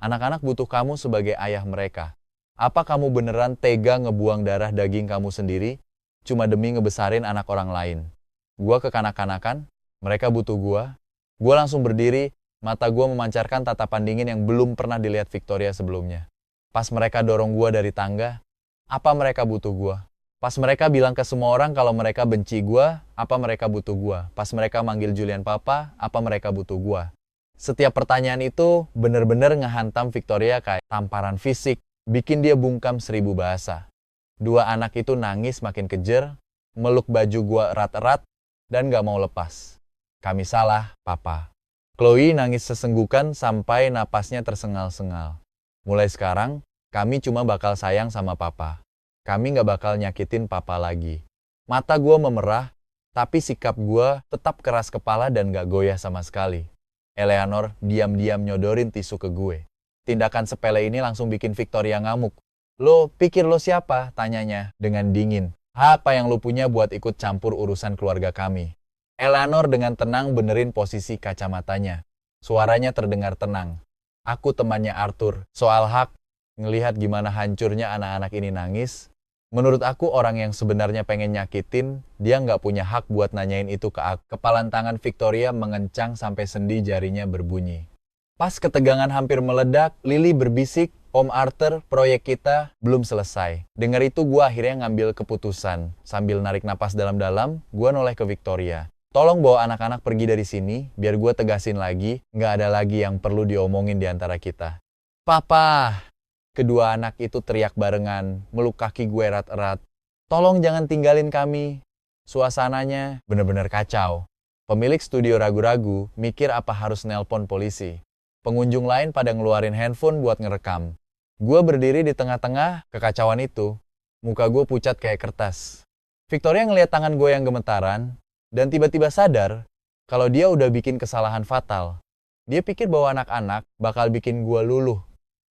Anak-anak butuh kamu sebagai ayah mereka. Apa kamu beneran tega ngebuang darah daging kamu sendiri cuma demi ngebesarin anak orang lain? Gua kekanak-kanakan, mereka butuh gua. Gua langsung berdiri, mata gua memancarkan tatapan dingin yang belum pernah dilihat Victoria sebelumnya. Pas mereka dorong gua dari tangga, apa mereka butuh gua? Pas mereka bilang ke semua orang kalau mereka benci gua, apa mereka butuh gua? Pas mereka manggil Julian papa, apa mereka butuh gua? Setiap pertanyaan itu bener-bener ngehantam Victoria kayak tamparan fisik, bikin dia bungkam 1000 bahasa. Dua anak itu nangis makin kejer, meluk baju gua erat-erat, dan gak mau lepas. Kami salah, papa. Chloe nangis sesenggukan sampai napasnya tersengal-sengal. Mulai sekarang, kami cuma bakal sayang sama papa. Kami gak bakal nyakitin papa lagi. Mata gua memerah, tapi sikap gua tetap keras kepala dan gak goyah sama sekali. Eleanor diam-diam nyodorin tisu ke gue. Tindakan sepele ini langsung bikin Victoria ngamuk. Lo pikir lo siapa? Tanyanya dengan dingin. Apa yang lo punya buat ikut campur urusan keluarga kami? Eleanor dengan tenang benerin posisi kacamatanya. Suaranya terdengar tenang. Aku temannya Arthur. Soal hak, ngelihat gimana hancurnya anak-anak ini nangis, menurut aku orang yang sebenarnya pengen nyakitin, dia nggak punya hak buat nanyain itu ke aku. Kepalan tangan Victoria mengencang sampai sendi jarinya berbunyi. Pas ketegangan hampir meledak, Lily berbisik, Om Arthur, proyek kita belum selesai. Dengar itu gue akhirnya ngambil keputusan. Sambil narik napas dalam-dalam, gue noleh ke Victoria. Tolong bawa anak-anak pergi dari sini, biar gue tegasin lagi, nggak ada lagi yang perlu diomongin di antara kita. Papa! Kedua anak itu teriak barengan, meluk kaki gue erat-erat. Tolong jangan tinggalin kami. Suasananya bener-bener kacau. Pemilik studio ragu-ragu, mikir apa harus nelpon polisi. Pengunjung lain pada ngeluarin handphone buat ngerekam. Gue berdiri di tengah-tengah kekacauan itu. Muka gue pucat kayak kertas. Victoria ngeliat tangan gue yang gemetaran, dan tiba-tiba sadar kalau dia udah bikin kesalahan fatal. Dia pikir bahwa anak-anak bakal bikin gue luluh.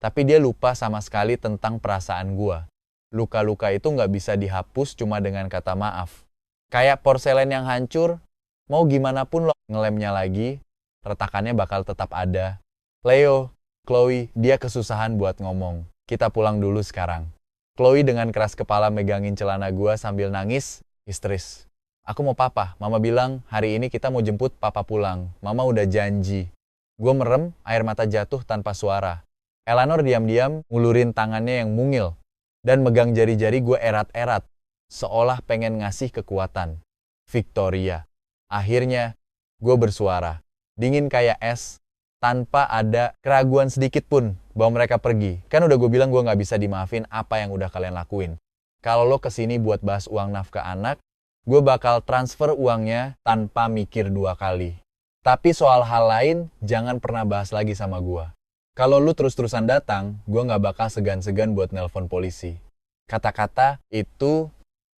Tapi dia lupa sama sekali tentang perasaan gua. Luka-luka itu nggak bisa dihapus cuma dengan kata maaf. Kayak porselen yang hancur, mau gimana pun lo ngelemnya lagi, retakannya bakal tetap ada. Leo, Chloe, dia kesusahan buat ngomong. Kita pulang dulu sekarang. Chloe dengan keras kepala megangin celana gua sambil nangis, histeris. Aku mau papa. Mama bilang hari ini kita mau jemput papa pulang. Mama udah janji. Gua merem, air mata jatuh tanpa suara. Eleanor diam-diam ngulurin tangannya yang mungil dan megang jari-jari gue erat-erat, seolah pengen ngasih kekuatan. Victoria. Akhirnya, gue bersuara. Dingin kayak es, tanpa ada keraguan sedikit pun bahwa mereka pergi. Kan udah gue bilang gue gak bisa dimaafin apa yang udah kalian lakuin. Kalau lo kesini buat bahas uang nafkah anak, gue bakal transfer uangnya tanpa mikir 2 kali. Tapi soal hal lain, jangan pernah bahas lagi sama gue. Kalau lu terus-terusan datang, gue nggak bakal segan-segan buat nelpon polisi. Kata-kata itu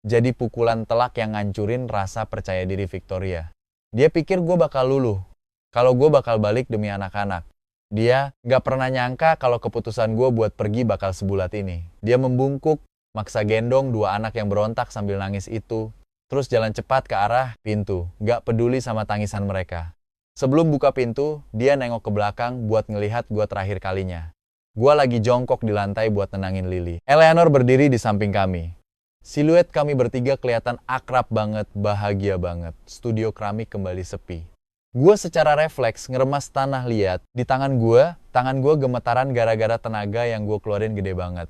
jadi pukulan telak yang ngancurin rasa percaya diri Victoria. Dia pikir gue bakal luluh, kalau gue bakal balik demi anak-anak. Dia nggak pernah nyangka kalau keputusan gue buat pergi bakal sebulat ini. Dia membungkuk, maksa gendong 2 anak yang berontak sambil nangis itu, terus jalan cepat ke arah pintu, nggak peduli sama tangisan mereka. Sebelum buka pintu, dia nengok ke belakang buat ngelihat gue terakhir kalinya. Gue lagi jongkok di lantai buat nenangin Lily. Eleanor berdiri di samping kami. Siluet kami bertiga kelihatan akrab banget, bahagia banget. Studio keramik kembali sepi. Gue secara refleks ngeremas tanah liat. Di tangan gue gemetaran gara-gara tenaga yang gue keluarin gede banget.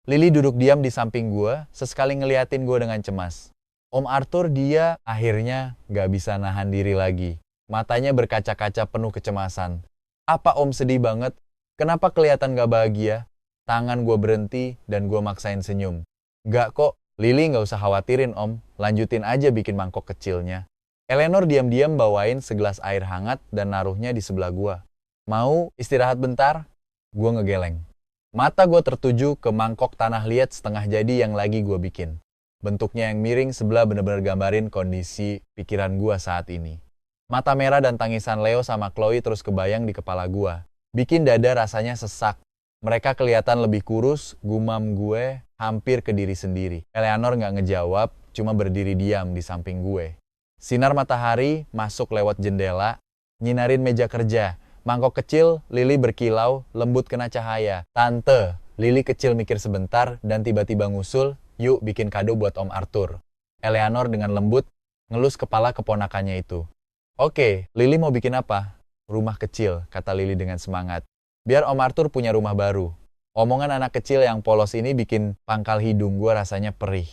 Lily duduk diam di samping gue, sesekali ngeliatin gue dengan cemas. Om Arthur dia akhirnya gak bisa nahan diri lagi. Matanya berkaca-kaca penuh kecemasan. Apa Om sedih banget? Kenapa kelihatan gak bahagia? Tangan gue berhenti dan gue maksain senyum. Gak kok, Lily gak usah khawatirin Om. Lanjutin aja bikin mangkok kecilnya. Eleanor diam-diam bawain segelas air hangat dan naruhnya di sebelah gue. Mau istirahat bentar? Gue ngegeleng. Mata gue tertuju ke mangkok tanah liat setengah jadi yang lagi gue bikin. Bentuknya yang miring sebelah bener-bener gambarin kondisi pikiran gue saat ini. Mata merah dan tangisan Leo sama Chloe terus kebayang di kepala gue. Bikin dada rasanya sesak. Mereka kelihatan lebih kurus, gumam gue hampir ke diri sendiri. Eleanor nggak ngejawab, cuma berdiri diam di samping gue. Sinar matahari masuk lewat jendela, nyinarin meja kerja. Mangkok kecil, Lily berkilau, lembut kena cahaya. Tante, Lily kecil mikir sebentar dan tiba-tiba ngusul, yuk bikin kado buat Om Arthur. Eleanor dengan lembut ngelus kepala keponakannya itu. Oke, Lily mau bikin apa? Rumah kecil, kata Lily dengan semangat. Biar Om Arthur punya rumah baru. Omongan anak kecil yang polos ini bikin pangkal hidung gue rasanya perih.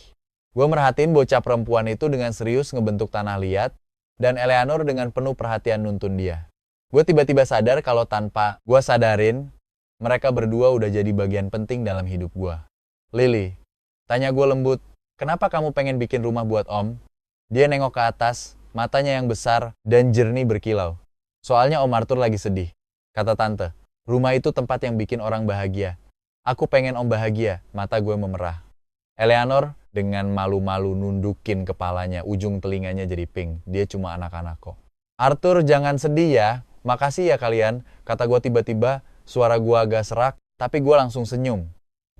Gue merhatiin bocah perempuan itu dengan serius ngebentuk tanah liat, dan Eleanor dengan penuh perhatian nuntun dia. Gue tiba-tiba sadar kalau tanpa gue sadarin, mereka berdua udah jadi bagian penting dalam hidup gue. Lily, tanya gue lembut, kenapa kamu pengen bikin rumah buat Om? Dia nengok ke atas, matanya yang besar dan jernih berkilau. Soalnya Om Arthur lagi sedih. Kata tante, rumah itu tempat yang bikin orang bahagia. Aku pengen Om bahagia, mata gue memerah. Eleanor dengan malu-malu nundukin kepalanya, ujung telinganya jadi pink. Dia cuma anak-anak kok. Arthur jangan sedih ya, makasih ya kalian. Kata gue tiba-tiba, suara gue agak serak, tapi gue langsung senyum.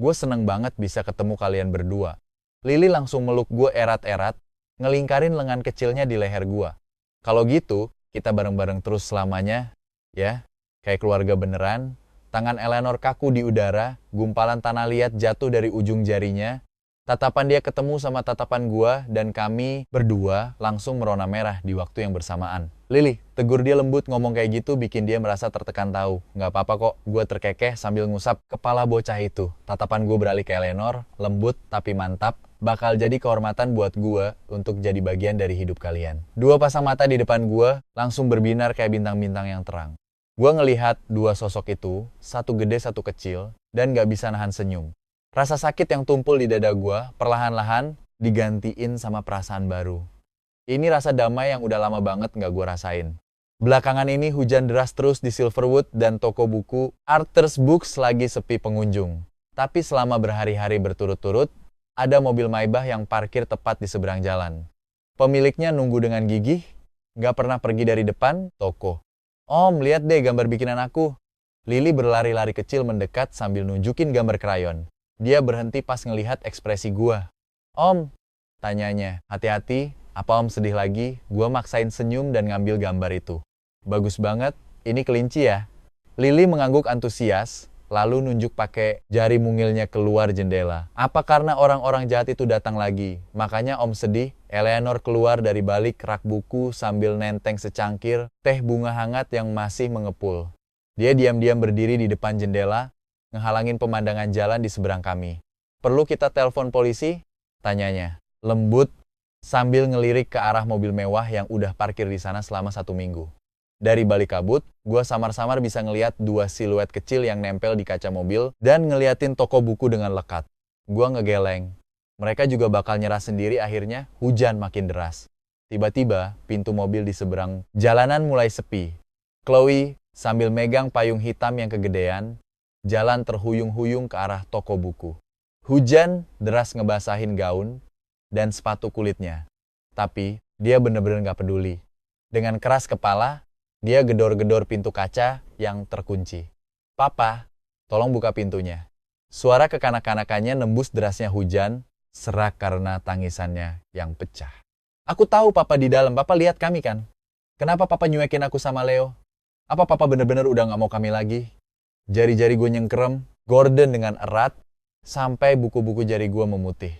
Gue seneng banget bisa ketemu kalian berdua. Lily langsung meluk gue erat-erat, ngelingkarin lengan kecilnya di leher gua. Kalau gitu, kita bareng-bareng terus selamanya, ya. Kayak keluarga beneran. Tangan Eleanor kaku di udara, gumpalan tanah liat jatuh dari ujung jarinya. Tatapan dia ketemu sama tatapan gua, dan kami berdua langsung merona merah di waktu yang bersamaan. Lily, tegur dia lembut, ngomong kayak gitu bikin dia merasa tertekan tahu. Nggak apa-apa kok, gua terkekeh sambil ngusap kepala bocah itu. Tatapan gua beralih ke Eleanor, lembut tapi mantap. Bakal jadi kehormatan buat gua untuk jadi bagian dari hidup kalian. 2 pasang mata di depan gua langsung berbinar kayak bintang-bintang yang terang. Gua ngelihat 2 sosok itu, satu gede satu kecil, dan gak bisa nahan senyum. Rasa sakit yang tumpul di dada gua perlahan-lahan digantiin sama perasaan baru. Ini rasa damai yang udah lama banget gak gua rasain. Belakangan ini hujan deras terus di Silverwood dan toko buku Arthur's Books lagi sepi pengunjung. Tapi selama berhari-hari berturut-turut, ada mobil Maybach yang parkir tepat di seberang jalan. Pemiliknya nunggu dengan gigih, gak pernah pergi dari depan toko. Om, lihat deh gambar bikinan aku. Lily berlari-lari kecil mendekat sambil nunjukin gambar krayon. Dia berhenti pas ngelihat ekspresi gua. Om, tanyanya, hati-hati, apa Om sedih lagi? Gua maksain senyum dan ngambil gambar itu. Bagus banget, ini kelinci ya? Lily mengangguk antusias, lalu nunjuk pakai jari mungilnya keluar jendela. Apa karena orang-orang jahat itu datang lagi? Makanya Om sedih. Eleanor keluar dari balik rak buku sambil nenteng secangkir teh bunga hangat yang masih mengepul. Dia diam-diam berdiri di depan jendela, ngehalangin pemandangan jalan di seberang kami. Perlu kita telepon polisi? Tanyanya. Lembut, sambil ngelirik ke arah mobil mewah yang udah parkir di sana selama 1 minggu. Dari balik kabut, gua samar-samar bisa ngeliat 2 siluet kecil yang nempel di kaca mobil dan ngeliatin toko buku dengan lekat. Gua ngegeleng. Mereka juga bakal nyerah sendiri akhirnya hujan makin deras. Tiba-tiba pintu mobil di seberang jalanan mulai sepi. Chloe sambil megang payung hitam yang kegedean, jalan terhuyung-huyung ke arah toko buku. Hujan deras ngebasahin gaun dan sepatu kulitnya. Tapi dia bener-bener gak peduli. Dengan keras kepala, dia gedor-gedor pintu kaca yang terkunci. "Papa, tolong buka pintunya." Suara kekanak-kanakannya nembus derasnya hujan, serak karena tangisannya yang pecah. "Aku tahu Papa di dalam, Papa lihat kami kan? Kenapa Papa nyuekin aku sama Leo? Apa Papa bener-bener udah gak mau kami lagi?" Jari-jari gue nyengkerem, Gordon dengan erat, sampai buku-buku jari gue memutih.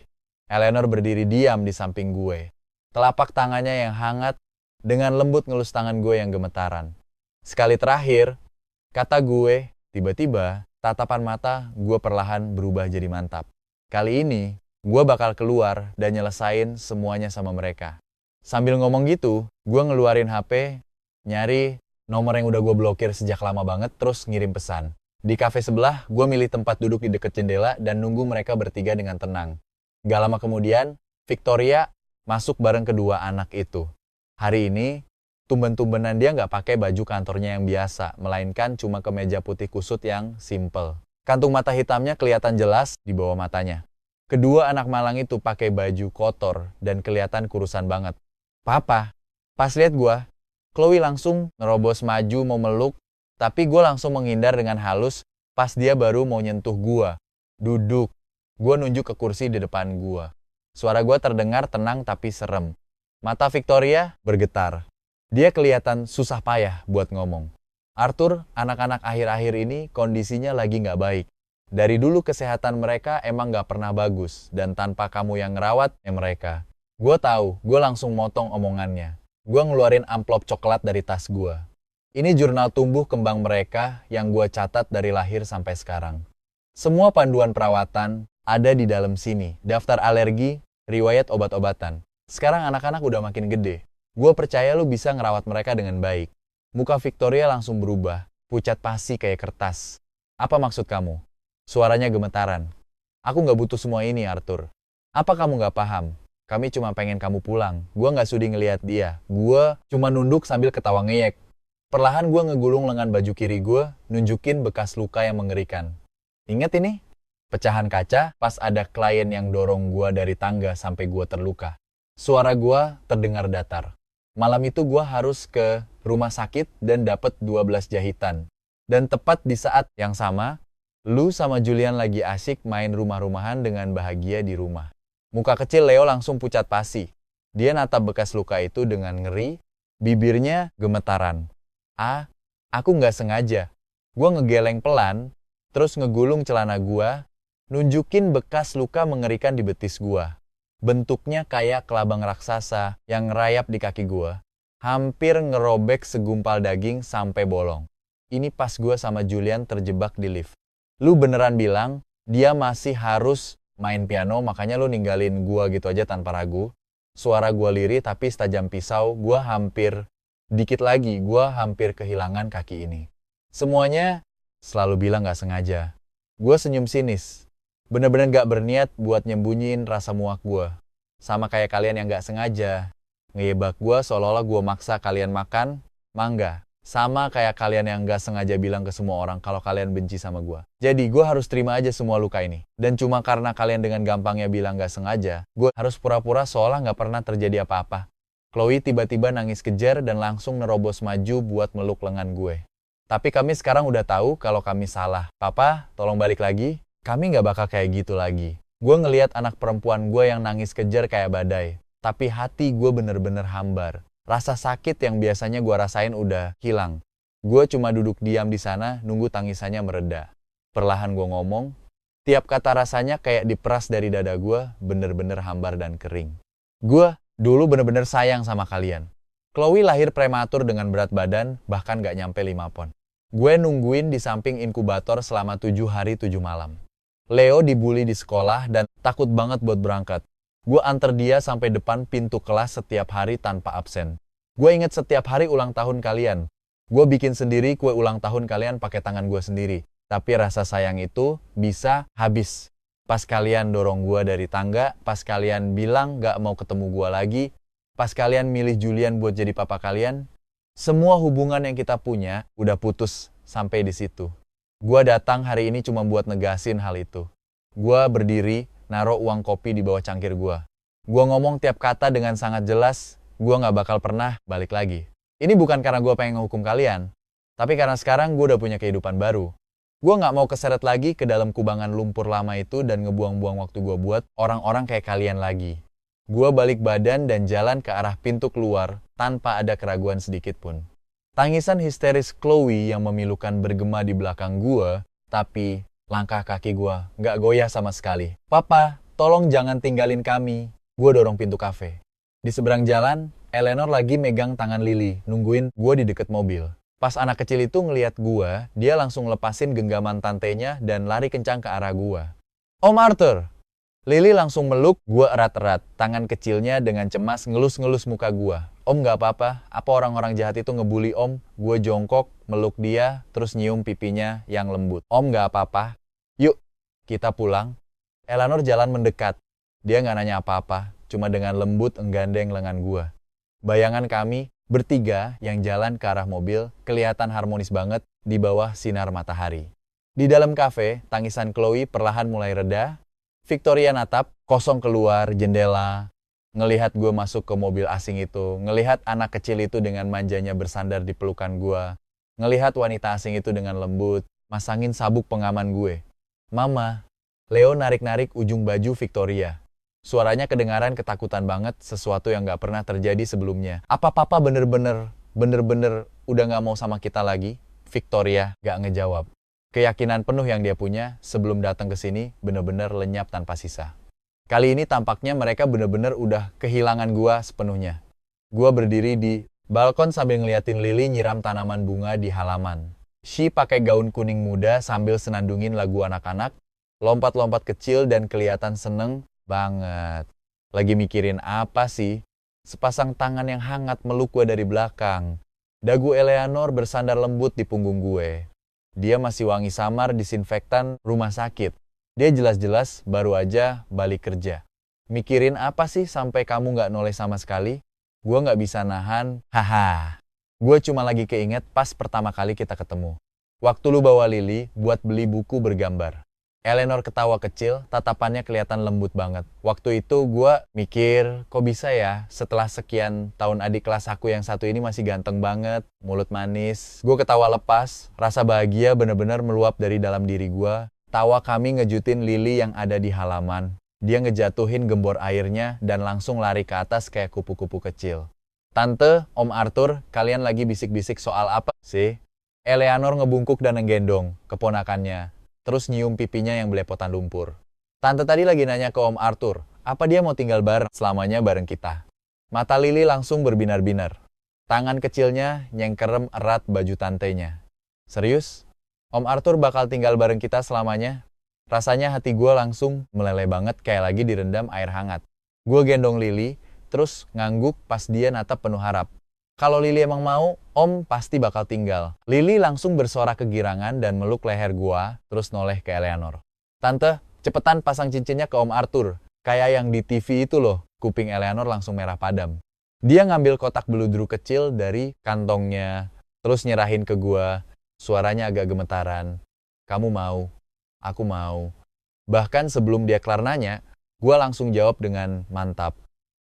Eleanor berdiri diam di samping gue. Telapak tangannya yang hangat, dengan lembut ngelus tangan gue yang gemetaran. "Sekali terakhir," kata gue, tiba-tiba tatapan mata gue perlahan berubah jadi mantap. Kali ini, gue bakal keluar dan nyelesain semuanya sama mereka. Sambil ngomong gitu, gue ngeluarin HP, nyari nomor yang udah gue blokir sejak lama banget, terus ngirim pesan. Di kafe sebelah, gue milih tempat duduk di deket jendela dan nunggu mereka bertiga dengan tenang. Gak lama kemudian, Victoria masuk bareng kedua anak itu. Hari ini, tumben-tumbenan dia nggak pakai baju kantornya yang biasa, melainkan cuma kemeja putih kusut yang simple. Kantung mata hitamnya kelihatan jelas di bawah matanya. Kedua anak malang itu pakai baju kotor dan kelihatan kurusan banget. "Papa," pas lihat gua, Chloe langsung nerobos maju mau meluk, tapi gua langsung menghindar dengan halus pas dia baru mau nyentuh gua. "Duduk." Gua nunjuk ke kursi di depan gua. Suara gua terdengar tenang tapi serem. Mata Victoria bergetar. Dia kelihatan susah payah buat ngomong. "Arthur, anak-anak akhir-akhir ini kondisinya lagi nggak baik. Dari dulu kesehatan mereka emang gak pernah bagus, dan tanpa kamu yang ngerawat mereka." Gue tahu, gue langsung motong omongannya. Gue ngeluarin amplop coklat dari tas gue. Ini jurnal tumbuh kembang mereka yang gue catat dari lahir sampai sekarang. Semua panduan perawatan ada di dalam sini, daftar alergi, riwayat obat-obatan. Sekarang anak-anak udah makin gede. Gue percaya lu bisa ngerawat mereka dengan baik. Muka Victoria langsung berubah, pucat pasi kayak kertas. "Apa maksud kamu?" Suaranya gemetaran. "Aku nggak butuh semua ini, Arthur. Apa kamu nggak paham? Kami cuma pengen kamu pulang." Gue nggak sudi ngelihat dia. Gue cuma nunduk sambil ketawa ngeyek. Perlahan gue ngegulung lengan baju kiri gue, nunjukin bekas luka yang mengerikan. "Ingat ini? Pecahan kaca pas ada klien yang dorong gue dari tangga sampai gue terluka." Suara gue terdengar datar. Malam itu gue harus ke rumah sakit dan dapat 12 jahitan. Dan tepat di saat yang sama, lu sama Julian lagi asik main rumah-rumahan dengan bahagia di rumah. Muka kecil Leo langsung pucat pasi. Dia natap bekas luka itu dengan ngeri, bibirnya gemetaran. Aku nggak sengaja." Gue ngegeleng pelan, terus ngegulung celana gue, nunjukin bekas luka mengerikan di betis gue. Bentuknya kayak kelabang raksasa yang ngerayap di kaki gue. Hampir ngerobek segumpal daging sampai bolong. Ini pas gue sama Julian terjebak di lift. "Lu beneran bilang dia masih harus main piano, makanya lu ninggalin gua gitu aja tanpa ragu?" Suara gua lirih tapi setajam pisau. Dikit lagi gua hampir kehilangan kaki ini. Semuanya selalu bilang gak sengaja. Gua senyum sinis. Bener-bener gak berniat buat nyembunyiin rasa muak gua. Sama kayak kalian yang gak sengaja ngeyebak gua seolah-olah gua maksa kalian makan mangga. Sama kayak kalian yang gak sengaja bilang ke semua orang kalau kalian benci sama gue. Jadi gue harus terima aja semua luka ini. Dan cuma karena kalian dengan gampangnya bilang gak sengaja, gue harus pura-pura seolah gak pernah terjadi apa-apa. Chloe tiba-tiba nangis kejer dan langsung nerobos maju buat meluk lengan gue. "Tapi kami sekarang udah tahu kalau kami salah. Papa, tolong balik lagi. Kami gak bakal kayak gitu lagi." Gue ngeliat anak perempuan gue yang nangis kejer kayak badai. Tapi hati gue bener-bener hambar. Rasa sakit yang biasanya gue rasain udah hilang. Gue cuma duduk diam di sana, nunggu tangisannya mereda. Perlahan gue ngomong, tiap kata rasanya kayak diperas dari dada gue, bener-bener hambar dan kering. "Gue dulu bener-bener sayang sama kalian. Chloe lahir prematur dengan berat badan, bahkan gak nyampe 5 pon. Gue nungguin di samping inkubator selama 7 hari 7 malam. Leo dibully di sekolah dan takut banget buat berangkat. Gue anter dia sampai depan pintu kelas setiap hari tanpa absen. Gue inget setiap hari ulang tahun kalian. Gue bikin sendiri kue ulang tahun kalian pakai tangan gue sendiri. Tapi rasa sayang itu bisa habis. Pas kalian dorong gua dari tangga, pas kalian bilang gak mau ketemu gua lagi, pas kalian milih Julian buat jadi papa kalian, semua hubungan yang kita punya udah putus sampai di situ. Gua datang hari ini cuma buat negasin hal itu. Gua berdiri, naruh uang kopi di bawah cangkir gua. Gua ngomong tiap kata dengan sangat jelas, gua gak bakal pernah balik lagi. Ini bukan karena gua pengen ngehukum kalian, tapi karena sekarang gua udah punya kehidupan baru. Gue nggak mau keseret lagi ke dalam kubangan lumpur lama itu dan ngebuang-buang waktu gue buat orang-orang kayak kalian lagi. Gue balik badan dan jalan ke arah pintu keluar tanpa ada keraguan sedikit pun. Tangisan histeris Chloe yang memilukan bergema di belakang gue, tapi langkah kaki gue nggak goyah sama sekali. Papa, tolong jangan tinggalin kami. Gue dorong pintu kafe. Di seberang jalan, Eleanor lagi megang tangan Lily, nungguin gue di deket mobil. Pas anak kecil itu ngeliat gua, dia langsung lepasin genggaman tantenya dan lari kencang ke arah gua. Om Arthur! Lily langsung meluk gua erat-erat, tangan kecilnya dengan cemas ngelus-ngelus muka gua. Om gak apa-apa, apa orang-orang jahat itu ngebully om? Gua jongkok, meluk dia, terus nyium pipinya yang lembut. Om gak apa-apa, yuk kita pulang. Eleanor jalan mendekat. Dia gak nanya apa-apa, cuma dengan lembut enggandeng lengan gua. Bayangan kami bertiga yang jalan ke arah mobil kelihatan harmonis banget di bawah sinar matahari. Di dalam kafe, tangisan Chloe perlahan mulai reda. Victoria natap, kosong keluar jendela. Ngelihat gue masuk ke mobil asing itu. Ngelihat anak kecil itu dengan manjanya bersandar di pelukan gue. Ngelihat wanita asing itu dengan lembut, masangin sabuk pengaman gue. Mama, Leo narik-narik ujung baju Victoria. Suaranya kedengaran ketakutan banget, sesuatu yang gak pernah terjadi sebelumnya. Apa papa bener-bener udah gak mau sama kita lagi? Victoria gak ngejawab. Keyakinan penuh yang dia punya sebelum datang ke sini bener-bener lenyap tanpa sisa. Kali ini tampaknya mereka bener-bener udah kehilangan gua sepenuhnya. Gua berdiri di balkon sambil ngeliatin Lily nyiram tanaman bunga di halaman. She pakai gaun kuning muda sambil senandungin lagu anak-anak, lompat-lompat kecil dan kelihatan seneng banget. Lagi mikirin apa sih? Sepasang tangan yang hangat meluk gue dari belakang. Dagu Eleanor bersandar lembut di punggung gue. Dia masih wangi samar disinfektan rumah sakit. Dia jelas-jelas baru aja balik kerja. Mikirin apa sih sampai kamu gak noleh sama sekali? Gue gak bisa nahan. Haha. Gue cuma lagi keinget pas pertama kali kita ketemu. Waktu lu bawa Lily buat beli buku bergambar. Eleanor ketawa kecil, tatapannya kelihatan lembut banget. Waktu itu gue mikir, kok bisa ya setelah sekian tahun adik kelas aku yang satu ini masih ganteng banget, mulut manis. Gue ketawa lepas, rasa bahagia bener-bener meluap dari dalam diri gue. Tawa kami ngejutin Lily yang ada di halaman. Dia ngejatuhin gembor airnya dan langsung lari ke atas kayak kupu-kupu kecil. Tante, Om Arthur, kalian lagi bisik-bisik soal apa sih? Eleanor ngebungkuk dan ngegendong keponakannya. Terus nyium pipinya yang belepotan lumpur. Tante tadi lagi nanya ke Om Arthur, apa dia mau tinggal bareng selamanya bareng kita? Mata Lily langsung berbinar-binar. Tangan kecilnya nyengkerem erat baju tantenya. Serius? Om Arthur bakal tinggal bareng kita selamanya? Rasanya hati gue langsung meleleh banget kayak lagi direndam air hangat. Gue gendong Lily, terus ngangguk pas dia natap penuh harap. Kalau Lily emang mau, Om pasti bakal tinggal. Lily langsung bersorak kegirangan dan meluk leher gua, terus noleh ke Eleanor. Tante, cepetan pasang cincinnya ke Om Arthur. Kayak yang di TV itu loh. Kuping Eleanor langsung merah padam. Dia ngambil kotak beludru kecil dari kantongnya, terus nyerahin ke gua. Suaranya agak gemetaran. Kamu mau? Aku mau. Bahkan sebelum dia kelar nanya, gua langsung jawab dengan mantap.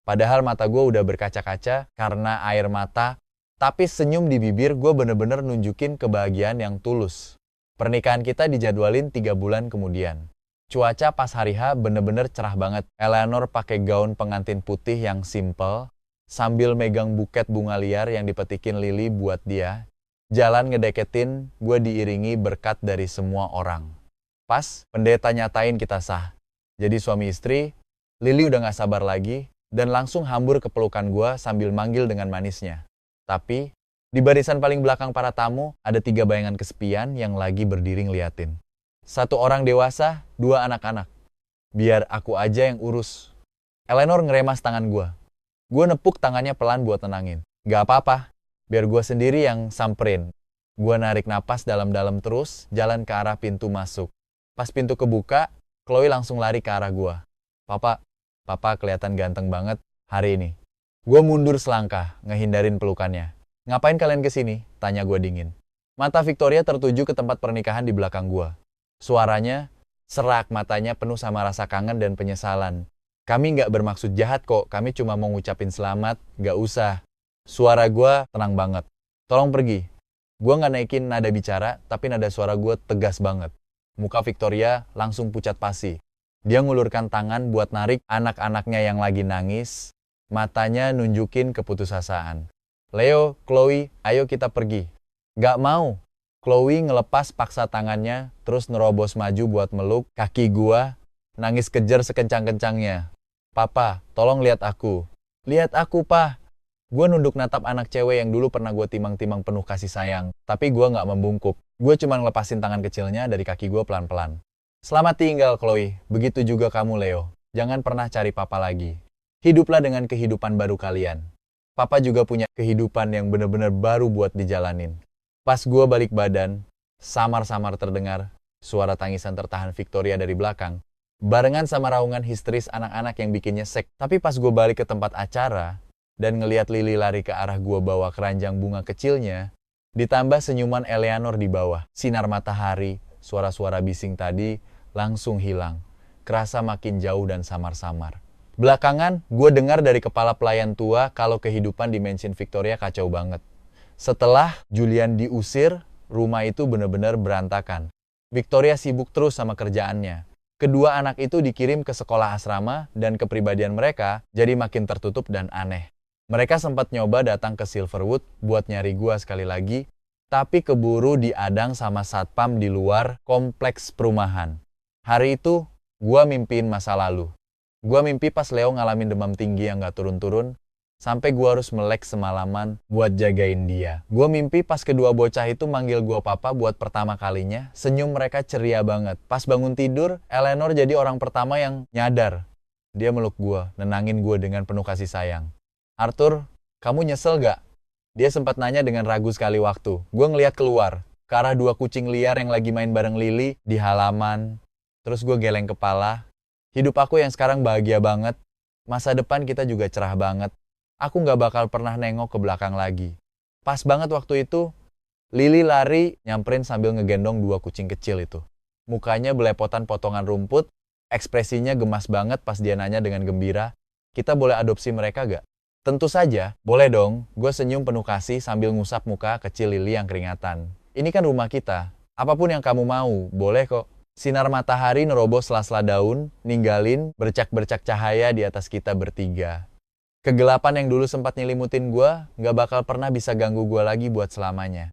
Padahal mata gue udah berkaca-kaca karena air mata, tapi senyum di bibir gue bener-bener nunjukin kebahagiaan yang tulus. Pernikahan kita dijadwalin 3 bulan kemudian. Cuaca pas hari H bener-bener cerah banget. Eleanor pakai gaun pengantin putih yang simple, sambil megang buket bunga liar yang dipetikin Lily buat dia. Jalan ngedeketin, gue diiringi berkat dari semua orang. Pas pendeta nyatain kita sah. Jadi suami istri, Lily udah gak sabar lagi, dan langsung hambur ke pelukan gue sambil manggil dengan manisnya. Tapi, di barisan paling belakang para tamu, ada 3 bayangan kesepian yang lagi berdiri ngeliatin. 1 orang dewasa, 2 anak-anak. Biar aku aja yang urus. Eleanor ngeremas tangan gue. Gue nepuk tangannya pelan buat tenangin. Gak apa-apa, biar gue sendiri yang samperin. Gue narik napas dalam-dalam terus, jalan ke arah pintu masuk. Pas pintu kebuka, Chloe langsung lari ke arah gua. Papa kelihatan ganteng banget hari ini. Gua mundur selangkah, ngehindarin pelukannya. Ngapain kalian kesini? Tanya gua dingin. Mata Victoria tertuju ke tempat pernikahan di belakang gua. Suaranya serak, matanya penuh sama rasa kangen dan penyesalan. Kami nggak bermaksud jahat kok, kami cuma mau ngucapin selamat, nggak usah. Suara gua tenang banget. Tolong pergi. Gua nggak naikin nada bicara, tapi nada suara gua tegas banget. Muka Victoria langsung pucat pasi. Dia ngulurkan tangan buat narik anak-anaknya yang lagi nangis, matanya nunjukin keputusasaan. Leo, Chloe, ayo kita pergi. Gak mau. Chloe ngelepas paksa tangannya, terus nerobos maju buat meluk kaki gua, nangis kejer sekencang-kencangnya. Papa, tolong lihat aku. Lihat aku, Pa. Gua nunduk natap anak cewek yang dulu pernah gua timang-timang penuh kasih sayang, tapi gua nggak membungkuk. Gua cuma ngelepasin tangan kecilnya dari kaki gua pelan-pelan. Selamat tinggal, Chloe. Begitu juga kamu, Leo. Jangan pernah cari Papa lagi. Hiduplah dengan kehidupan baru kalian. Papa juga punya kehidupan yang benar-benar baru buat dijalanin. Pas gua balik badan, samar-samar terdengar suara tangisan tertahan Victoria dari belakang, barengan sama raungan histeris anak-anak yang bikin nyesek. Tapi pas gua balik ke tempat acara, dan ngeliat Lily lari ke arah gua bawa keranjang bunga kecilnya, ditambah senyuman Eleanor di bawah, sinar matahari, suara-suara bising tadi langsung hilang, kerasa makin jauh dan samar-samar. Belakangan, gue dengar dari kepala pelayan tua kalau kehidupan di Mansion Victoria kacau banget. Setelah Julian diusir, rumah itu benar-benar berantakan. Victoria sibuk terus sama kerjaannya. Kedua anak itu dikirim ke sekolah asrama dan kepribadian mereka jadi makin tertutup dan aneh. Mereka sempat nyoba datang ke Silverwood buat nyari gue sekali lagi, tapi keburu diadang sama satpam di luar kompleks perumahan. Hari itu, gua mimpiin masa lalu. Gua mimpi pas Leo ngalamin demam tinggi yang gak turun-turun, sampai gua harus melek semalaman buat jagain dia. Gua mimpi pas kedua bocah itu manggil gua papa buat pertama kalinya, senyum mereka ceria banget. Pas bangun tidur, Eleanor jadi orang pertama yang nyadar. Dia meluk gua, nenangin gua dengan penuh kasih sayang. Arthur, kamu nyesel gak? Dia sempat nanya dengan ragu sekali waktu. Gua ngeliat keluar, ke arah dua kucing liar yang lagi main bareng Lily di halaman. Terus gue geleng kepala. Hidup aku yang sekarang bahagia banget. Masa depan kita juga cerah banget. Aku gak bakal pernah nengok ke belakang lagi. Pas banget waktu itu, Lily lari nyamperin sambil ngegendong dua kucing kecil itu. Mukanya belepotan potongan rumput, ekspresinya gemas banget pas dia nanya dengan gembira, kita boleh adopsi mereka gak? Tentu saja, boleh dong. Gue senyum penuh kasih sambil ngusap muka kecil Lily yang keringatan. Ini kan rumah kita. Apapun yang kamu mau, boleh kok. Sinar matahari nerobos sela-sela daun, ninggalin bercak-bercak cahaya di atas kita bertiga. Kegelapan yang dulu sempat nyelimutin gue, gak bakal pernah bisa ganggu gue lagi buat selamanya.